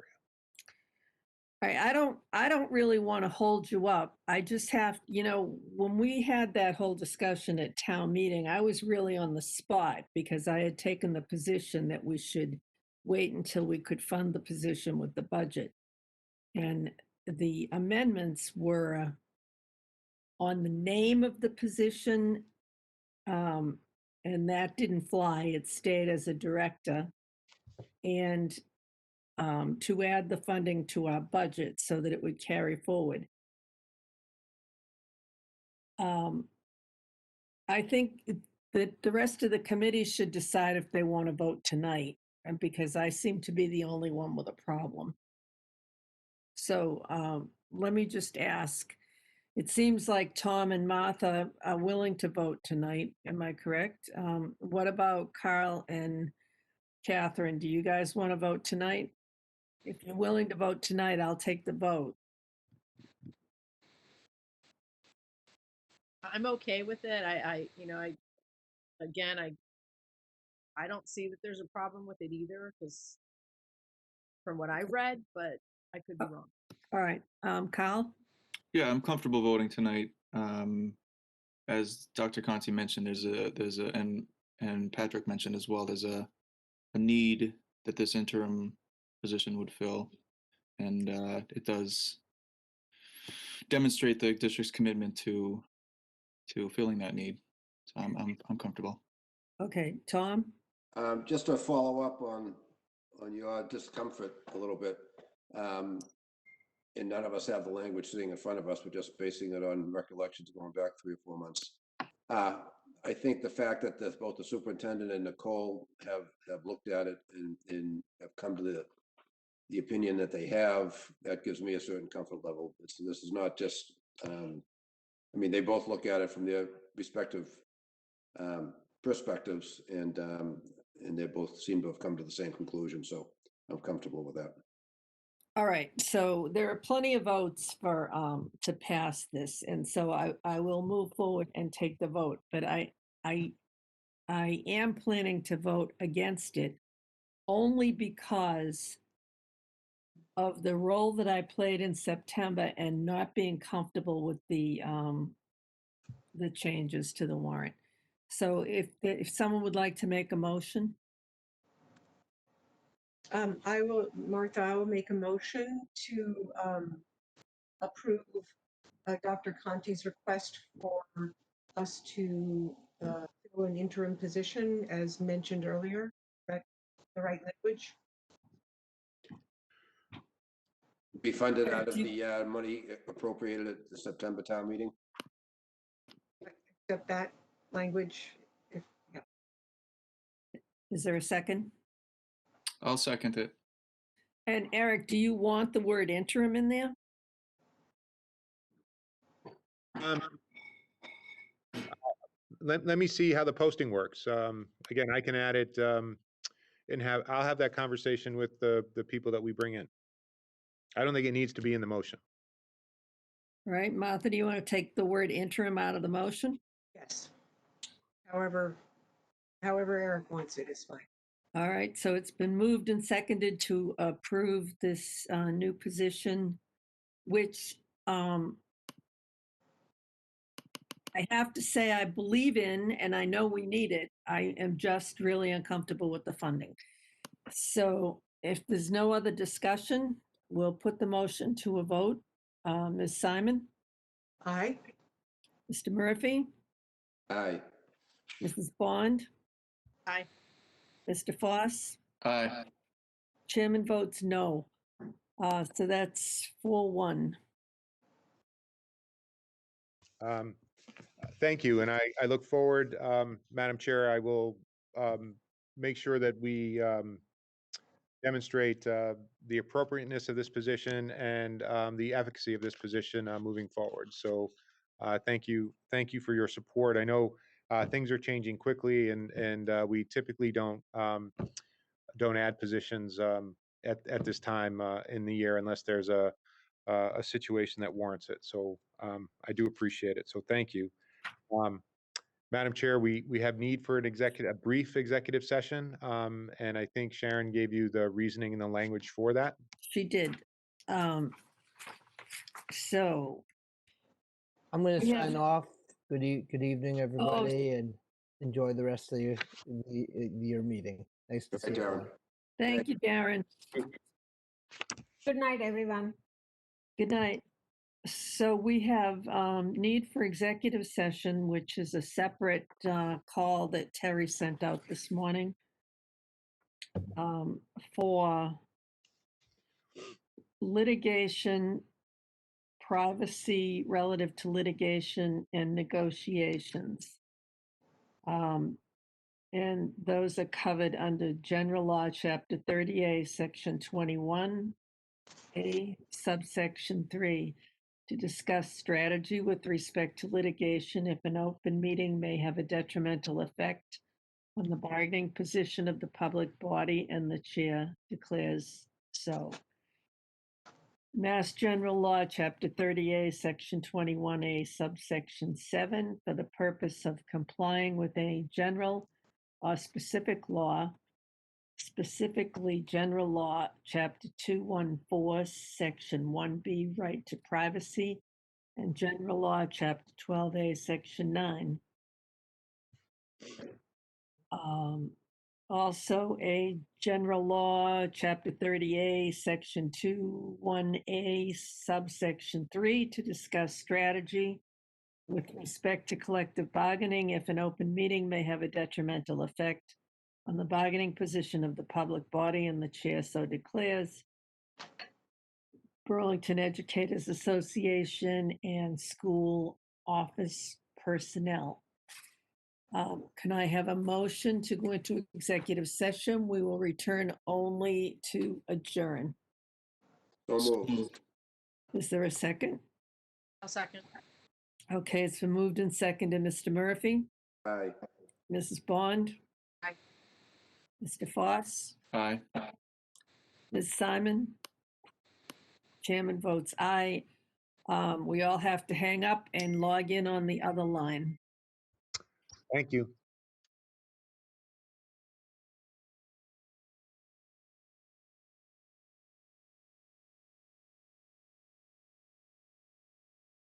All right, I don't really want to hold you up. I just have, when we had that whole discussion at town meeting, I was really on the spot because I had taken the position that we should wait until we could fund the position with the budget. And the amendments were on the name of the position, and that didn't fly. It stayed as a director. And to add the funding to our budget so that it would carry forward. I think that the rest of the committee should decide if they want to vote tonight, and because I seem to be the only one with a problem. So let me just ask. It seems like Tom and Martha are willing to vote tonight. Am I correct? What about Carl and Catherine? Do you guys want to vote tonight? If you're willing to vote tonight, I'll take the vote. I'm okay with it. Again, I don't see that there's a problem with it either, because from what I read, but I could be wrong. All right, Kyle? Yeah, I'm comfortable voting tonight. As Dr. Conti mentioned, and Patrick mentioned as well, there's a need that this interim position would fill, and it does demonstrate the district's commitment to filling that need. So I'm comfortable. Okay, Tom? Just to follow up on your discomfort a little bit, and none of us have the language sitting in front of us. We're just basing it on recollections going back 3 or 4 months. I think the fact that both the superintendent and Nicole have looked at it and have come to the opinion that they have, that gives me a certain comfort level. This is not just, I mean, they both look at it from their respective perspectives, and they both seem to have come to the same conclusion. So I'm comfortable with that. All right, so there are plenty of votes for to pass this, and so I will move forward and take the vote. But I am planning to vote against it only because of the role that I played in September and not being comfortable with the changes to the warrant. So if someone would like to make a motion. Martha, I will make a motion to approve Dr. Conti's request for us to fill an interim position as mentioned earlier. Correct? The right language? Be funded out of the money appropriated at the September town meeting. Accept that language. Yeah. Is there a second? I'll second it. And Eric, do you want the word interim in there? Let me see how the posting works. Again, I can add it and I'll have that conversation with the people that we bring in. I don't think it needs to be in the motion. All right, Martha, do you want to take the word interim out of the motion? Yes. However Eric wants it is fine. All right, so it's been moved and seconded to approve this new position, which I have to say I believe in, and I know we need it. I am just really uncomfortable with the funding. So if there's no other discussion, we'll put the motion to a vote. Ms. Simon? Aye. Mr. Murphy? Aye. Mrs. Bond? Aye. Mr. Foss? Aye. Chairman votes no. So that's 4-1. Thank you, and I look forward, Madam Chair, I will make sure that we demonstrate the appropriateness of this position and the efficacy of this position moving forward. So thank you for your support. I know things are changing quickly, and we typically don't add positions at this time in the year unless there's a situation that warrants it. So I do appreciate it. So thank you. Madam Chair, we have need for a brief executive session, and I think Sharon gave you the reasoning and the language for that. She did. So I'm going to we have- sign off. Good evening, everybody, and enjoy the rest of your meeting. Nice to see you, Darren. Thank you, Darren. Good night, everyone. Good night. So we have need for executive session, which is a separate call that Terry sent out this morning for litigation, privacy relative to litigation and negotiations. And those are covered under General Law, Chapter 30A, Section 21A, subsection 3. To discuss strategy with respect to litigation if an open meeting may have a detrimental effect on the bargaining position of the public body and the chair declares so. Mass General Law, Chapter 30A, Section 21A, subsection 7, for the purpose of complying with any general or specific law, specifically General Law, Chapter 214, Section 1B, right to privacy, and General Law, Chapter 12A, Section 9. Also, a General Law, Chapter 30A, Section 21A, subsection 3, to discuss strategy with respect to collective bargaining if an open meeting may have a detrimental effect on the bargaining position of the public body and the chair so declares. Burlington Educators Association and school office personnel. Can I have a motion to go into executive session? We will return only to adjourn. So moved. Is there a second? I'll second. Okay, it's been moved and seconded. Mr. Murphy? Aye. Mrs. Bond? Aye. Mr. Foss? Aye. Ms. Simon? Chairman votes aye. We all have to hang up and log in on the other line. Thank you.